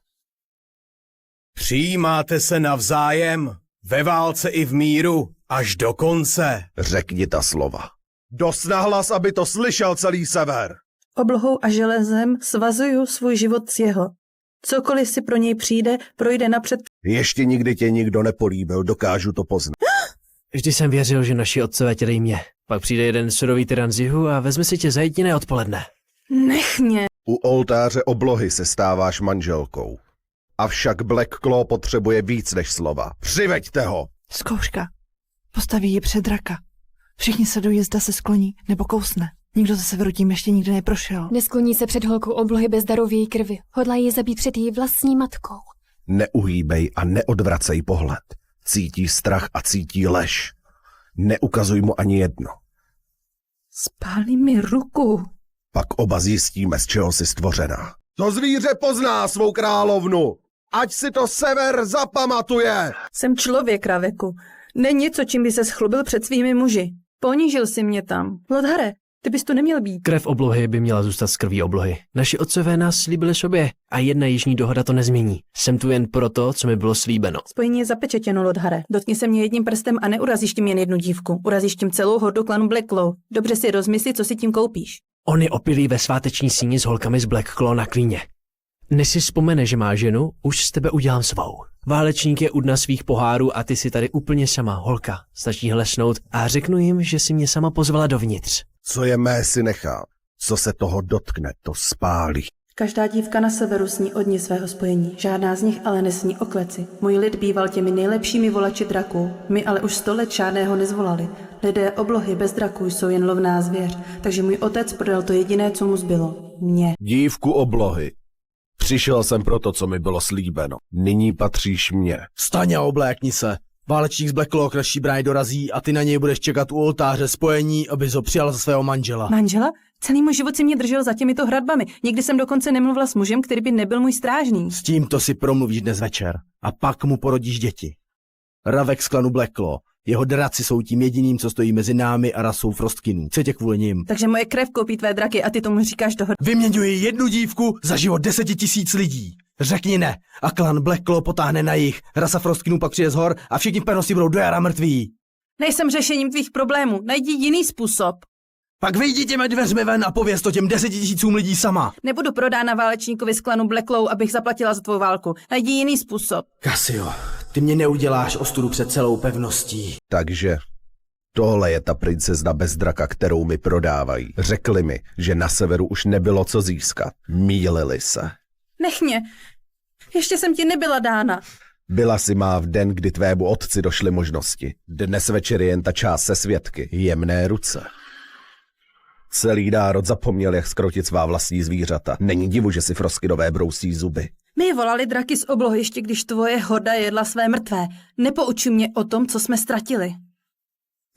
Přijímáte se navzájem, ve válce i v míru, až do konce. Řekni ta slova. Dost nahlas, aby to slyšel celý sever. Oblohou a železem svazuju svůj život s jeho. Cokoliv si pro něj přijde, projde napřed. Ještě nikdy tě nikdo nepolíbil, dokážu to poznat. Vždy jsem věřil, že naši otcové tě dejí mě. Pak přijde jeden surový tyran z jihu a vezme si tě za jediné odpoledne. Nech mě. U oltáře oblohy se stáváš manželkou. Avšak Blackclaw potřebuje víc než slova. Přiveďte ho! Zkouška. Postaví ji před draka. Všichni sledují, zda se skloní nebo kousne. Nikdo ze severu tím ještě nikdy neprošel. Neskloní se před holkou oblohy bez daru v její krvi. Hodlají ji zabít před její vlastní matkou. Neuhýbej a neodvracej pohled. Cítí strach a cítí lež. Neukazuj mu ani jedno. Spálí mi ruku. Pak oba zjistíme, z čeho jsi stvořená. To zvíře pozná svou královnu. Ať si to sever zapamatuje. Jsem člověk, Raveku. Není něco, čím by se schlubil před svými muži. Ponížil si mě tam. Lodhare, Ty bys tu neměl být. Krev oblohy by měla zůstat z krví oblohy. Naši otcové nás slíbili sobě a jedna jižní dohoda to nezmění. Jsem tu jen proto, co mi bylo slíbeno. Spojení je zapečetěno, Lodhare. Dotkni se mě jedním prstem a neurazíš tím jen jednu dívku. Urazíš tím celou hordu klanu Blackclaw. Dobře si rozmysli, co si tím koupíš. On je opilý ve sváteční síni s holkami z Blackclaw na Queeně. Než si vzpomene, že má ženu, už z tebe udělám svou. Válečník je u dna svých pohárů a ty si tady úplně sama, holka. Stačí hlesnout a řeknu jim, že si mě sama pozvala dovnitř. Co je mé, si nechám. Co se toho dotkne, to spálí. Každá dívka na severu sní o dni svého spojení. Žádná z nich ale nesní o kleci. Můj lid býval těmi nejlepšími volači draků. My ale už 100 let žádného nezvolali. Lidé oblohy bez draků jsou jen lovná zvěř, takže můj otec prodal to jediné, co mu zbylo. Mě. Dívku oblohy. Přišel jsem pro to, co mi bylo slíbeno. Nyní patříš mně. Vstaň a oblékni se. Válečník z Blackclaw k naší bráně dorazí a ty na něj budeš čekat u oltáře spojení, abys ho přijal za svého manžela. Manžela? Celý můj život si mě držel za těmito hradbami. Nikdy jsem dokonce nemluvila s mužem, který by nebyl můj strážný. S tímto si promluvíš dnes večer a pak mu porodíš děti. Ravek z klanu Blackclaw. Jeho draci jsou tím jediným, co stojí mezi námi a rasou Frostkinů. Co tě kvůli nim? Takže moje krev koupí tvé draky a ty tomu říkáš dohoda. Vyměňuji jednu dívku za život 10 000 lidí. Řekni ne a klan Blackclaw potáhne na jih. Rasa Frostkinů pak přijde z hor a všichni v pevnosti budou do jara mrtví. Nejsem řešením tvých problémů. Najdi jiný způsob. Pak vyjdi těmi dveřmi ven a pověz to těm 10 000 lidí sama. Nebudu prodána válečníkovi z klanu Blackclaw, abych zaplatila za tvou válku. Najdi jiný způsob. Cassio, ty mě neuděláš ostudu před celou pevností. Takže tohle je ta princezna bez draka, kterou mi prodávají. Řekli mi, že na severu už nebylo co získat. Mýlili se. Nech mě. Ještě jsem ti nebyla dána. Byla si má v den, kdy tvému otci došly možnosti. Dnes večer je jen ta část se svědky. Jemné ruce. Celý národ zapomněl, jak skrotit svá vlastní zvířata. Není divu, že si Frostkinové brousí zuby. My volali draky z oblohy, ještě když tvoje horda jedla své mrtvé. Nepouči mě o tom, co jsme ztratili.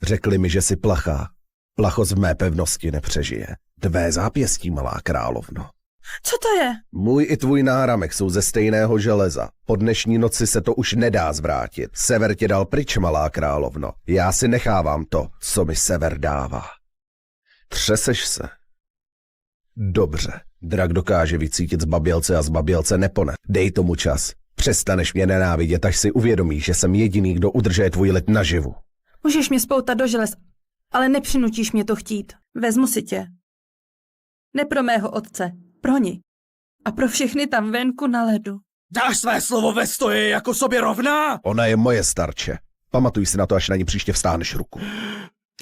Řekli mi, že jsi plachá. Plachost v mé pevnosti nepřežije. Tvé zápěstí, malá královno. Co to je? Můj i tvůj náramek jsou ze stejného železa. Po dnešní noci se to už nedá zvrátit. Sever tě dal pryč, malá královno. Já si nechávám to, co mi sever dává. Třeseš se? Dobře. Drak dokáže vycítit zbabělce a zbabělce nepone. Dej tomu čas. Přestaneš mě nenávidět, až si uvědomíš, že jsem jediný, kdo udržuje tvůj lid naživu. Můžeš mě spoutat do želez, ale nepřinutíš mě to chtít. Vezmu si tě. Ne pro mého otce, pro ní. A pro všechny tam venku na ledu. Dáš své slovo ve stoji jako sobě rovná? Ona je moje starče. Pamatuj si na to, až na ní příště vstáneš ruku.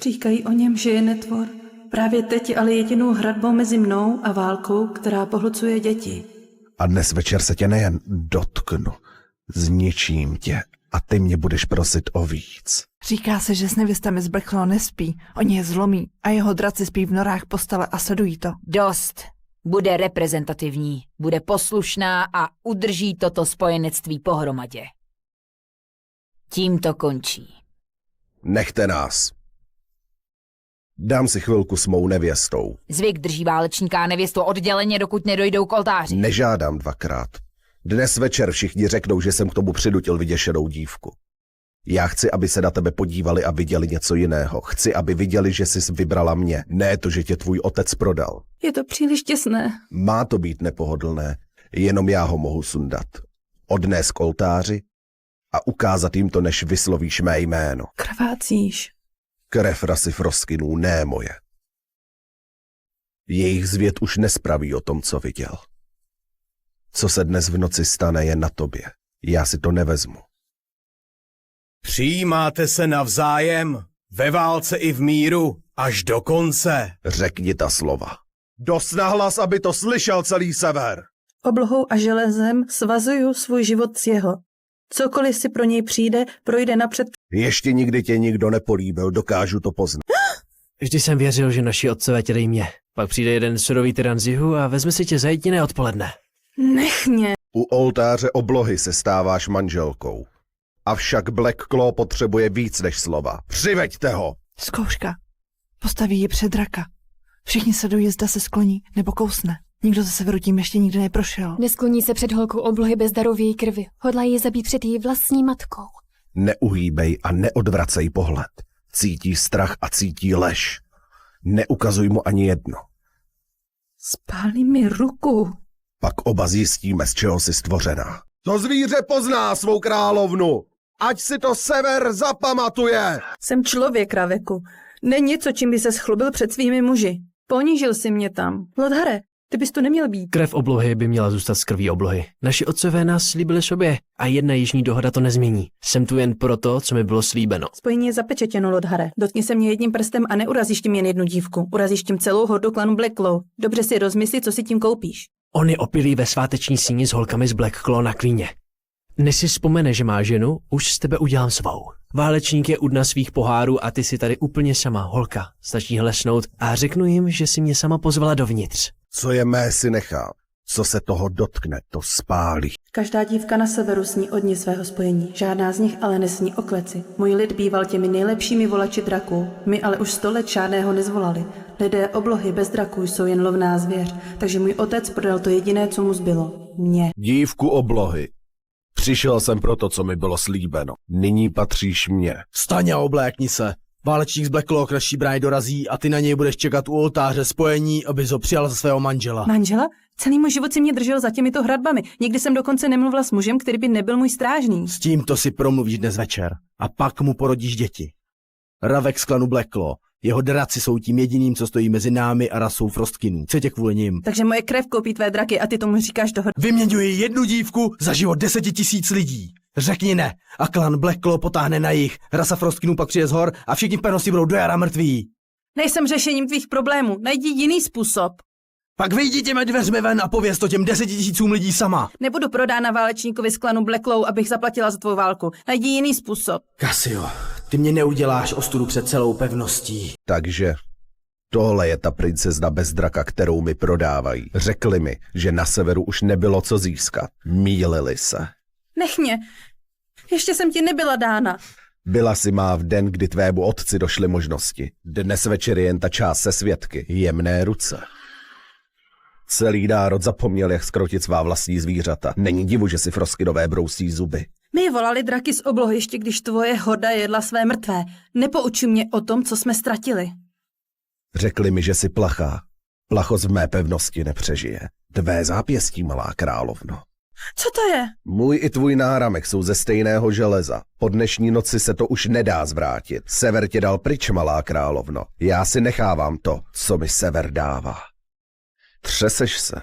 Říkají o něm, že je netvor. Právě teď je ale jedinou hradbou mezi mnou a válkou, která pohlcuje děti. A dnes večer se tě nejen dotknu, zničím tě a ty mě budeš prosit o víc. Říká se, že s nevěstami z Blackclaw nespí. Oni je zlomí a jeho draci spí v norách postele a sledují to. Dost. Bude reprezentativní, bude poslušná a udrží toto spojenectví pohromadě. Tím to končí. Nechte nás. Dám si chvilku s mou nevěstou. Zvyk drží válečníka a nevěstu odděleně, dokud nedojdou k oltáři. Nežádám dvakrát. Dnes večer všichni řeknou, že jsem k tomu přinutil vyděšenou dívku. Já chci, aby se na tebe podívali a viděli něco jiného. Chci, aby viděli, že jsi vybrala mě. Ne to, že tě tvůj otec prodal. Je to příliš těsné. Má to být nepohodlné. Jenom já ho mohu sundat. Odnést k oltáři a ukázat jim to, než vyslovíš mé jméno. Krvácíš. Krev rasy Frostkinů, ne moje. Jejich zvěd už nespraví o tom, co viděl. Co se dnes v noci stane, je na tobě. Já si to nevezmu. Přijímáte se navzájem, ve válce i v míru, až do konce. Řekni ta slova. Dost nahlas, aby to slyšel celý sever. Oblohou a železem svazuju svůj život s jeho. Cokoliv si pro něj přijde, projde napřed. Ještě nikdy tě nikdo nepolíbil, dokážu to poznat. Vždy jsem věřil, že naši otcové tě dejí mě. Pak přijde jeden surový tyran z jihu a vezme si tě za jediné odpoledne. Nech mě. U oltáře oblohy se stáváš manželkou. Avšak Blackclaw potřebuje víc než slova. Přiveďte ho! Zkouška. Postaví ji před draka. Všichni sledují, zda se skloní nebo kousne. Nikdo ze severu tím ještě nikdy neprošel. Neskloní se před holkou oblohy bez daru v její krvi. Hodlá ji zabít před její vlastní matkou. Neuhýbej a neodvracej pohled. Cítí strach a cítí lež. Neukazuj mu ani jedno. Spálí mi ruku. Pak oba zjistíme, z čeho jsi stvořená. To zvíře pozná svou královnu. Ať si to Sever zapamatuje. Jsem člověk, Raveku. Není něco, čím by se schlubil před svými muži. Ponížil si mě tam. Lodhare, ty bys tu neměl být. Krev oblohy by měla zůstat z krví oblohy. Naši otcové nás slíbili sobě a jedna jižní dohoda to nezmění. Jsem tu jen proto, co mi bylo slíbeno. Spojení je zapečetěno, Lodhare. Dotkni se mě jedním prstem a neurazíš tím jen jednu dívku. Urazíš tím celou hordu klanu Blackclaw. Dobře si rozmysli, co si tím koupíš. On je opilý ve sváteční síni s holkami z Blackclaw na klíně. Než si vzpomene, že má ženu, už z tebe udělám svou. Válečník je u dna svých pohárů a ty si tady úplně sama, holka. Stačí hlesnout a řeknu jim, že si mě sama pozvala dovnitř. Co je mé, si nechám. Co se toho dotkne, to spálí. Každá dívka na severu sní o dni svého spojení. Žádná z nich ale nesní o kleci. Můj lid býval těmi nejlepšími volači draků. My ale už 100 let žádného nezvolali. Lidé oblohy bez draků jsou jen lovná zvěř, takže můj otec prodal to jediné, co mu zbylo. Mě. Dívku oblohy. Přišel jsem pro to, co mi bylo slíbeno. Nyní patříš mně. Vstaň a oblékni se. Válečník z Blackclaw k naší bráně dorazí a ty na něj budeš čekat u oltáře spojení, abys ho přijal za svého manžela. Manžela? Celý můj život si mě držel za těmito hradbami. Nikdy jsem dokonce nemluvila s mužem, který by nebyl můj strážný. S tímto si promluvíš dnes večer a pak mu porodíš děti. Ravek z klanu Blackclaw. Jeho draci jsou tím jediným, co stojí mezi námi a rasou Frostkinů. Co tě kvůli nim? Takže moje krev koupí tvé draky a ty tomu říkáš dohoda. Vyměňuji jednu dívku za život 10 000 lidí. Řekni ne a klan Blackclaw potáhne na jih. Rasa Frostkinů pak přijde z hor a všichni pevnosti budou do jara mrtví. Nejsem řešením tvých problémů. Najdi jiný způsob. Pak vyjdi těmi dveřmi ven a pověz to těm 10 000 lidí sama. Nebudu prodána válečníkovi z klanu Blackclaw, abych zaplatila za tvou válku. Najdi jiný způsob. Cassio, ty mě neuděláš ostudu před celou pevností. Takže tohle je ta princezna bez draka, kterou mi prodávají. Řekli mi, že na severu už nebylo co získat. Mýlili se. Nech mě. Ještě jsem ti nebyla dána. Byla si má v den, kdy tvému otci došly možnosti. Dnes večer je jen ta část se svědky. Jemné ruce. Celý národ zapomněl, jak skrotit svá vlastní zvířata. Není divu, že si Frostkinové brousí zuby. My volali draky z oblohy, ještě když tvoje horda jedla své mrtvé. Nepoučuj mě o tom, co jsme ztratili. Řekli mi, že jsi plachá. Plachost v mé pevnosti nepřežije. Tvé zápěstí, malá královno. Co to je? Můj i tvůj náramek jsou ze stejného železa. Po dnešní noci se to už nedá zvrátit. Sever tě dal pryč, malá královno. Já si nechávám to, co mi sever dává. Třeseš se?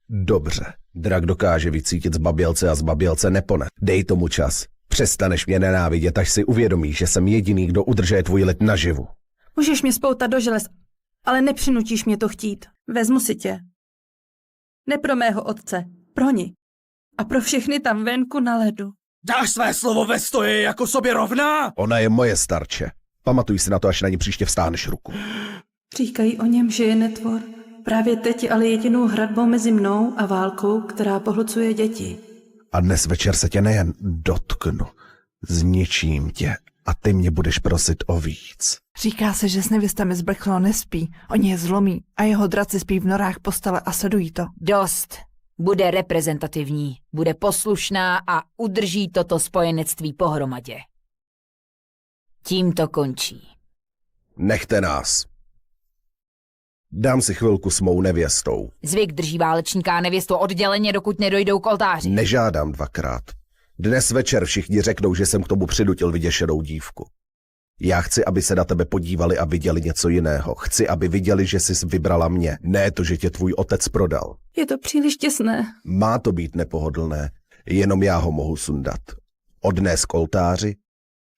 Dobře. Drak dokáže vycítit zbabělce a zbabělce nepone. Dej tomu čas. Přestaneš mě nenávidět, až si uvědomíš, že jsem jediný, kdo udržuje tvůj lid naživu. Můžeš mě spoutat do želez, ale nepřinutíš mě to chtít. Vezmu si tě. Ne pro mého otce, pro ní. A pro všechny tam venku na ledu. Dáš své slovo ve stoji jako sobě rovná? Ona je moje starče. Pamatuj si na to, až na ní příště vstáhneš ruku. Říkají o něm, že je netvor. Právě teď je ale jedinou hradbou mezi mnou a válkou, která pohlcuje děti. A dnes večer se tě nejen dotknu, zničím tě a ty mě budeš prosit o víc. Říká se, že s nevěstami z Blackclaw nespí. Oni je zlomí a jeho draci spí v norách postele a sledují to. Dost. Bude reprezentativní, bude poslušná a udrží toto spojenectví pohromadě. Tím to končí. Nechte nás. Dám si chvilku s mou nevěstou. Zvyk drží válečníka a nevěstu odděleně, dokud nedojdou k oltáři. Nežádám dvakrát. Dnes večer všichni řeknou, že jsem k tomu přinutil vyděšenou dívku. Já chci, aby se na tebe podívali a viděli něco jiného. Chci, aby viděli, že jsi vybrala mě. Ne to, že tě tvůj otec prodal. Je to příliš těsné. Má to být nepohodlné. Jenom já ho mohu sundat. Odnést k oltáři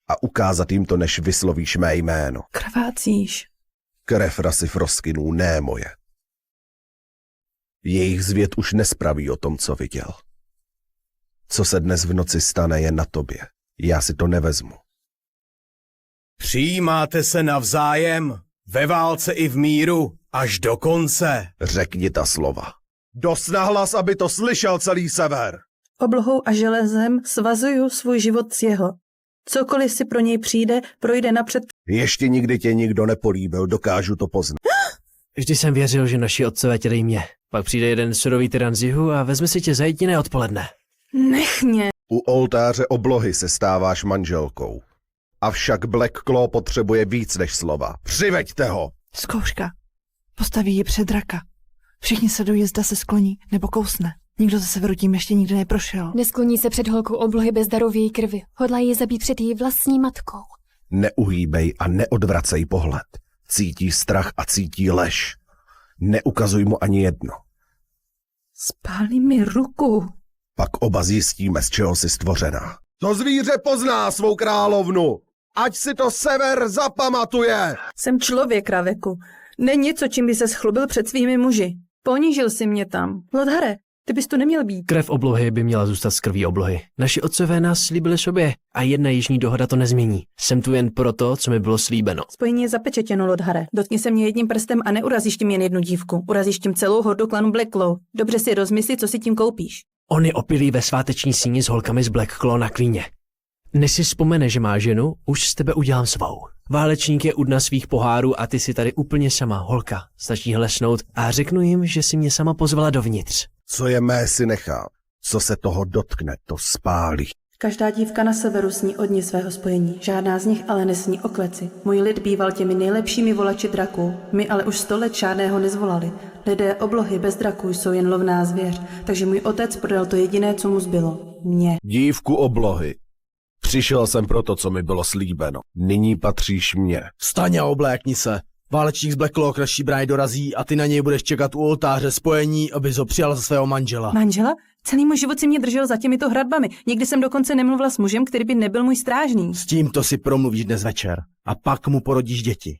a ukázat jim to, než vyslovíš mé jméno. Krvácíš. Krev rasy Frostkinů, ne moje. Jejich zvěd už nespraví o tom, co viděl. Co se dnes v noci stane, je na tobě. Já si to nevezmu. Přijímáte se navzájem, ve válce i v míru, až do konce. Řekni ta slova. Dost nahlas, aby to slyšel celý sever. Oblohou a železem svazuju svůj život s jeho. Cokoliv si pro něj přijde, projde napřed. Ještě nikdy tě nikdo nepolíbil, dokážu to poznat. Vždy jsem věřil, že naši otcové tě dejí mě. Pak přijde jeden surový tyran z jihu a vezme si tě za jediné odpoledne. Nech mě. U oltáře oblohy se stáváš manželkou. Avšak Blackclaw potřebuje víc než slova. Přiveďte ho! Zkouška. Postaví ji před draka. Všichni sledují, zda se skloní nebo kousne. Nikdo ze severu tím ještě nikdy neprošel. Neskloní se před holkou oblohy bez daru v její krvi. Hodlá ji zabít před její vlastní matkou. Neuhýbej a neodvracej pohled. Cítí strach a cítí lež. Neukazuj mu ani jedno. Spálí mi ruku. Pak oba zjistíme, z čeho jsi stvořená. To zvíře pozná svou královnu. Ať si to sever zapamatuje. Jsem člověk, Raveku. Není něco, čím by se schlubil před svými muži. Ponížil si mě tam. Lodhare, ty bys tu neměl být. Krev oblohy by měla zůstat z krví oblohy. Naši otcové nás slíbili sobě a jedna jižní dohoda to nezmění. Jsem tu jen proto, co mi bylo slíbeno. Spojení je zapečetěno, Lodhare. Dotkni se mě jedním prstem a neurazíš tím jen jednu dívku. Urazíš tím celou hordu klanu Blackclaw. Dobře si rozmysli, co si tím koupíš. On je opilý ve sváteční síni s holkami z Blackclaw na klíně. Než si vzpomene, že má ženu, už z tebe udělám svou. Válečník je u dna svých pohárů a ty si tady úplně sama, holka. Stačí hlesnout a řeknu jim, že si mě sama pozvala dovnitř. Co je mé, si nechám. Co se toho dotkne, to spálí. Každá dívka na severu sní o dni svého spojení. Žádná z nich ale nesní o kleci. Můj lid býval těmi nejlepšími volači draků. My ale už 100 let žádného nezvolali. Lidé oblohy bez draků jsou jen lovná zvěř, takže můj otec prodal to jediné, co mu zbylo. Mě. Dívku oblohy. Přišel jsem pro to, co mi bylo slíbeno. Nyní patříš mně. Vstaň a oblékni se. Válečník z Blackclaw k naší bráně dorazí a ty na něj budeš čekat u oltáře spojení, abys ho přijal za svého manžela. Manžela? Celý můj život si mě držel za těmito hradbami. Nikdy jsem dokonce nemluvila s mužem, který by nebyl můj strážný. S tímto si promluvíš dnes večer a pak mu porodíš děti.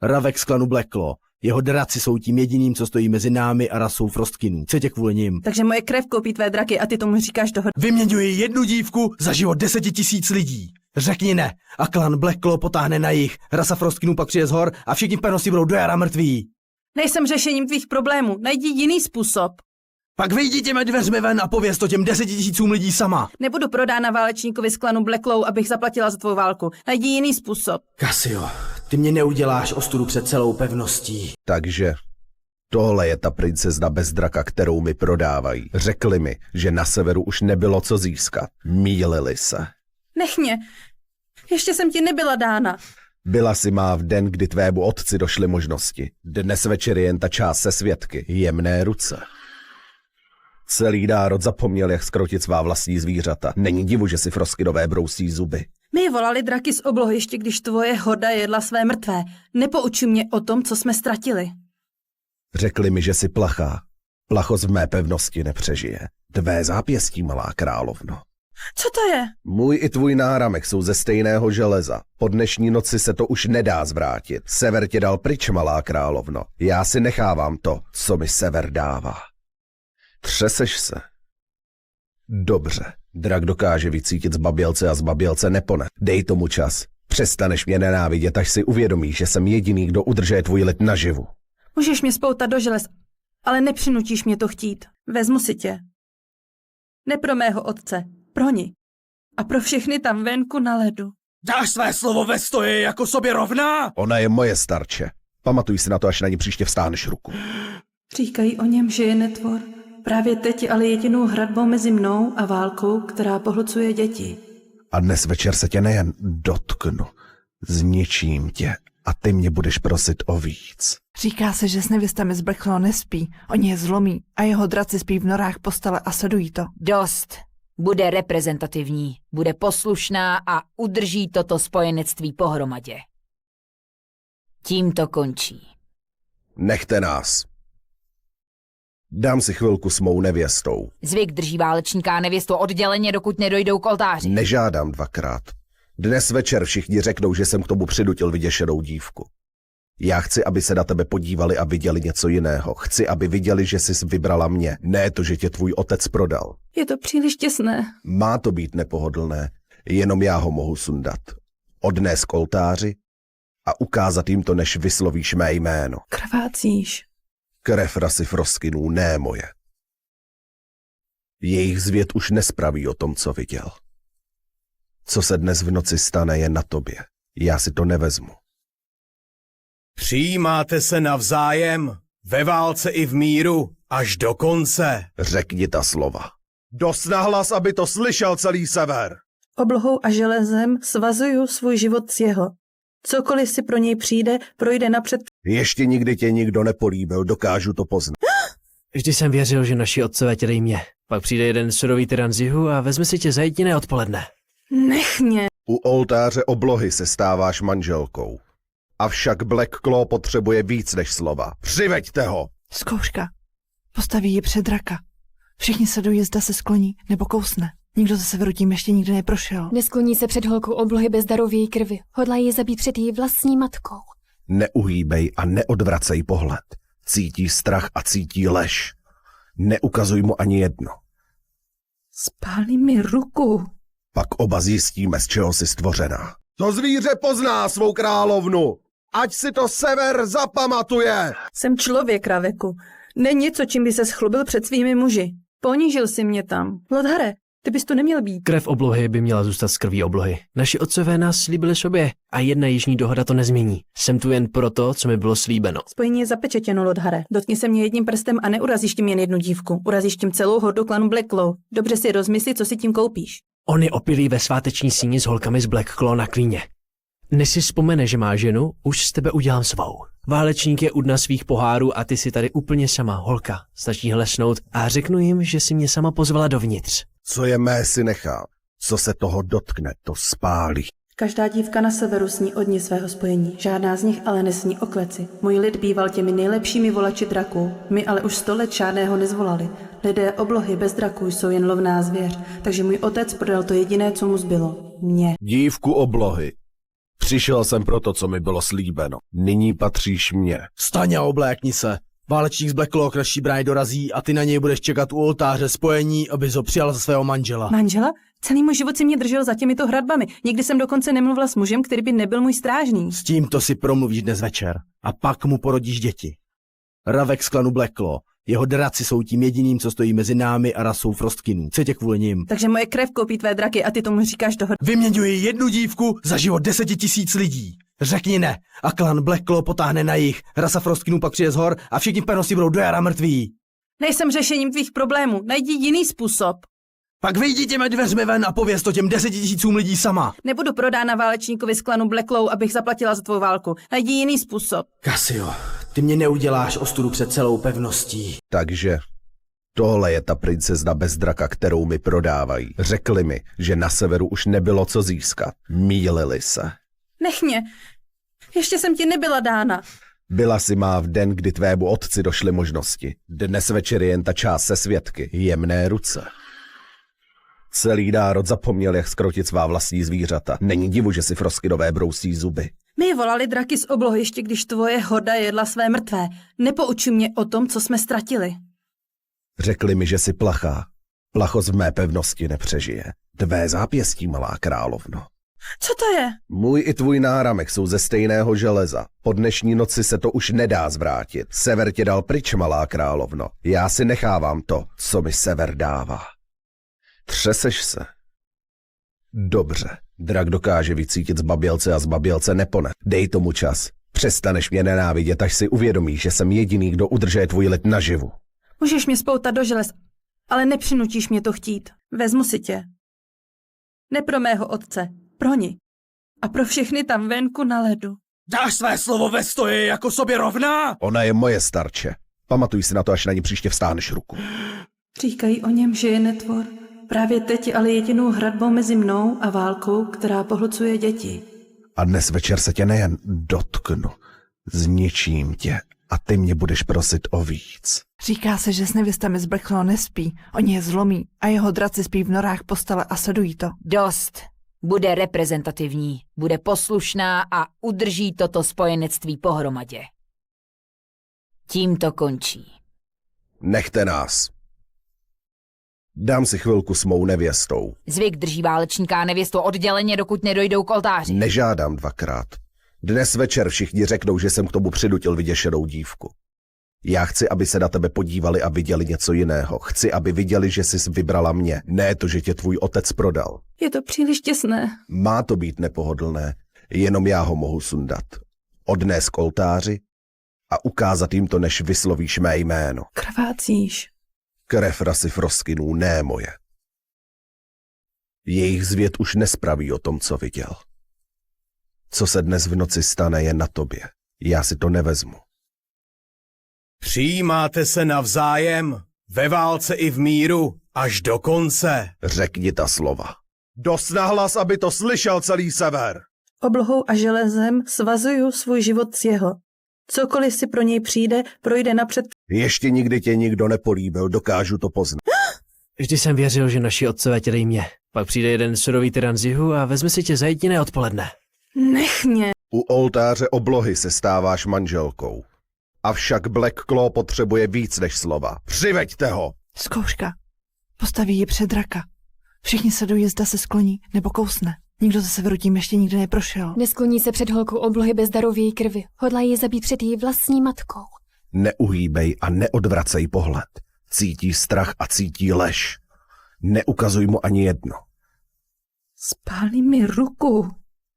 Ravek z klanu Blackclaw. Jeho draci jsou tím jediným, co stojí mezi námi a rasou Frostkinů. Co tě kvůli nim? Takže moje krev koupí tvé draky a ty tomu říkáš dohoda. Vyměňuji jednu dívku za život 10 000 lidí. Řekni ne a klan Blackclaw potáhne na jih. Rasa Frostkinů pak přijde z hor a všichni v pevnosti budou do jara mrtví. Nejsem řešením tvých problémů. Najdi jiný způsob. Pak vyjdi těmi dveřmi ven a pověz to těm 10 000 lidí sama. Nebudu prodána válečníkovi z klanu Blackclaw, abych zaplatila za tvou válku. Najdi jiný způsob. Cassio, ty mě neuděláš ostudu před celou pevností. Takže tohle je ta princezna bez draka, kterou mi prodávají. Řekli mi, že na severu už nebylo co získat. Mýlili se. Nech mě. Ještě jsem ti nebyla dána. Byla si má v den, kdy tvému otci došly možnosti. Dnes večer je jen ta část se svědky. Jemné ruce. Celý národ zapomněl, jak zkrotit svá vlastní zvířata. Není divu, že si Frostkinové brousí zuby. My volali draky z oblohy, ještě když tvoje horda jedla své mrtvé. Nepouči mě o tom, co jsme ztratili. Řekli mi, že jsi plachá. Plachost v mé pevnosti nepřežije. Tvé zápěstí, malá královno. Co to je? Můj i tvůj náramek jsou ze stejného železa. Po dnešní noci se to už nedá zvrátit. Sever tě dal pryč, malá královno. Já si nechávám to, co mi sever dává. Třeseš se. Dobře. Drak dokáže vycítit zbabělce a zbabělce nepone. Dej tomu čas. Přestaneš mě nenávidět, až si uvědomíš, že jsem jediný, kdo udržuje tvůj lid naživu. Můžeš mě spoutat do želez, ale nepřinutíš mě to chtít. Vezmu si tě. Ne pro mého otce, pro ní. A pro všechny tam venku na ledu. Dáš své slovo ve stoji jako sobě rovná? Ona je moje starče. Pamatuj si na to, až na ní příště vstáhneš ruku. Říkají o něm, že je netvor. Právě teď je ale jedinou hradbou mezi mnou a válkou, která pohlcuje děti. A dnes večer se tě nejen dotknu, zničím tě a ty mě budeš prosit o víc. Říká se, že s nevěstami z Blackclaw nespí. Oni je zlomí a jeho draci spí v norách postele a sledují to. Dost. Bude reprezentativní, bude poslušná a udrží toto spojenectví pohromadě. Tím to končí. Nechte nás. Dám si chvilku s mou nevěstou. Zvyk drží válečníka a nevěstu odděleně, dokud nedojdou k oltáři. Nežádám dvakrát. Dnes večer všichni řeknou, že jsem k tomu přinutil vyděšenou dívku. Já chci, aby se na tebe podívali a viděli něco jiného. Chci, aby viděli, že jsi vybrala mě. Ne to, že tě tvůj otec prodal. Je to příliš těsné. Má to být nepohodlné. Jenom já ho mohu sundat. Odnést k oltáři a ukázat jim to, než vyslovíš mé jméno. Krvácíš. Krev rasy Frostkinů, ne moje. Jejich zvěd už nespraví o tom, co viděl. Co se dnes v noci stane, je na tobě. Já si to nevezmu. Přijímáte se navzájem, ve válce i v míru, až do konce. Řekni ta slova. Dost nahlas, aby to slyšel celý sever. Oblohou a železem svazuju svůj život s jeho. Cokoliv si pro něj přijde, projde napřed. Ještě nikdy tě nikdo nepolíbil, dokážu to poznat. Vždy jsem věřil, že naši otcové tě dej mě. Pak přijde jeden surový tyran z jihu a vezme si tě za jediné odpoledne. Nech mě. U oltáře oblohy se stáváš manželkou. Avšak Black Claw potřebuje víc než slova. Přiveďte ho! Zkouška. Postaví ji před draka. Všichni sledují, zda se skloní nebo kousne. Nikdo ze severu tím ještě nikdy neprošel. Neskloní se před holkou oblohy bez daru v její krvi. Hodlá ji zabít před její vlastní matkou. Neuhýbej a neodvracej pohled. Cítí strach a cítí lež. Neukazuj mu ani jedno. Spálí mi ruku. Pak oba zjistíme, z čeho jsi stvořená. To zvíře pozná svou královnu. Ať si to sever zapamatuje. Jsem člověk, Raveku. Není něco, čím by se schlubil před svými muži. Ponížil si mě tam. Lodhare, ty bys tu neměl být. Krev oblohy by měla zůstat z krví oblohy. Naši otcové nás slíbili sobě a jedna jižní dohoda to nezmění. Jsem tu jen proto, co mi bylo slíbeno. Spojení je zapečetěno, Lodhare. Dotkni se mě jedním prstem a neurazíš tím jen jednu dívku. Urazíš tím celou hordu klanu Black Claw. Dobře si rozmysli, co si tím koupíš. On je opilý ve sváteční síni s holkami z Black Claw na klíně. Než si vzpomene, že má ženu, už z tebe udělám svou. Válečník je u dna svých pohárů a ty si tady úplně sama, holka. Stačí hlesnout a řeknu jim, že si mě sama pozvala dovnitř. Co je mé si nechá. Co se toho dotkne, to spálí. Každá dívka na severu sní o dni svého spojení. Žádná z nich ale nesní o kleci. Můj lid býval těmi nejlepšími volači draků. My ale už 100 let žádného nezvolali. Lidé oblohy bez draků jsou jen lovná zvěř, takže můj otec prodal to jediné, co mu zbylo. Mě. Dívku oblohy. Přišel jsem pro to, co mi bylo slíbeno. Nyní patříš mně. Vstaň a oblékni se. Válečník z Black Claw k naší bráně dorazí a ty na něj budeš čekat u oltáře spojení, abys ho přijal za svého manžela. Manžela? Celý můj život si mě držel za těmito hradbami. Nikdy jsem dokonce nemluvila s mužem, který by nebyl můj strážný. S tímto si promluvíš dnes večer a pak mu porodíš děti. Ravek z klanu Black Claw. Jeho draci jsou tím jediným, co stojí mezi námi a rasou Frostkinů. Co tě kvůli nim? Takže moje krev koupí tvé draky a ty tomu říkáš dohoda. Vyměňuji jednu dívku za život 10 000 lidí. Řekni ne a klan Black Claw potáhne na jih. Rasa Frostkinů pak přijde z hor a všichni pevnosti budou do jara mrtví. Nejsem řešením tvých problémů. Najdi jiný způsob. Pak vyjdi těmi dveřmi ven a pověz to těm 10 000 lidí sama. Nebudu prodána válečníkovi z klanu Black Claw, abych zaplatila za tvou válku. Najdi jiný způsob. Cassio, ty mě neuděláš ostudu před celou pevností. Takže tohle je ta princezna bez draka, kterou mi prodávají. Řekli mi, že na severu už nebylo co získat. Mýlili se. Nech mě. Ještě jsem ti nebyla dána. Byla si má v den, kdy tvému otci došly možnosti. Dnes večer je jen ta část se svědky. Jemné ruce. Celý národ zapomněl, jak skrotit svá vlastní zvířata. Není divu, že si Frostkinové brousí zuby. My volali draky z oblohy, ještě když tvoje horda jedla své mrtvé. Nepoučuj mě o tom, co jsme ztratili. Řekli mi, že jsi plachá. Plachost v mé pevnosti nepřežije. Tvé zápěstí, malá královno. Co to je? Můj i tvůj náramek jsou ze stejného železa. Po dnešní noci se to už nedá zvrátit. Sever tě dal pryč, malá královno. Já si nechávám to, co mi sever dává. Třeseš se? Dobře. Drak dokáže vycítit zbabělce a zbabělce nepone. Dej tomu čas. Přestaneš mě nenávidět, až si uvědomíš, že jsem jediný, kdo udržuje tvůj lid naživu. Můžeš mě spoutat do želez, ale nepřinutíš mě to chtít. Vezmu si tě. Ne pro mého otce, pro ní. A pro všechny tam venku na ledu. Dáš své slovo ve stoji jako sobě rovná? Ona je moje starče. Pamatuj si na to, až na ní příště vstáhneš ruku. Říkají o něm, že je netvor. Právě teď je ale jedinou hradbou mezi mnou a válkou, která pohlcuje děti. A dnes večer se tě nejen dotknu, zničím tě a ty mě budeš prosit o víc. Říká se, že s nevěstami z Black Claw nespí. Oni je zlomí a jeho draci spí v norách postele a sledují to. Dost. Bude reprezentativní, bude poslušná a udrží toto spojenectví pohromadě. Tím to končí. Nechte nás. Dám si chvilku s mou nevěstou. Zvyk drží válečníka a nevěstu odděleně, dokud nedojdou k oltáři. Nežádám dvakrát. Dnes večer všichni řeknou, že jsem k tomu přinutil vyděšenou dívku. Já chci, aby se na tebe podívali a viděli něco jiného. Chci, aby viděli, že jsi vybrala mě. Ne to, že tě tvůj otec prodal. Je to příliš těsné. Má to být nepohodlné. Jenom já ho mohu sundat. Odnést k oltáři a ukázat jim to, než vyslovíš mé jméno. Krvácíš. Krev rasy Frostkinů, ne moje. Jejich zvěd už nespraví o tom, co viděl. Co se dnes v noci stane, je na tobě. Já si to nevezmu. Přijímáte se navzájem, ve válce i v míru, až do konce. Řekni ta slova. Dost nahlas, aby to slyšel celý sever. Oblohou a železem svazuju svůj život s jeho. Cokoliv si pro něj přijde, projde napřed. Ještě nikdy tě nikdo nepolíbil, dokážu to poznat. Vždy jsem věřil, že naši otcové tě dejí mě. Pak přijde jeden surový tyran z jihu a vezme si tě za jediné odpoledne. Nech mě. U oltáře oblohy se stáváš manželkou. Avšak Black Claw potřebuje víc než slova. Přiveďte ho! Zkouška. Postaví ji před draka. Všichni sledují, zda se skloní nebo kousne. Nikdo ze severu tím ještě nikdy neprošel. Neskloní se před holkou oblohy bez daru v její krvi. Hodlá ji zabít před její vlastní matkou. Neuhýbej a neodvracej pohled. Cítí strach a cítí lež. Neukazuj mu ani jedno. Spálí mi ruku.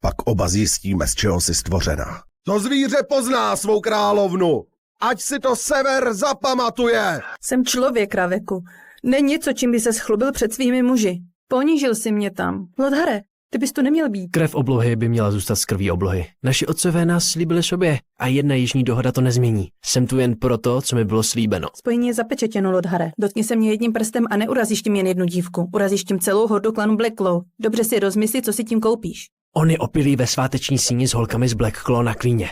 Pak oba zjistíme, z čeho jsi stvořená. To zvíře pozná svou královnu. Ať si to sever zapamatuje. Jsem člověk, Raveku. Není něco, čím by se schlubil před svými muži. Ponížil si mě tam. Lodhare, ty bys tu neměl být. Krev oblohy by měla zůstat z krví oblohy. Naši otcové nás slíbili sobě a jedna jižní dohoda to nezmění. Jsem tu jen proto, co mi bylo slíbeno. Spojení je zapečetěno, Lodhare. Dotkni se mě jedním prstem a neurazíš tím jen jednu dívku. Urazíš tím celou hordu klanu Black Claw. Dobře si rozmysli, co si tím koupíš. On je opilý ve sváteční síni s holkami z Black Claw na klíně.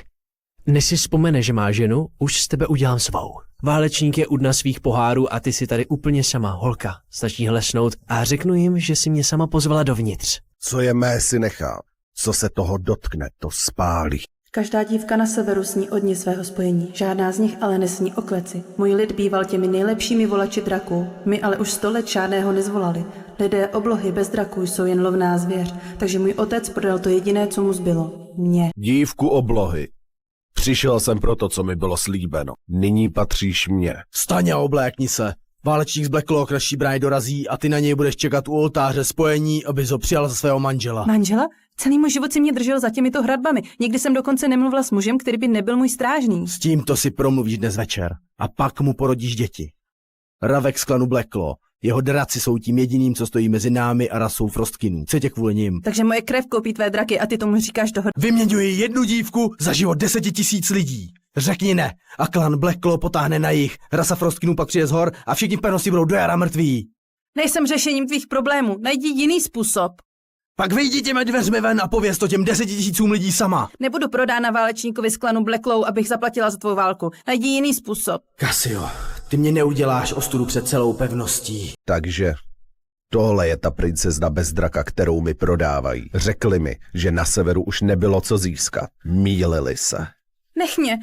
Než si vzpomene, že má ženu, už z tebe udělám svou. Válečník je u dna svých pohárů a ty si tady úplně sama, holka. Stačí hlesnout a řeknu jim, že si mě sama pozvala dovnitř. Co je mé, si nechám. Co se toho dotkne, to spálí. Každá dívka na severu sní o dni svého spojení. Žádná z nich ale nesní o kleci. Můj lid býval těmi nejlepšími volači draků. My ale už 100 let žádného nezvolali. Lidé oblohy bez draků jsou jen lovná zvěř, takže můj otec prodal to jediné, co mu zbylo. Mě. Dívku oblohy. Přišel jsem pro to, co mi bylo slíbeno. Nyní patříš mně. Vstaň a oblékni se. Válečník z Black Claw k naší bráně dorazí a ty na něj budeš čekat u oltáře spojení, abys ho přijal za svého manžela. Manžela? Celý můj život si mě držel za těmito hradbami. Nikdy jsem dokonce nemluvila s mužem, který by nebyl můj strážný. S tímto si promluvíš dnes večer a pak mu porodíš děti. Ravek z klanu Black Claw. Jeho draci jsou tím jediným, co stojí mezi námi a rasou Frostkinů. Co tě kvůli nim? Takže moje krev koupí tvé draky a ty tomu říkáš dohoda. Vyměňuji jednu dívku za život 10 000 lidí. Řekni ne a klan Black Claw potáhne na jih. Rasa Frostkinů pak přijde z hor a všichni v pevnosti budou do jara mrtví. Nejsem řešením tvých problémů. Najdi jiný způsob. Pak vyjdi těmi dveřmi ven a pověz to těm 10 000 lidí sama. Nebudu prodána válečníkovi z klanu Black Claw, abych zaplatila za tvou válku. Najdi jiný způsob. Cassio, ty mě neuděláš ostudu před celou pevností. Takže tohle je ta princezna bez draka, kterou mi prodávají. Řekli mi, že na severu už nebylo co získat. Mýlili se. Nech mě.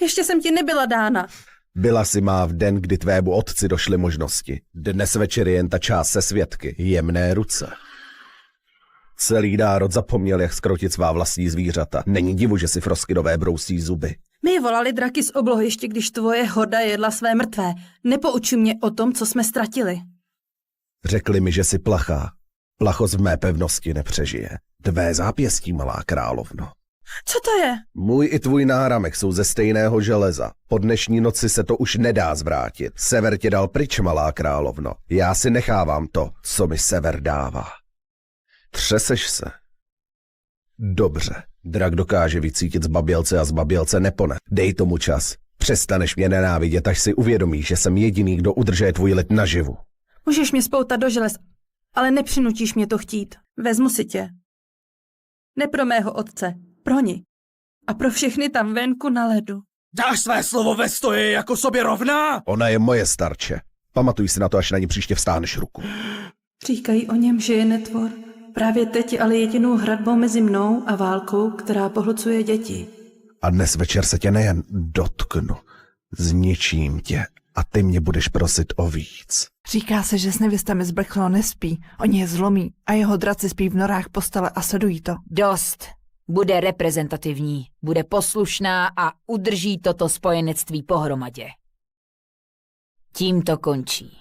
Ještě jsem ti nebyla dána. Byla si má v den, kdy tvému otci došly možnosti. Dnes večer je jen ta část se svědky. Jemné ruce. Celý národ zapomněl, jak skrotit svá vlastní zvířata. Není divu, že si Frostkinové brousí zuby. My volali draky z oblohy, ještě když tvoje horda jedla své mrtvé. Nepoučuj mě o tom, co jsme ztratili. Řekli mi, že jsi plachá. Plachost v mé pevnosti nepřežije. Tvé zápěstí, malá královno. Co to je? Můj i tvůj náramek jsou ze stejného železa. Po dnešní noci se to už nedá zvrátit. Sever tě dal pryč, malá královno. Já si nechávám to, co mi sever dává. Třeseš se? Dobře. Drak dokáže vycítit zbabělce a zbabělce nepone. Dej tomu čas. Přestaneš mě nenávidět, až si uvědomíš, že jsem jediný, kdo udržuje tvůj lid naživu. Můžeš mě spoutat do želez, ale nepřinutíš mě to chtít. Vezmu si tě. Ne pro mého otce, pro ní. A pro všechny tam venku na ledu. Dáš své slovo ve stoji jako sobě rovná? Ona je moje starče. Pamatuj si na to, až na ní příště vstáneš ruku. Říkají o něm, že je netvor. Právě teď je ale jedinou hradbou mezi mnou a válkou, která pohlcuje děti. A dnes večer se tě nejen dotknu, zničím tě a ty mě budeš prosit o víc. Říká se, že s nevěstami z Black Claw nespí. Oni je zlomí a jeho draci spí v norách postele a sledují to. Dost. Bude reprezentativní, bude poslušná a udrží toto spojenectví pohromadě. Tím to končí.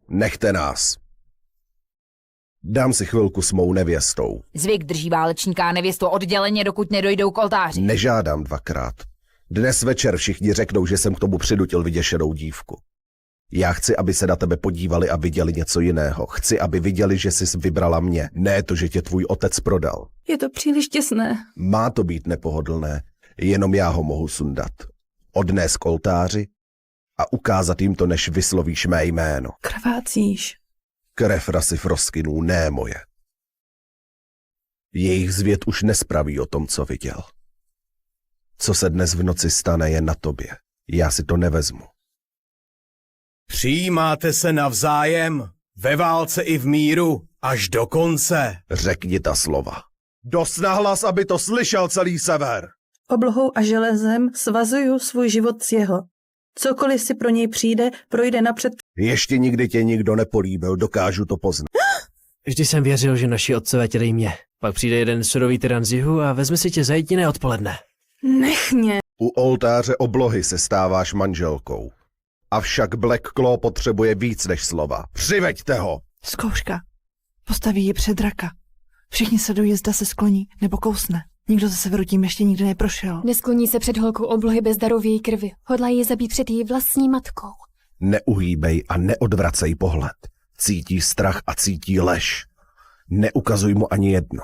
Nechte nás. Dám si chvilku s mou nevěstou. Zvyk drží válečníka a nevěstu odděleně, dokud nedojdou k oltáři. Nežádám dvakrát. Dnes večer všichni řeknou, že jsem k tomu přinutil vyděšenou dívku. Já chci, aby se na tebe podívali a viděli něco jiného. Chci, aby viděli, že jsi vybrala mě. Ne to, že tě tvůj otec prodal. Je to příliš těsné. Má to být nepohodlné. Jenom já ho mohu sundat. Odnést k oltáři a ukázat jim to, než vyslovíš mé jméno. Krvácíš. Krev rasy Frostkinů, ne moje. Jejich zvěd už nespraví o tom, co viděl. Co se dnes v noci stane, je na tobě. Já si to nevezmu. Přijímáte se navzájem, ve válce i v míru, až do konce. Řekni ta slova. Dost nahlas, aby to slyšel celý sever. Oblohou a železem svazuju svůj život s jeho. Cokoliv si pro něj přijde, projde napřed. Ještě nikdy tě nikdo nepolíbil, dokážu to poznat. Vždy jsem věřil, že naši otcové tě dej mě. Pak přijde jeden surový tyran z jihu a vezme si tě za jediné odpoledne. Nech mě. U oltáře oblohy se stáváš manželkou. Avšak Black Claw potřebuje víc než slova. Přiveďte ho! Zkouška. Postaví ji před draka. Všichni sledují, zda se skloní nebo kousne. Nikdo ze severu tím ještě nikdy neprošel. Neskloní se před holkou oblohy bez daru v její krvi. Hodlá ji zabít před její vlastní matkou. Neuhýbej a neodvracej pohled. Cítí strach a cítí lež. Neukazuj mu ani jedno.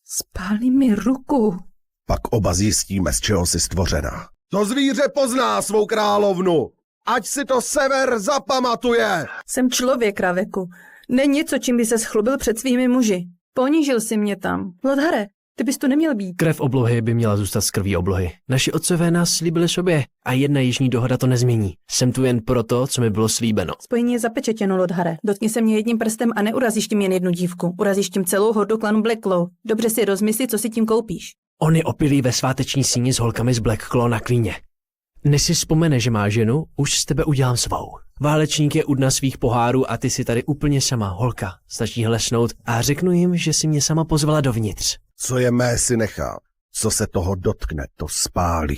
Spálí mi ruku. Pak oba zjistíme, z čeho jsi stvořená. To zvíře pozná svou královnu. Ať si to sever zapamatuje. Jsem člověk, Raveku. Není něco, čím by se schlubil před svými muži. Ponížil si mě tam. Lodhare, ty bys tu neměl být. Krev oblohy by měla zůstat z krví oblohy. Naši otcové nás slíbili sobě a jedna jižní dohoda to nezmění. Jsem tu jen proto, co mi bylo slíbeno. Spojení je zapečetěno, Lodhare. Dotkni se mě jedním prstem a neurazíš tím jen jednu dívku. Urazíš tím celou hordu klanu Black Claw. Dobře si rozmysli, co si tím koupíš. On je opilý ve sváteční síni s holkami z Black Claw na klíně. Než si vzpomene, že má ženu, už z tebe udělám svou. Válečník je u dna svých pohárů a ty si tady úplně sama, holka. Stačí hlesnout a řeknu jim, že si mě sama pozvala dovnitř. Co je mé, si nechá. Co se toho dotkne, to spálí.